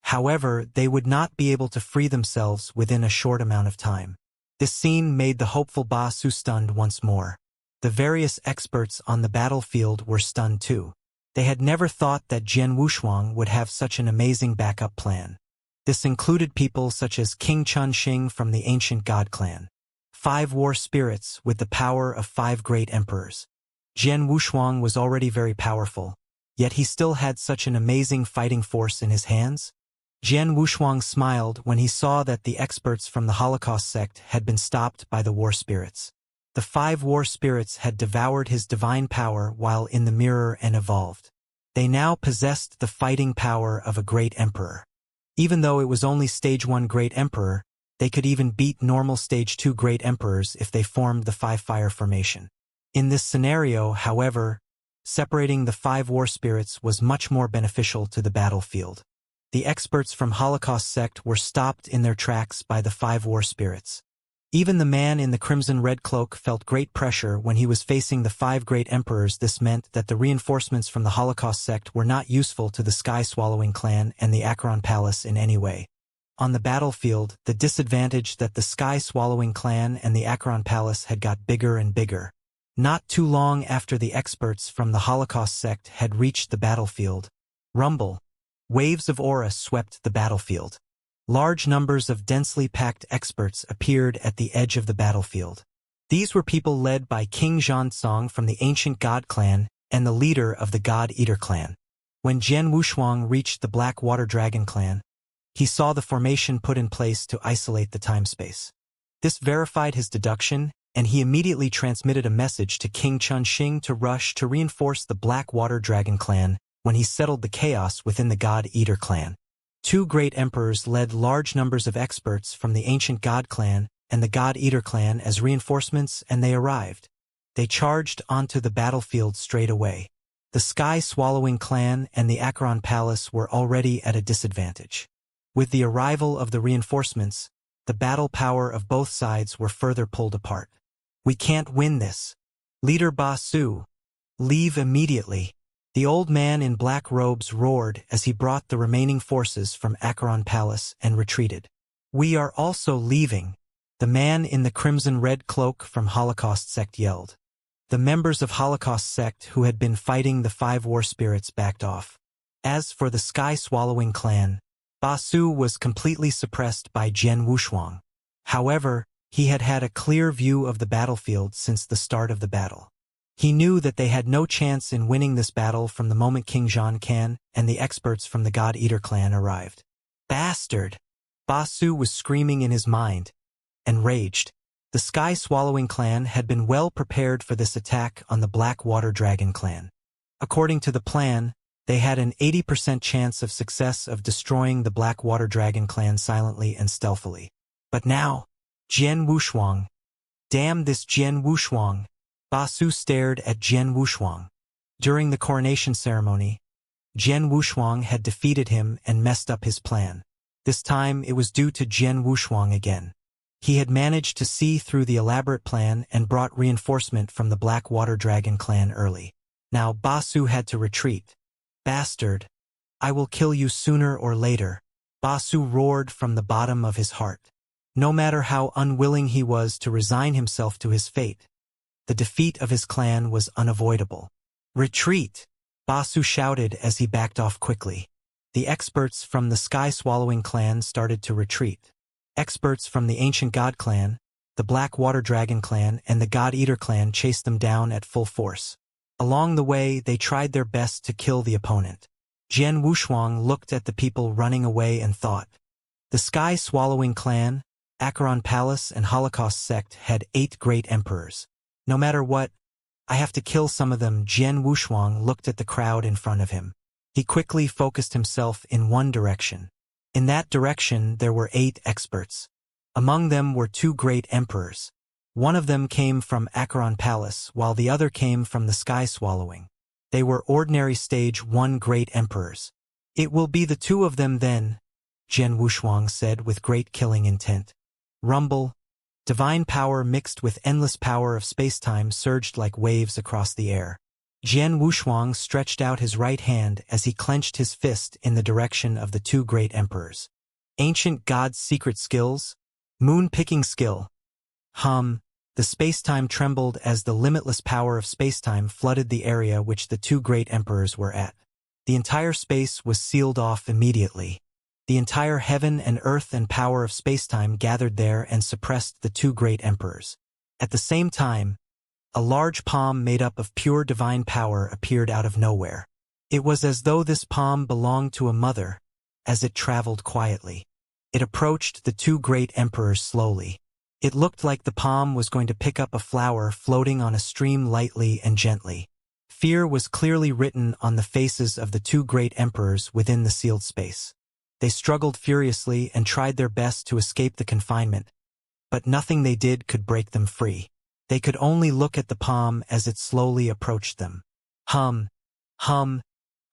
However, they would not be able to free themselves within a short amount of time. This scene made the hopeful Basu stunned once more. The various experts on the battlefield were stunned too. They had never thought that Jian Wushuang would have such an amazing backup plan. This included people such as King Chunxing from the ancient god clan. 5 war spirits with the power of 5 great emperors. Jian Wushuang was already very powerful, yet he still had such an amazing fighting force in his hands. Jian Wushuang smiled when he saw that the experts from the Holocaust sect had been stopped by the war spirits. The 5 war spirits had devoured his divine power while in the mirror and evolved. They now possessed the fighting power of a great emperor. Even though it was only stage 1 great emperor, they could even beat normal stage 2 great emperors if they formed the 5 fire formation. In this scenario, however, separating the 5 war spirits was much more beneficial to the battlefield. The experts from Holocaust sect were stopped in their tracks by the 5 war spirits. Even the man in the crimson red cloak felt great pressure when he was facing the 5 great emperors. This meant that the reinforcements from the Holocaust sect were not useful to the Sky-Swallowing clan and the Acheron Palace in any way. On the battlefield, the disadvantage that the Sky-Swallowing clan and the Acheron Palace had got bigger and bigger. Not too long after the experts from the Holocaust sect had reached the battlefield, rumble, waves of aura swept the battlefield. Large numbers of densely packed experts appeared at the edge of the battlefield. These were people led by King Xianxia from the ancient god clan and the leader of the God Eater clan. When Jian Wushuang reached the Black Water Dragon clan, he saw the formation put in place to isolate the time-space. This verified his deduction, and he immediately transmitted a message to King Chunxing to rush to reinforce the Black Water Dragon clan when he settled the chaos within the God Eater clan. 2 great emperors led large numbers of experts from the ancient god clan and the God Eater clan as reinforcements, and they arrived. They charged onto the battlefield straight away. The Sky-Swallowing clan and the Acheron Palace were already at a disadvantage. With the arrival of the reinforcements, the battle power of both sides were further pulled apart. "We can't win this. Leader Ba Su, leave immediately." The old man in black robes roared as he brought the remaining forces from Acheron Palace and retreated. "We are also leaving," the man in the crimson red cloak from Holocaust sect yelled. The members of Holocaust sect who had been fighting the 5 war spirits backed off. As for the Sky-Swallowing clan, Ba Su was completely suppressed by Jian Wushuang. However, he had had a clear view of the battlefield since the start of the battle. He knew that they had no chance in winning this battle from the moment King Zhan Can and the experts from the God Eater clan arrived. "Bastard!" Ba Su was screaming in his mind, and raged. The Sky-Swallowing clan had been well prepared for this attack on the Black Water Dragon clan. According to the plan, they had an 80% chance of success of destroying the Black Water Dragon clan silently and stealthily. But now, Jian Wushuang. Damn this Jian Wushuang! Ba Su stared at Jian Wushuang. During the coronation ceremony, Jian Wushuang had defeated him and messed up his plan. This time it was due to Jian Wushuang again. He had managed to see through the elaborate plan and brought reinforcement from the Black Water Dragon clan early. Now Ba Su had to retreat. "Bastard! I will kill you sooner or later," Ba Su roared from the bottom of his heart. No matter how unwilling he was to resign himself to his fate, the defeat of his clan was unavoidable. "Retreat!" Ba Su shouted as he backed off quickly. The experts from the Sky-Swallowing clan started to retreat. Experts from the ancient god clan, the Black Water Dragon clan, and the God Eater clan chased them down at full force. Along the way, they tried their best to kill the opponent. Jian Wushuang looked at the people running away and thought. The Sky-Swallowing clan, Acheron Palace, and Holocaust sect had 8 great emperors. No matter what, I have to kill some of them. Jian Wushuang looked at the crowd in front of him. He quickly focused himself in one direction. In that direction there were 8 experts. Among them were 2 great emperors. One of them came from Acheron Palace, while the other came from the Sky-Swallowing. They were ordinary stage 1 great emperors. "It will be the 2 of them then," Jian Wushuang said with great killing intent. Rumble. Divine power mixed with endless power of space-time surged like waves across the air. Jian Wushuang stretched out his right hand as he clenched his fist in the direction of the 2 great emperors. Ancient God's secret skills? Moon-picking skill. The spacetime trembled as the limitless power of spacetime flooded the area which the two great emperors were at. The entire space was sealed off immediately. The entire heaven and earth and power of spacetime gathered there and suppressed the two great emperors. At the same time, a large palm made up of pure divine power appeared out of nowhere. It was as though this palm belonged to a mother, as it traveled quietly. It approached the two great emperors slowly. It looked like the palm was going to pick up a flower floating on a stream lightly and gently. Fear was clearly written on the faces of the two great emperors within the sealed space. They struggled furiously and tried their best to escape the confinement, but nothing they did could break them free. They could only look at the palm as it slowly approached them. Hum, hum,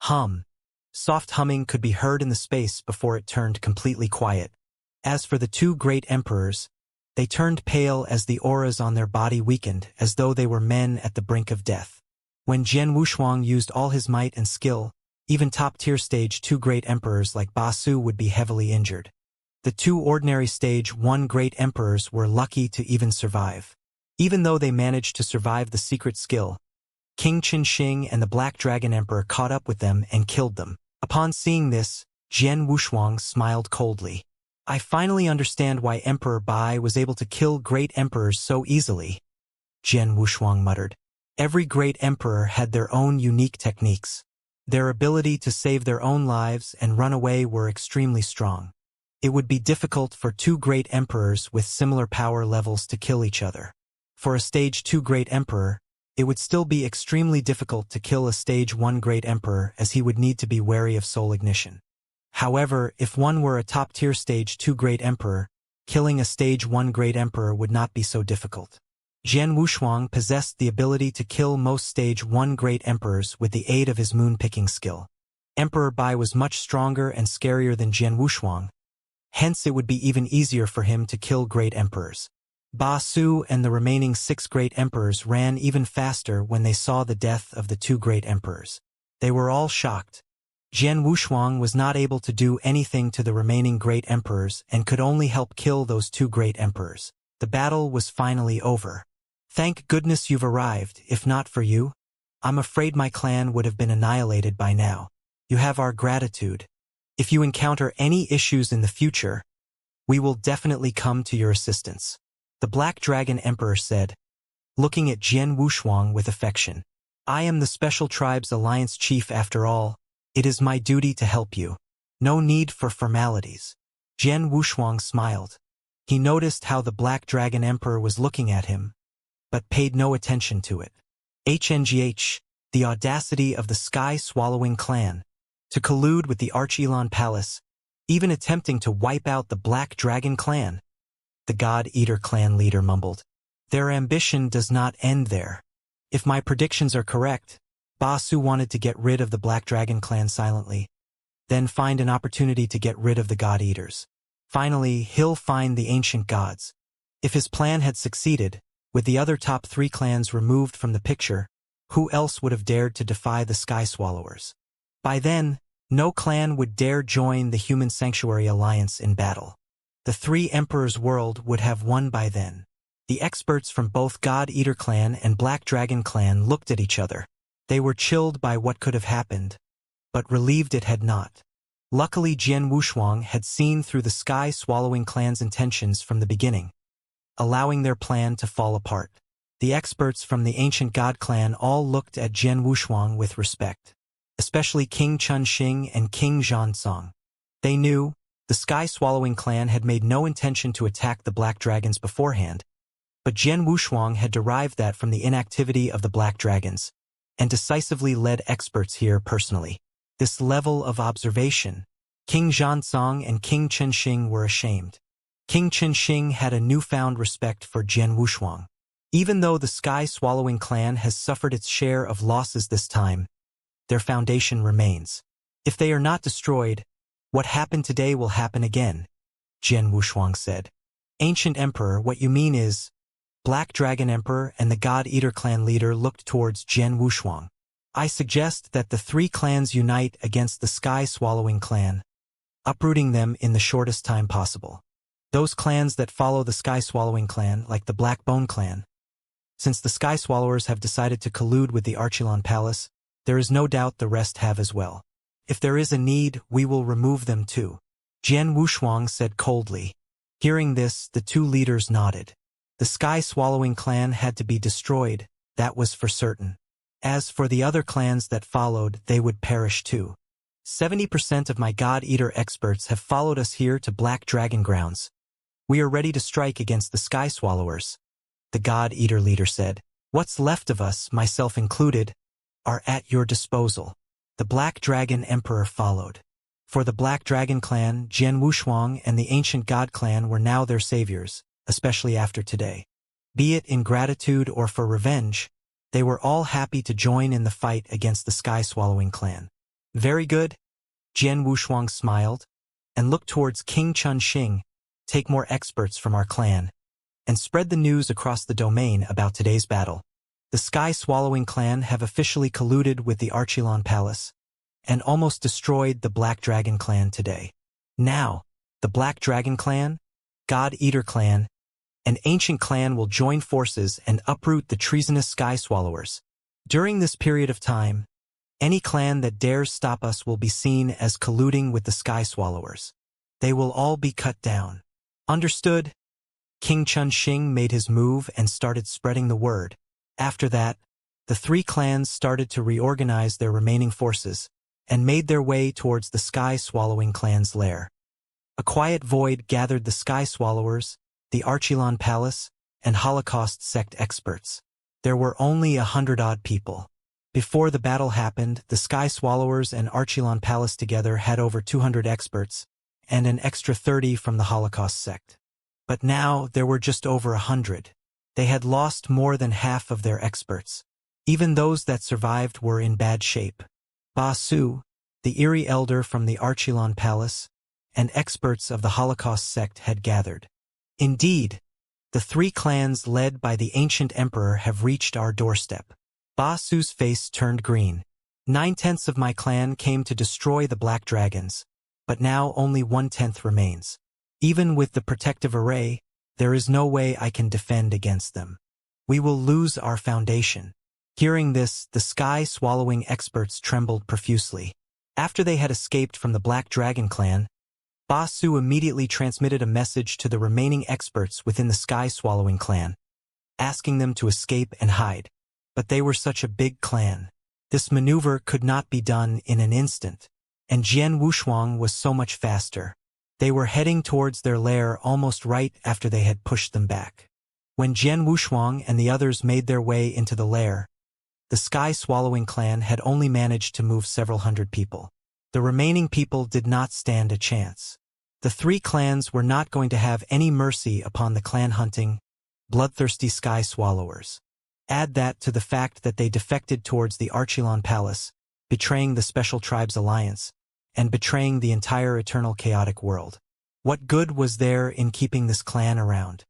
hum. Soft humming could be heard in the space before it turned completely quiet. As for the two great emperors, they turned pale as the auras on their body weakened, as though they were men at the brink of death. When Jian Wushuang used all his might and skill, even top-tier stage 2 great emperors like Ba Su would be heavily injured. The two ordinary stage 1 great emperors were lucky to even survive. Even though they managed to survive the secret skill, King Qinxing and the Black Dragon Emperor caught up with them and killed them. Upon seeing this, Jian Wushuang smiled coldly. I finally understand why Emperor Bai was able to kill great emperors so easily, Jian Wushuang muttered. Every great emperor had their own unique techniques. Their ability to save their own lives and run away were extremely strong. It would be difficult for two great emperors with similar power levels to kill each other. For a stage 2 great emperor, it would still be extremely difficult to kill a stage 1 great emperor, as he would need to be wary of soul ignition. However, if one were a top-tier stage 2 great emperor, killing a stage 1 great emperor would not be so difficult. Jian Wushuang possessed the ability to kill most stage 1 great emperors with the aid of his moon-picking skill. Emperor Bai was much stronger and scarier than Jian Wushuang, hence it would be even easier for him to kill great emperors. Ba Su and the remaining 6 great emperors ran even faster when they saw the death of the 2 great emperors. They were all shocked. Jian Wushuang was not able to do anything to the remaining great emperors and could only help kill those 2 great emperors. The battle was finally over. Thank goodness you've arrived. If not for you, I'm afraid my clan would have been annihilated by now. You have our gratitude. If you encounter any issues in the future, we will definitely come to your assistance, the Black Dragon Emperor said, looking at Jian Wushuang with affection. I am the Special Tribes Alliance Chief after all. It is my duty to help you. No need for formalities. Jian Wushuang smiled. He noticed how the Black Dragon Emperor was looking at him, but paid no attention to it. HNGH, the audacity of the Sky-Swallowing Clan, to collude with the Arch-Elon Palace, even attempting to wipe out the Black Dragon Clan. The God-Eater clan leader mumbled. Their ambition does not end there. If my predictions are correct, Ba Su wanted to get rid of the Black Dragon clan silently, then find an opportunity to get rid of the God-Eaters. Finally, he'll find the ancient gods. If his plan had succeeded, with the other top 3 clans removed from the picture, who else would have dared to defy the Sky Swallowers? By then, no clan would dare join the Human Sanctuary Alliance in battle. The 3 Emperors' world would have won by then. The experts from both God-Eater clan and Black Dragon clan looked at each other. They were chilled by what could have happened, but relieved it had not. Luckily, Jian Wushuang had seen through the Sky-Swallowing clan's intentions from the beginning, allowing their plan to fall apart. The experts from the Ancient God clan all looked at Jian Wushuang with respect, especially King Qinxing and King Xianxia. They knew the Sky-Swallowing clan had made no intention to attack the Black Dragons beforehand, but Jian Wushuang had derived that from the inactivity of the Black Dragons, and decisively led experts here personally. This level of observation, King Xianxia and King Qinxing were ashamed. King Qinxing had a newfound respect for Jian Wushuang. Even though the Sky-Swallowing clan has suffered its share of losses this time, their foundation remains. If they are not destroyed, what happened today will happen again, Jian Wushuang said. Ancient Emperor, what you mean is, Black Dragon Emperor and the God-Eater clan leader looked towards Jian Wushuang. I suggest that the 3 clans unite against the Sky-Swallowing clan, uprooting them in the shortest time possible. Those clans that follow the Sky-Swallowing clan, like the Black Bone clan. Since the Sky Swallowers have decided to collude with the Archilon Palace, there is no doubt the rest have as well. If there is a need, we will remove them too. Jian Wushuang said coldly. Hearing this, the two leaders nodded. The Sky-Swallowing clan had to be destroyed, that was for certain. As for the other clans that followed, they would perish too. 70% of my God-Eater experts have followed us here to Black Dragon Grounds. We are ready to strike against the Sky Swallowers. The God-Eater leader said. What's left of us, myself included, are at your disposal. The Black Dragon Emperor followed. For the Black Dragon clan, Jian Wushuang and the Ancient God clan were now their saviors, especially after today. Be it in gratitude or for revenge, they were all happy to join in the fight against the Sky-Swallowing clan. Very good. Jian Wushuang smiled and looked towards King Chun Xing. Take more experts from our clan and spread the news across the domain about today's battle. The Sky-Swallowing clan have officially colluded with the Archilon Palace and almost destroyed the Black Dragon clan today. Now, the Black Dragon clan, God-Eater clan, and Ancient clan will join forces and uproot the treasonous Sky Swallowers. During this period of time, any clan that dares stop us will be seen as colluding with the Sky Swallowers. They will all be cut down. Understood? King Chun Xing made his move and started spreading the word. After that, the three clans started to reorganize their remaining forces and made their way towards the Sky-Swallowing clan's lair. A quiet void gathered the Sky Swallowers, the Archilon Palace, and Holocaust sect experts. There were only 100-odd people. Before the battle happened, the Sky Swallowers and Archilon Palace together had over 200 experts, and an extra 30 from the Holocaust sect. But now there were just over 100. They had lost more than half of their experts. Even those that survived were in bad shape. Ba Su, the eerie elder from the Archilon Palace, and experts of the Holocaust sect had gathered. Indeed, the three clans led by the Ancient Emperor have reached our doorstep. Ba Su's face turned green. 9/10 of my clan came to destroy the Black Dragons, but now only 1/10 remains. Even with the protective array, there is no way I can defend against them. We will lose our foundation. Hearing this, the Sky-Swallowing experts trembled profusely. After they had escaped from the Black Dragon clan, Ba Su immediately transmitted a message to the remaining experts within the Sky-Swallowing clan, asking them to escape and hide. But they were such a big clan. This maneuver could not be done in an instant, and Jian Wushuang was so much faster. They were heading towards their lair almost right after they had pushed them back. When Jian Wushuang and the others made their way into the lair, the Sky-Swallowing clan had only managed to move several hundred people. The remaining people did not stand a chance. The three clans were not going to have any mercy upon the clan-hunting, bloodthirsty Sky Swallowers. Add that to the fact that they defected towards the Archilon Palace, betraying the Special Tribes Alliance, and betraying the entire Eternal Chaotic world. What good was there in keeping this clan around?